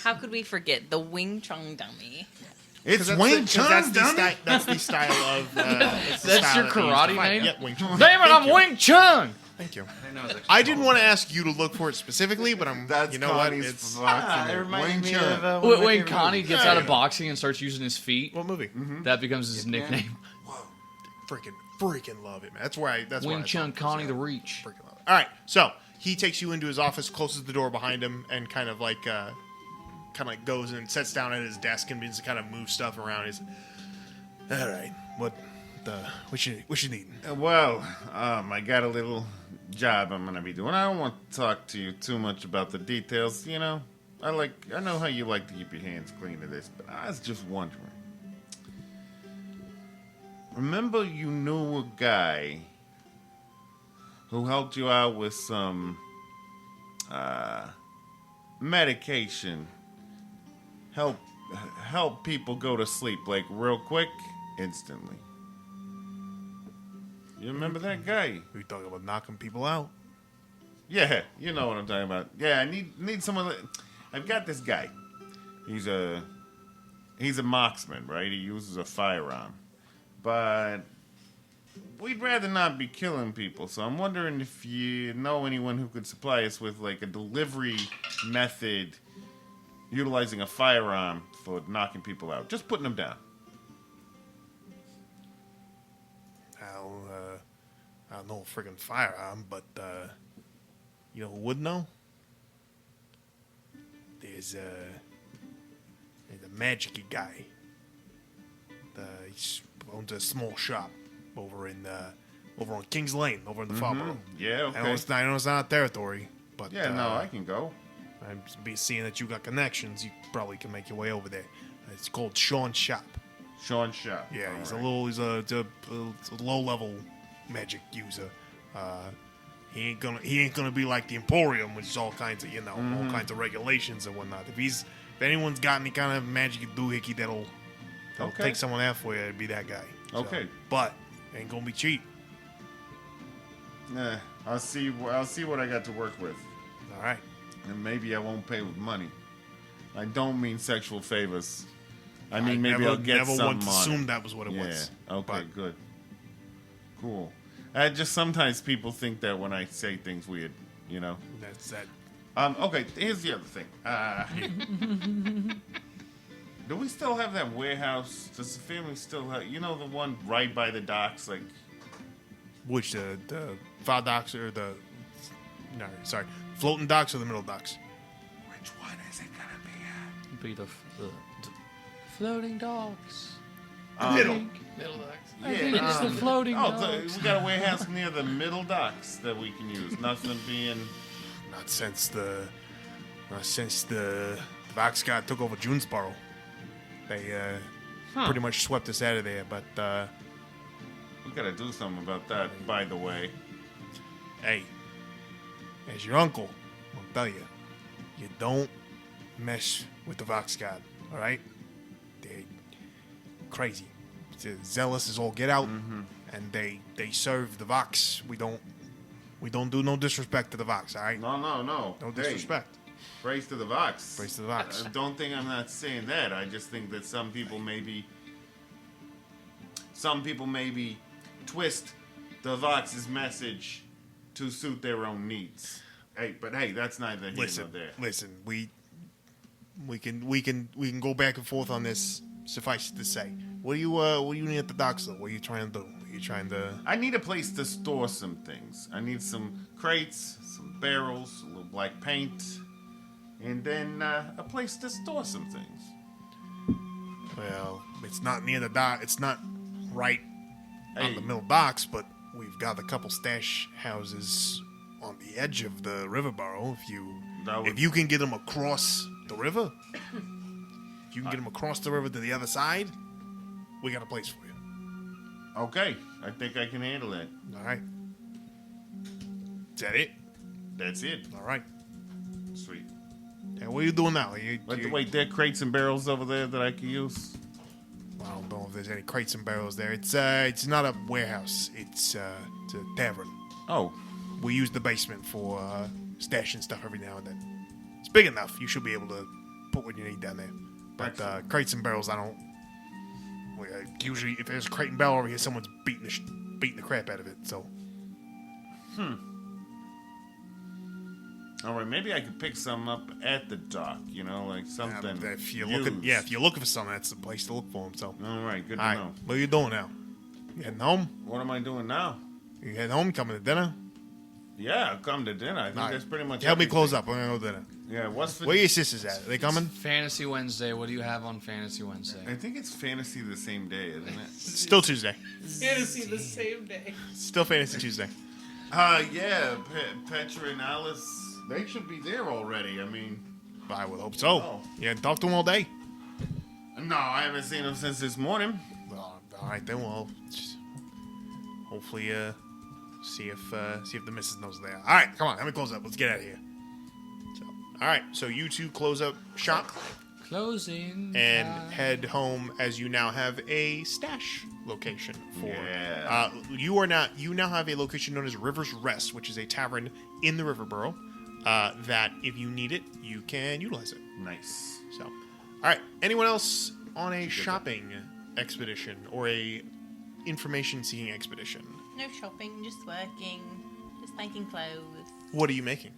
[SPEAKER 2] How could we forget the Wing Chun dummy?
[SPEAKER 3] It's
[SPEAKER 1] That's
[SPEAKER 3] Wing
[SPEAKER 1] the-
[SPEAKER 3] Chun,
[SPEAKER 1] that's the,
[SPEAKER 3] dummy.
[SPEAKER 1] that's the style of... that's the
[SPEAKER 4] That's
[SPEAKER 1] style
[SPEAKER 4] your
[SPEAKER 1] that they use to
[SPEAKER 4] karate
[SPEAKER 1] fight.
[SPEAKER 4] name?
[SPEAKER 1] Yeah, Wing Chun.
[SPEAKER 4] Damn it,
[SPEAKER 1] Thank
[SPEAKER 4] I'm
[SPEAKER 1] you.
[SPEAKER 4] Wing Chun!
[SPEAKER 1] Thank you.
[SPEAKER 7] I know it's actually
[SPEAKER 1] I didn't want to ask you to look for it specifically, but
[SPEAKER 3] That's
[SPEAKER 1] you know what?
[SPEAKER 3] Connie's
[SPEAKER 1] It's...
[SPEAKER 3] boxing
[SPEAKER 7] it
[SPEAKER 3] name.
[SPEAKER 7] reminds
[SPEAKER 3] Wing
[SPEAKER 7] me
[SPEAKER 3] Chun.
[SPEAKER 7] of
[SPEAKER 4] When Connie gets
[SPEAKER 1] Yeah,
[SPEAKER 4] out of
[SPEAKER 1] yeah.
[SPEAKER 4] boxing and starts using his feet,
[SPEAKER 1] What movie?
[SPEAKER 4] that becomes his nickname.
[SPEAKER 1] Freaking love it, man. That's why. That's why
[SPEAKER 4] Wing
[SPEAKER 1] I
[SPEAKER 4] Chun
[SPEAKER 1] thought it was,
[SPEAKER 4] Connie the Reach.
[SPEAKER 1] freaking love it. All right, so he takes you into his office, closes the door behind him, and kind of like goes and sits down at his desk and begins to kind of move stuff around. He's all right. What you needing?
[SPEAKER 3] Well, I got a little job I'm gonna be doing. I don't want to talk to you too much about the details. You know, I know how you like to keep your hands clean to this, but I was just wondering. Remember, you knew a guy who helped you out with some medication. Help people go to sleep like real quick, instantly. You remember that guy?
[SPEAKER 1] We talking about knocking people out.
[SPEAKER 3] Yeah, you know what I'm talking about. Yeah, I need someone. I've got this guy. He's a marksman, right? He uses a firearm, but we'd rather not be killing people. So I'm wondering if you know anyone who could supply us with like a delivery method utilizing a firearm for knocking people out, just putting them down.
[SPEAKER 1] I don't know a friggin' firearm, but you know who would know? There's a magic-y guy. He owns a small shop over on Kings Lane, over in the Farborough.
[SPEAKER 3] Yeah, okay.
[SPEAKER 1] I know it's not our territory, but
[SPEAKER 3] Yeah, no, I can go.
[SPEAKER 1] I'm seeing that you got connections. You probably can make your way over there. It's called Sean's Shop.
[SPEAKER 3] Sean Shop.
[SPEAKER 1] Yeah,
[SPEAKER 3] All
[SPEAKER 1] he's
[SPEAKER 3] right.
[SPEAKER 1] a low-level magic user. he ain't gonna be like the Emporium, which is all kinds of all kinds of regulations and whatnot. If anyone's got any kind of magic doohickey that'll
[SPEAKER 3] Okay.
[SPEAKER 1] take someone out for you, it'd be that guy. So,
[SPEAKER 3] Okay.
[SPEAKER 1] but ain't gonna be cheap.
[SPEAKER 3] Nah, I'll see what I got to work with.
[SPEAKER 1] All right.
[SPEAKER 3] And maybe I won't pay with money. I don't mean sexual favors. I mean, maybe I'll get
[SPEAKER 1] never
[SPEAKER 3] some
[SPEAKER 1] once
[SPEAKER 3] money.
[SPEAKER 1] assumed that was what it
[SPEAKER 3] Yeah.
[SPEAKER 1] was.
[SPEAKER 3] Okay.
[SPEAKER 1] But
[SPEAKER 3] Good. Cool. Just sometimes people think that when I say things weird, you know.
[SPEAKER 1] that's that.
[SPEAKER 3] Okay. Here's the other thing. Do we still have that warehouse? Does the family still have? You know, the one right by the docks, like.
[SPEAKER 1] Which the far docks or floating docks or the middle docks?
[SPEAKER 3] Which one is it gonna be at?
[SPEAKER 4] Be the floating docks.
[SPEAKER 3] Middle.
[SPEAKER 5] Middle docks.
[SPEAKER 4] I think it's the floating
[SPEAKER 3] Oh,
[SPEAKER 4] docks.
[SPEAKER 3] we got a warehouse near the middle docks that we can use. Nothing being.
[SPEAKER 1] Not since the Vox God took over Junesboro. They pretty much swept us out of there. But
[SPEAKER 3] We gotta do something about that, by the way.
[SPEAKER 1] hey, as your uncle, I'll tell you, you don't mess with the Vox God. All right? They're crazy. They're zealous as all get out, and they serve the Vox. We don't do no disrespect to the Vox. All right?
[SPEAKER 3] No.
[SPEAKER 1] No
[SPEAKER 3] Hey,
[SPEAKER 1] disrespect.
[SPEAKER 3] praise to the Vox.
[SPEAKER 1] Praise to the Vox.
[SPEAKER 3] Don't think I'm not saying that. I just think that some people maybe twist the Vox's message to suit their own needs. Hey, that's neither here nor there.
[SPEAKER 1] Listen. We can go back and forth on this. Suffice it to say, what do you need at the docks though? What are you trying to do? Are you trying to?
[SPEAKER 3] I need a place to store some things. I need some crates, some barrels, a little black paint, and then a place to store some things.
[SPEAKER 1] Well, it's not near the dock. It's not right on
[SPEAKER 3] Hey.
[SPEAKER 1] the middle docks, but we've got a couple stash houses on the edge of the river borough. If you can get them across the river, if you can get them across the river to the other side, we got a place for you.
[SPEAKER 3] Okay, I think I can handle that.
[SPEAKER 1] All right. Is that it?
[SPEAKER 3] That's it.
[SPEAKER 1] All right.
[SPEAKER 3] Sweet.
[SPEAKER 1] And what are you doing now?
[SPEAKER 3] Wait, there are crates and barrels over there that I can use?
[SPEAKER 1] I don't know if there's any crates and barrels there. It's not a warehouse. It's a tavern.
[SPEAKER 3] Oh,
[SPEAKER 1] We use the basement for stashing stuff every now and then. It's big enough. You should be able to put what you need down there. But
[SPEAKER 3] Excellent.
[SPEAKER 1] crates and barrels, I don't. Usually, if there's a crate and barrel over here, someone's beating the crap out of it. So
[SPEAKER 3] all right. Maybe I could pick some up at the dock. You know, like something.
[SPEAKER 1] if you're
[SPEAKER 3] used.
[SPEAKER 1] looking for something, that's the place to look for them. So
[SPEAKER 3] All right. Good to
[SPEAKER 1] all right,
[SPEAKER 3] know.
[SPEAKER 1] what are you doing now? You heading home?
[SPEAKER 3] What am I doing now?
[SPEAKER 1] You heading home? Coming to dinner?
[SPEAKER 3] Yeah, I'll come to dinner. I think
[SPEAKER 1] All right.
[SPEAKER 3] that's pretty much.
[SPEAKER 1] Help me
[SPEAKER 3] everything.
[SPEAKER 1] close up. We're gonna go to dinner.
[SPEAKER 3] Yeah. What's for?
[SPEAKER 1] Where are your sisters at? Are they coming?
[SPEAKER 4] Fantasy Wednesday. What do you have on Fantasy Wednesday?
[SPEAKER 3] I think it's fantasy the same day, isn't it?
[SPEAKER 1] Still Tuesday.
[SPEAKER 5] Fantasy the same day.
[SPEAKER 1] Still Fantasy Tuesday.
[SPEAKER 3] Yeah. Petra and Alice. They should be there already. I mean,
[SPEAKER 1] I would hope so.
[SPEAKER 3] Oh.
[SPEAKER 1] Yeah, talk to them all day.
[SPEAKER 3] no, I haven't seen them since this morning.
[SPEAKER 1] All right, then we'll just hopefully see if the missus knows they're there. All right, come on, let me close up. Let's get out of here. So, all right, so you two close up shop
[SPEAKER 4] Closing.
[SPEAKER 1] and head home as you now have a stash location for.
[SPEAKER 3] Yeah.
[SPEAKER 1] You now have a location known as River's Rest, which is a tavern in the river borough. That if you need it, you can utilize it.
[SPEAKER 3] Nice.
[SPEAKER 1] So, all right. Anyone else on a shopping expedition or a information-seeking expedition?
[SPEAKER 2] No shopping, just working, just making clothes.
[SPEAKER 1] What are you making?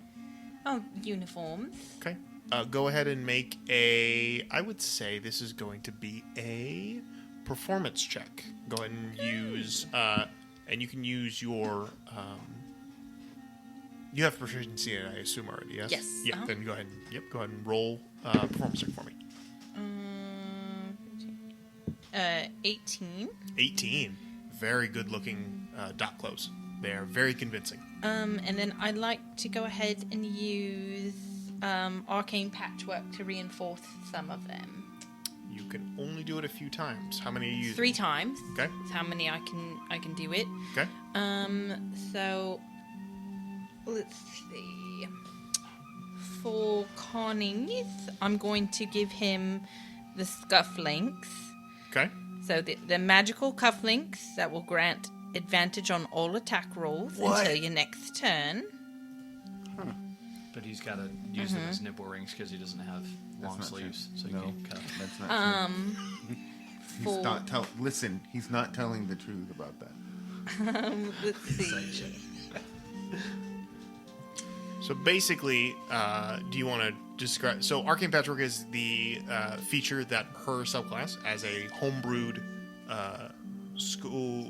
[SPEAKER 2] Oh, uniforms.
[SPEAKER 1] Okay. Go ahead and make a. I would say this is going to be a performance check. Go ahead and use. And you can use your. You have proficiency in it, I assume already. Yes.
[SPEAKER 2] Yes,
[SPEAKER 1] Yeah.
[SPEAKER 2] uh-huh.
[SPEAKER 1] Then go ahead. Go ahead and roll performance check for me.
[SPEAKER 2] 18.
[SPEAKER 1] 18. Very good looking dock clothes. They are very convincing.
[SPEAKER 2] And then I'd like to go ahead and use arcane patchwork to reinforce some of them.
[SPEAKER 1] You can only do it a few times. How many are you using?
[SPEAKER 2] 3 times.
[SPEAKER 1] Okay.
[SPEAKER 2] Is how many I can do it.
[SPEAKER 1] Okay.
[SPEAKER 2] So let's see. For Connie, I'm going to give him the Scufflinks.
[SPEAKER 1] Okay.
[SPEAKER 2] So the magical cufflinks that will grant advantage on all attack rolls until your next turn.
[SPEAKER 4] But he's got to use them as nipple rings because he doesn't have long
[SPEAKER 3] not
[SPEAKER 4] sleeves. So
[SPEAKER 3] No.
[SPEAKER 4] he can't cuff.
[SPEAKER 3] That's not true.
[SPEAKER 2] For
[SPEAKER 3] He's not listen, he's not telling the truth about that.
[SPEAKER 2] let's see.
[SPEAKER 1] So basically, do you want to describe? So Arcane Patchwork is the feature that her subclass, as a homebrewed school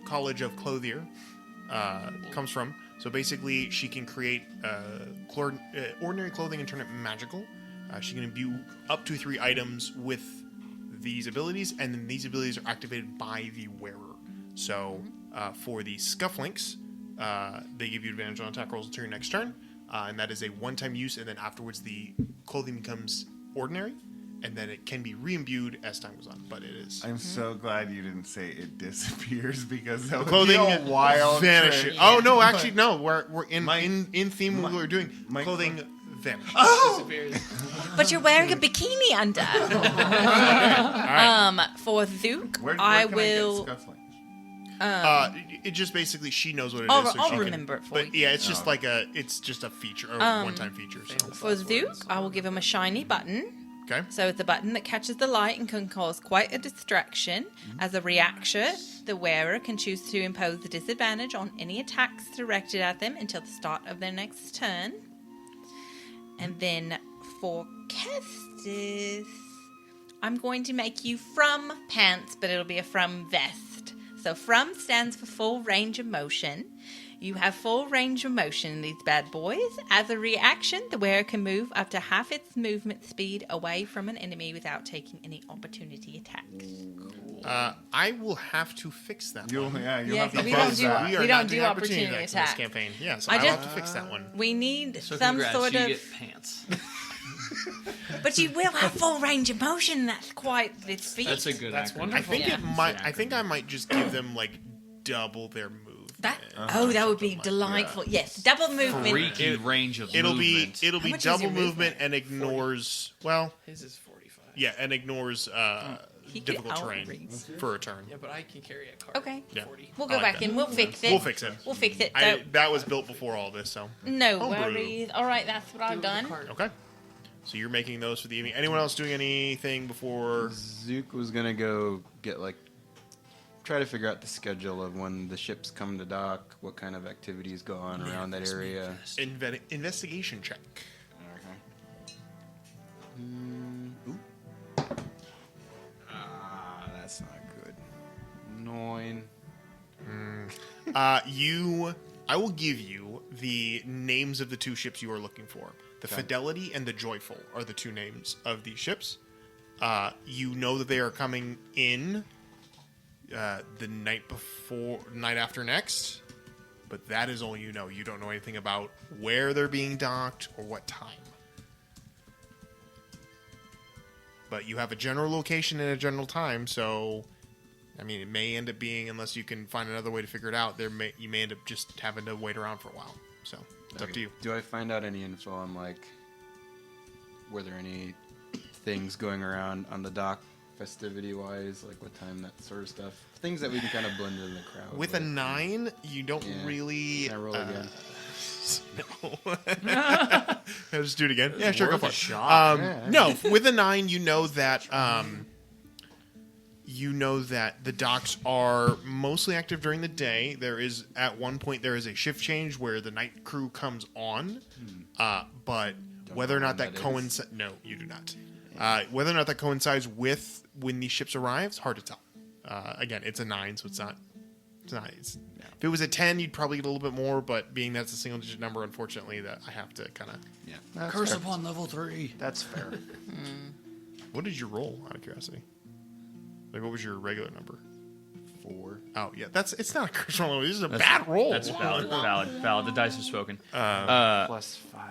[SPEAKER 1] college of clothier, comes from. So basically, she can create ordinary clothing and turn it magical. She can imbue up to 3 items with these abilities, and then these abilities are activated by the wearer. So for the Scufflinks, they give you advantage on attack rolls until your next turn, and that is a one-time use, and then afterwards the clothing becomes ordinary, and then it can be re-imbued as time goes on, but it is...
[SPEAKER 3] I'm so glad you didn't say it disappears because that would
[SPEAKER 1] Clothing
[SPEAKER 3] be a wild
[SPEAKER 1] vanishes.
[SPEAKER 3] trick.
[SPEAKER 1] Oh, no, actually, no. We're in theme
[SPEAKER 3] my-
[SPEAKER 1] what we're doing.
[SPEAKER 3] my-
[SPEAKER 1] Clothing vanishes.
[SPEAKER 5] Disappears.
[SPEAKER 2] But you're wearing a bikini under. For Zook,
[SPEAKER 3] Where
[SPEAKER 2] I
[SPEAKER 3] can
[SPEAKER 2] will.
[SPEAKER 3] I get Scufflinks?
[SPEAKER 1] It just basically, she knows what it is.
[SPEAKER 2] I'll-
[SPEAKER 1] so
[SPEAKER 2] I'll
[SPEAKER 1] she can-
[SPEAKER 2] remember it for
[SPEAKER 1] But
[SPEAKER 2] you.
[SPEAKER 1] yeah, it's just like it's just a feature, a one-time feature. So.
[SPEAKER 2] For Zook, I will give him a shiny button.
[SPEAKER 1] Okay.
[SPEAKER 2] So it's a button that catches the light and can cause quite a distraction. As a reaction, the wearer can choose to impose a disadvantage on any attacks directed at them until the start of their next turn. And then for Kestis, I'm going to make you from pants, but it'll be a from vest. So from stands for full range of motion. You have full range of motion in these bad boys. As a reaction, the wearer can move up to half its movement speed away from an enemy without taking any opportunity attacks.
[SPEAKER 1] I will have to fix that
[SPEAKER 3] You'll
[SPEAKER 1] one.
[SPEAKER 3] have
[SPEAKER 2] Yeah,
[SPEAKER 3] to
[SPEAKER 2] 'cause we
[SPEAKER 3] buzz
[SPEAKER 2] don't do-
[SPEAKER 3] that.
[SPEAKER 1] We are
[SPEAKER 2] we
[SPEAKER 1] not
[SPEAKER 2] don't
[SPEAKER 1] doing
[SPEAKER 2] do
[SPEAKER 1] opportunity
[SPEAKER 2] opportunity
[SPEAKER 1] attacks in this
[SPEAKER 2] attack.
[SPEAKER 1] campaign. Yeah, so
[SPEAKER 2] I
[SPEAKER 1] I'll
[SPEAKER 2] just-
[SPEAKER 1] have to fix that one.
[SPEAKER 2] We need
[SPEAKER 4] So
[SPEAKER 2] some
[SPEAKER 4] congrats,
[SPEAKER 2] sort
[SPEAKER 4] you
[SPEAKER 2] of...
[SPEAKER 4] get pants.
[SPEAKER 2] But you will have full range of motion. That's quite this feat.
[SPEAKER 4] That's a good
[SPEAKER 5] That's
[SPEAKER 4] acronym.
[SPEAKER 5] wonderful.
[SPEAKER 1] I think
[SPEAKER 2] Yeah.
[SPEAKER 1] it might. I think I might just give them like double their move.
[SPEAKER 2] That that would be delightful. Yes, double movement.
[SPEAKER 4] Freaky range of
[SPEAKER 1] It'll
[SPEAKER 4] movement.
[SPEAKER 1] be
[SPEAKER 2] much is
[SPEAKER 1] double
[SPEAKER 2] your
[SPEAKER 1] movement
[SPEAKER 2] movement?
[SPEAKER 1] and ignores well,
[SPEAKER 5] His is 45.
[SPEAKER 1] yeah, and ignores
[SPEAKER 2] He could
[SPEAKER 1] difficult terrain
[SPEAKER 2] outreach.
[SPEAKER 1] for a turn.
[SPEAKER 5] Yeah, but I can carry a car.
[SPEAKER 2] Okay.
[SPEAKER 1] Yeah.
[SPEAKER 5] 40.
[SPEAKER 2] We'll go
[SPEAKER 1] I like
[SPEAKER 2] back
[SPEAKER 1] that.
[SPEAKER 2] and we'll fix it.
[SPEAKER 1] We'll fix it.
[SPEAKER 2] We'll fix it.
[SPEAKER 1] That was built before all this, so
[SPEAKER 2] No
[SPEAKER 1] Homebrew.
[SPEAKER 2] worries. All right, that's what I've done.
[SPEAKER 1] okay. So you're making those for the evening. Anyone else doing anything before?
[SPEAKER 7] Zook was gonna go get try to figure out the schedule of when the ships come to dock, what kind of activities go on around that area.
[SPEAKER 1] Investigation check.
[SPEAKER 7] Ooh. That's not good. 9.
[SPEAKER 1] I will give you the names of the 2 ships you are looking for. The Fidelity and the Joyful are the 2 names of these ships. You know that they are coming in the night after next, but that is all you know. You don't know anything about where they're being docked or what time. But you have a general location and a general time, so I mean, it may end up being, unless you can find another way to figure it out, you may end up just having to wait around for a while. So it's up to you.
[SPEAKER 7] Do I find out any info on were there any things going around on the dock festivity wise, like what time, that sort of stuff? Things that we can kind of blend in the crowd.
[SPEAKER 1] With a 9, you don't
[SPEAKER 7] Yeah.
[SPEAKER 1] really.
[SPEAKER 7] Can I roll again?
[SPEAKER 1] No. Just do it again. Yeah, sure, go
[SPEAKER 4] Worth
[SPEAKER 1] for
[SPEAKER 4] a
[SPEAKER 1] it.
[SPEAKER 4] shot.
[SPEAKER 1] No, with a 9, you know that the docks are mostly active during the day. There is at one point there is a shift change where the night crew comes on, but whether or not that coincides, no, you do not. Whether or not that coincides with when these ships arrive, it's hard to tell. Again, it's a 9, so it's not. If it was a 10, you'd probably get a little bit more, but being that's a single-digit number, unfortunately, that I have to kind of.
[SPEAKER 7] Yeah. That's
[SPEAKER 4] Curse
[SPEAKER 7] fair.
[SPEAKER 4] upon level 3.
[SPEAKER 7] That's fair.
[SPEAKER 1] What did you roll, out of curiosity? Like, what was your regular number?
[SPEAKER 7] 4.
[SPEAKER 1] Oh, yeah, it's not a curse roll. This is a bad roll.
[SPEAKER 4] That's valid. The dice have spoken.
[SPEAKER 7] Plus 5.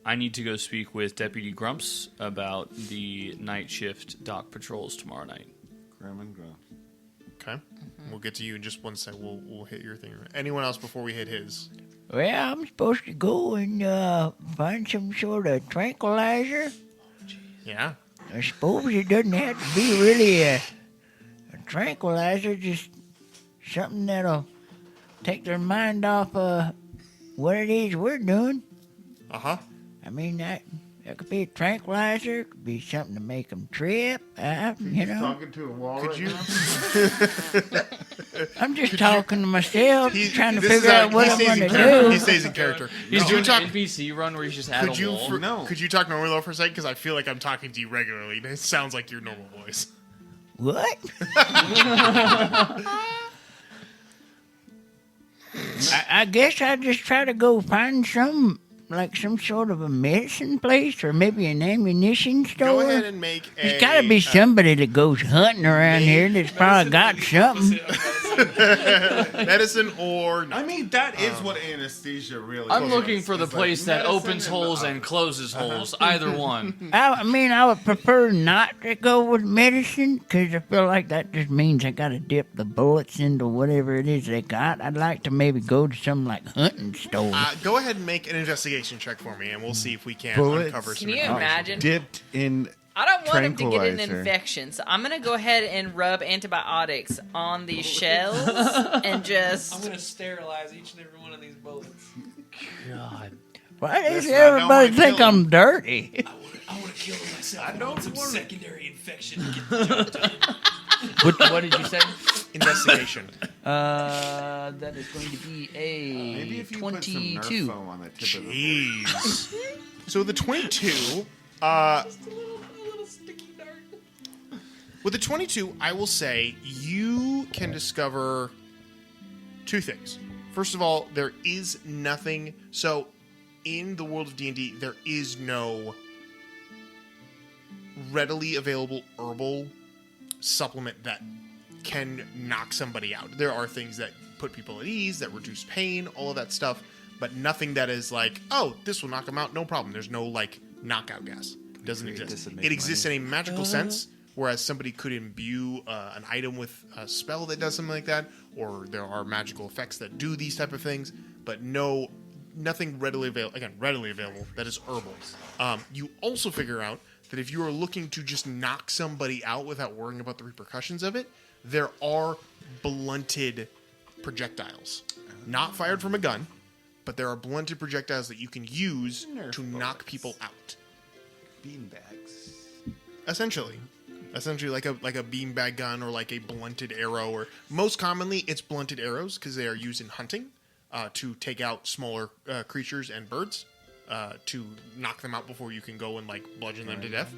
[SPEAKER 4] I need to go speak with Deputy Grumps about the night shift dock patrols tomorrow night.
[SPEAKER 3] Grim and Grump.
[SPEAKER 1] Okay. We'll get to you in just one second. We'll hit your thing. Anyone else before we hit his?
[SPEAKER 6] Well, I'm supposed to go and find some sort of tranquilizer.
[SPEAKER 1] Yeah.
[SPEAKER 6] I suppose it doesn't have to be really a tranquilizer, just something that'll take their mind off what it is we're doing.
[SPEAKER 1] Uh-huh.
[SPEAKER 6] I mean, that could be a tranquilizer, it could be something to make them trip, you know.
[SPEAKER 3] Talking to a wall.
[SPEAKER 1] Could
[SPEAKER 3] right
[SPEAKER 1] you?
[SPEAKER 3] now?
[SPEAKER 6] I'm just talking to myself, trying to
[SPEAKER 1] this is
[SPEAKER 6] figure out what
[SPEAKER 1] he
[SPEAKER 6] I'm
[SPEAKER 1] stays
[SPEAKER 6] going
[SPEAKER 1] in
[SPEAKER 6] to
[SPEAKER 1] character.
[SPEAKER 6] do.
[SPEAKER 1] He stays in character.
[SPEAKER 4] He's
[SPEAKER 1] Could
[SPEAKER 4] doing
[SPEAKER 1] you talk?
[SPEAKER 4] an NPC run where he's just at
[SPEAKER 1] Could
[SPEAKER 4] a
[SPEAKER 1] you?
[SPEAKER 4] wall.
[SPEAKER 3] No.
[SPEAKER 1] Could you talk normally though for a second? Because I feel like I'm talking to you regularly. It sounds like your normal voice.
[SPEAKER 6] What? I guess I just try to go find some sort of a medicine place or maybe an ammunition store.
[SPEAKER 1] Go ahead and make a.
[SPEAKER 6] There's got to be somebody that goes hunting around here that's probably got something.
[SPEAKER 1] medicine or
[SPEAKER 3] I mean, that is what anesthesia really
[SPEAKER 4] I'm
[SPEAKER 3] is.
[SPEAKER 4] looking for the
[SPEAKER 3] It's like
[SPEAKER 4] place that
[SPEAKER 3] medicine
[SPEAKER 4] opens
[SPEAKER 3] and
[SPEAKER 4] holes
[SPEAKER 3] the
[SPEAKER 4] and closes holes. Either one.
[SPEAKER 6] I mean, I would prefer not to go with medicine because I feel like that just means I got to dip the bullets into whatever it is they got. I'd like to maybe go to some hunting store.
[SPEAKER 1] Go ahead and make an investigation check for me, and we'll see if we can
[SPEAKER 9] Bullets.
[SPEAKER 1] uncover some
[SPEAKER 2] Can you
[SPEAKER 1] information.
[SPEAKER 2] imagine?
[SPEAKER 9] Dipped in
[SPEAKER 2] I don't want him to get an
[SPEAKER 9] tranquilizer.
[SPEAKER 2] infection, so I'm gonna go ahead and rub antibiotics on these shells and
[SPEAKER 5] I'm
[SPEAKER 2] just.
[SPEAKER 5] gonna sterilize each and every one of these bullets.
[SPEAKER 4] God.
[SPEAKER 6] Why does
[SPEAKER 1] Listen, I don't
[SPEAKER 6] everybody
[SPEAKER 1] wanna
[SPEAKER 6] think
[SPEAKER 1] kill
[SPEAKER 6] I'm dirty?
[SPEAKER 5] I want to kill them myself. I don't want some secondary infection. To get the job done.
[SPEAKER 4] What did you say?
[SPEAKER 1] Investigation.
[SPEAKER 4] That is going to be
[SPEAKER 3] Maybe
[SPEAKER 4] a
[SPEAKER 3] if you put some Nerf
[SPEAKER 4] 22.
[SPEAKER 3] foam on the tip of the
[SPEAKER 1] Jeez. So the 22.
[SPEAKER 5] Just a little sticky dart.
[SPEAKER 1] With the 22, I will say you can discover two things. First of all, there is nothing. So, in the world of D&D, there is no readily available herbal supplement that can knock somebody out. There are things that put people at ease, that reduce pain, all of that stuff, but nothing that is like, oh, this will knock them out, no problem. There's no knockout gas. It doesn't
[SPEAKER 9] create
[SPEAKER 1] exist.
[SPEAKER 9] this and make
[SPEAKER 1] It exists in
[SPEAKER 9] money.
[SPEAKER 1] a magical sense, whereas somebody could imbue an item with a spell that does something like that, or there are magical effects that do these type of things, but nothing readily available. Again, readily available that is herbal. You also figure out that if you are looking to just knock somebody out without worrying about the repercussions of it, there are blunted projectiles, not fired from a gun, but there are blunted projectiles that you can use to knock people out.
[SPEAKER 9] beanbags.
[SPEAKER 1] Essentially like a beanbag gun or like a blunted arrow, or most commonly it's blunted arrows because they are used in hunting to take out smaller creatures and birds to knock them out before you can go and bludgeon them to death.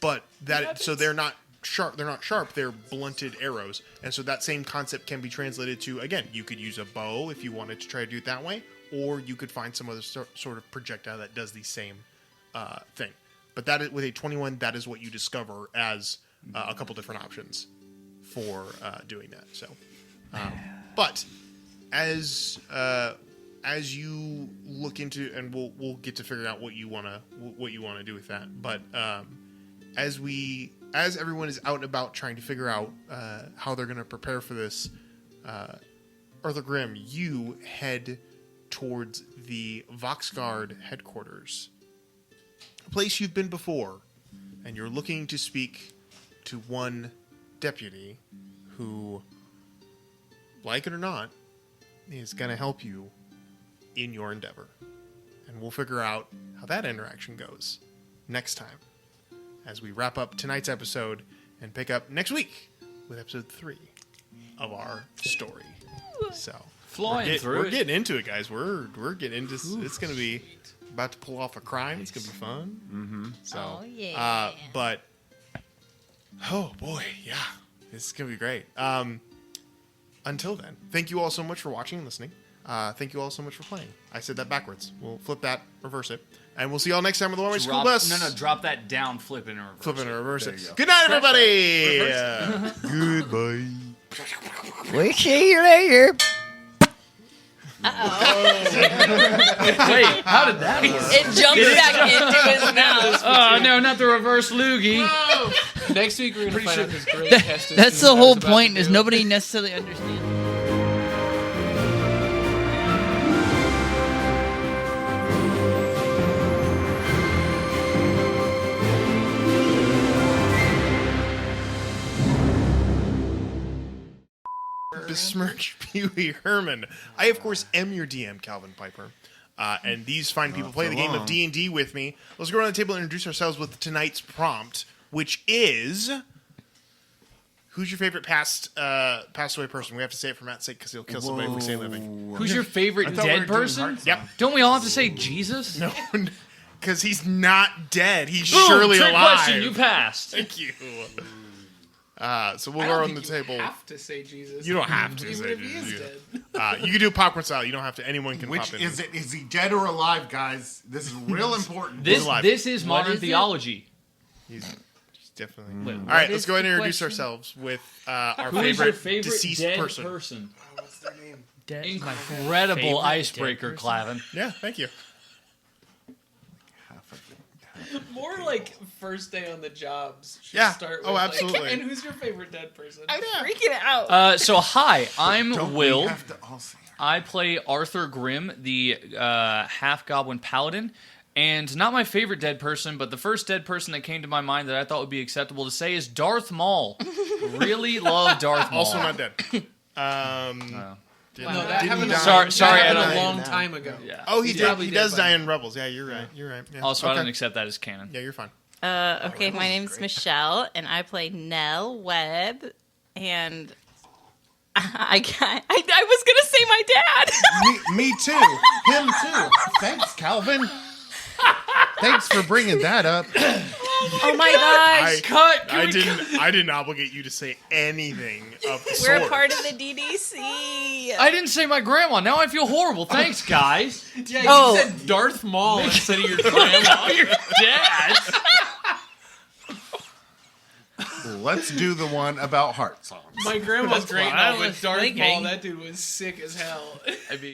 [SPEAKER 1] But that so they're not sharp. They're not sharp. They're blunted arrows, and so that same concept can be translated to, again, you could use a bow if you wanted to try to do it that way, or you could find some other sort of projectile that does the same thing. But that is, with a 21, that is what you discover as a couple different options for doing that. So, but as you look into, and we'll get to figure out what you wanna do with that. But as everyone is out and about trying to figure out how they're gonna prepare for this, Arthur Grimm, you head towards the Voxguard headquarters, a place you've been before, and you're looking to speak to one deputy who, like it or not, is going to help you in your endeavor. And we'll figure out how that interaction goes next time as we wrap up tonight's episode and pick up next week with episode 3 of our story. So we're getting into it, guys. We're getting into it's going to be about to pull off a crime. It's going to be fun. Mm-hmm. So,
[SPEAKER 2] Oh, yeah.
[SPEAKER 1] but oh boy, yeah, this is going to be great. Until then, thank you all so much for watching and listening. Thank you all so much for playing. I said that backwards. We'll flip that, reverse it, and we'll see you all next time on the One-Way School Bus.
[SPEAKER 4] No, drop that down, flip it, and reverse
[SPEAKER 1] Flip it
[SPEAKER 4] it.
[SPEAKER 1] and reverse
[SPEAKER 3] There
[SPEAKER 1] it.
[SPEAKER 3] you go.
[SPEAKER 1] Good night, everybody.
[SPEAKER 9] Goodbye.
[SPEAKER 6] We'll see you later.
[SPEAKER 4] Wait, how did that work?
[SPEAKER 2] It jumped back into his mouth.
[SPEAKER 4] Oh, no, not the reverse loogie.
[SPEAKER 5] Next week we're gonna find out this great test.
[SPEAKER 10] That's the whole point, is nobody necessarily understands.
[SPEAKER 1] besmirch Pee-wee Herman. I, of course, am your DM, Calvin Piper. And these fine people play the game of D&D with me. Let's go around the table and introduce ourselves with tonight's prompt, which is... Who's your favorite passed away person? We have to say it for Matt's sake because he'll kill somebody if we say living.
[SPEAKER 4] Who's your favorite
[SPEAKER 3] thought we were
[SPEAKER 4] dead
[SPEAKER 3] doing
[SPEAKER 4] person?
[SPEAKER 3] heart
[SPEAKER 1] Yep.
[SPEAKER 4] Don't we all have to say Jesus?
[SPEAKER 1] No, because he's not dead. He's
[SPEAKER 4] Boom,
[SPEAKER 1] surely
[SPEAKER 4] trick
[SPEAKER 1] alive.
[SPEAKER 4] question, you passed.
[SPEAKER 1] Thank you. So we'll
[SPEAKER 5] I
[SPEAKER 1] go
[SPEAKER 5] don't
[SPEAKER 1] around
[SPEAKER 5] think
[SPEAKER 1] the table.
[SPEAKER 5] You have to say Jesus.
[SPEAKER 1] You don't have to
[SPEAKER 5] even
[SPEAKER 1] say
[SPEAKER 5] if he is
[SPEAKER 1] Jesus.
[SPEAKER 5] dead.
[SPEAKER 1] You can do popcorn style. You don't have to. Anyone can
[SPEAKER 3] Which
[SPEAKER 1] pop in.
[SPEAKER 3] is it? Is he dead or alive, guys? This is real important.
[SPEAKER 4] This
[SPEAKER 1] alive.
[SPEAKER 4] this is
[SPEAKER 2] What
[SPEAKER 4] modern
[SPEAKER 2] is it?
[SPEAKER 4] theology.
[SPEAKER 1] He's definitely.
[SPEAKER 4] Wait,
[SPEAKER 1] All right,
[SPEAKER 2] what
[SPEAKER 1] let's
[SPEAKER 2] is
[SPEAKER 1] go ahead and
[SPEAKER 2] the
[SPEAKER 1] introduce
[SPEAKER 2] question?
[SPEAKER 1] ourselves with our
[SPEAKER 4] Who is your favorite
[SPEAKER 1] deceased
[SPEAKER 4] dead
[SPEAKER 1] person.
[SPEAKER 7] What's their name?
[SPEAKER 6] Dead-
[SPEAKER 4] Incredible
[SPEAKER 6] favorite
[SPEAKER 4] icebreaker,
[SPEAKER 6] dead
[SPEAKER 4] Clavin.
[SPEAKER 1] Yeah, thank you.
[SPEAKER 5] More like first day on the jobs. Should
[SPEAKER 1] Yeah.
[SPEAKER 5] Start with,
[SPEAKER 1] Oh,
[SPEAKER 5] like,
[SPEAKER 1] absolutely.
[SPEAKER 5] and who's your favorite dead person?
[SPEAKER 2] I'm freaking out.
[SPEAKER 4] So hi, I'm
[SPEAKER 3] Don't
[SPEAKER 4] Will.
[SPEAKER 3] we have to all say
[SPEAKER 4] I play Arthur Grimm, the half-goblin paladin. And not my favorite dead person, but the first dead person that came to my mind that I thought would be acceptable to say is Darth Maul. Really love Darth Maul.
[SPEAKER 1] Also not dead.
[SPEAKER 5] No, that happened.
[SPEAKER 1] die.
[SPEAKER 4] Sorry,
[SPEAKER 5] that
[SPEAKER 4] I
[SPEAKER 5] happened
[SPEAKER 4] don't-
[SPEAKER 5] a long time ago.
[SPEAKER 4] Yeah.
[SPEAKER 1] Oh, he did.
[SPEAKER 5] probably
[SPEAKER 1] He
[SPEAKER 5] dead
[SPEAKER 1] does
[SPEAKER 5] by
[SPEAKER 1] die
[SPEAKER 5] now.
[SPEAKER 1] in Rebels. Yeah, you're right. You're right. Yeah.
[SPEAKER 4] Also, I
[SPEAKER 1] Okay.
[SPEAKER 4] don't accept that as canon.
[SPEAKER 1] Yeah, you're fine.
[SPEAKER 2] Okay, my name's Michelle, and I play Nell Webb, and I was gonna say my dad.
[SPEAKER 3] me too. Him too. Thanks, Calvin. Thanks for bringing that up.
[SPEAKER 2] Oh my gosh,
[SPEAKER 4] Cut!
[SPEAKER 1] I didn't obligate you to say anything of the
[SPEAKER 2] we're
[SPEAKER 1] sort.
[SPEAKER 2] a part of the DDC.
[SPEAKER 4] I didn't say my grandma. Now I feel horrible. Thanks, guys.
[SPEAKER 5] Yeah,
[SPEAKER 2] Oh.
[SPEAKER 5] you said Darth Maul instead of your grandma.
[SPEAKER 4] Your dad.
[SPEAKER 3] Let's do the one about heart songs.
[SPEAKER 5] My grandma's great,
[SPEAKER 4] fine.
[SPEAKER 5] now, but Darth
[SPEAKER 6] thinking.
[SPEAKER 5] Maul, that dude was sick as hell.
[SPEAKER 4] I mean.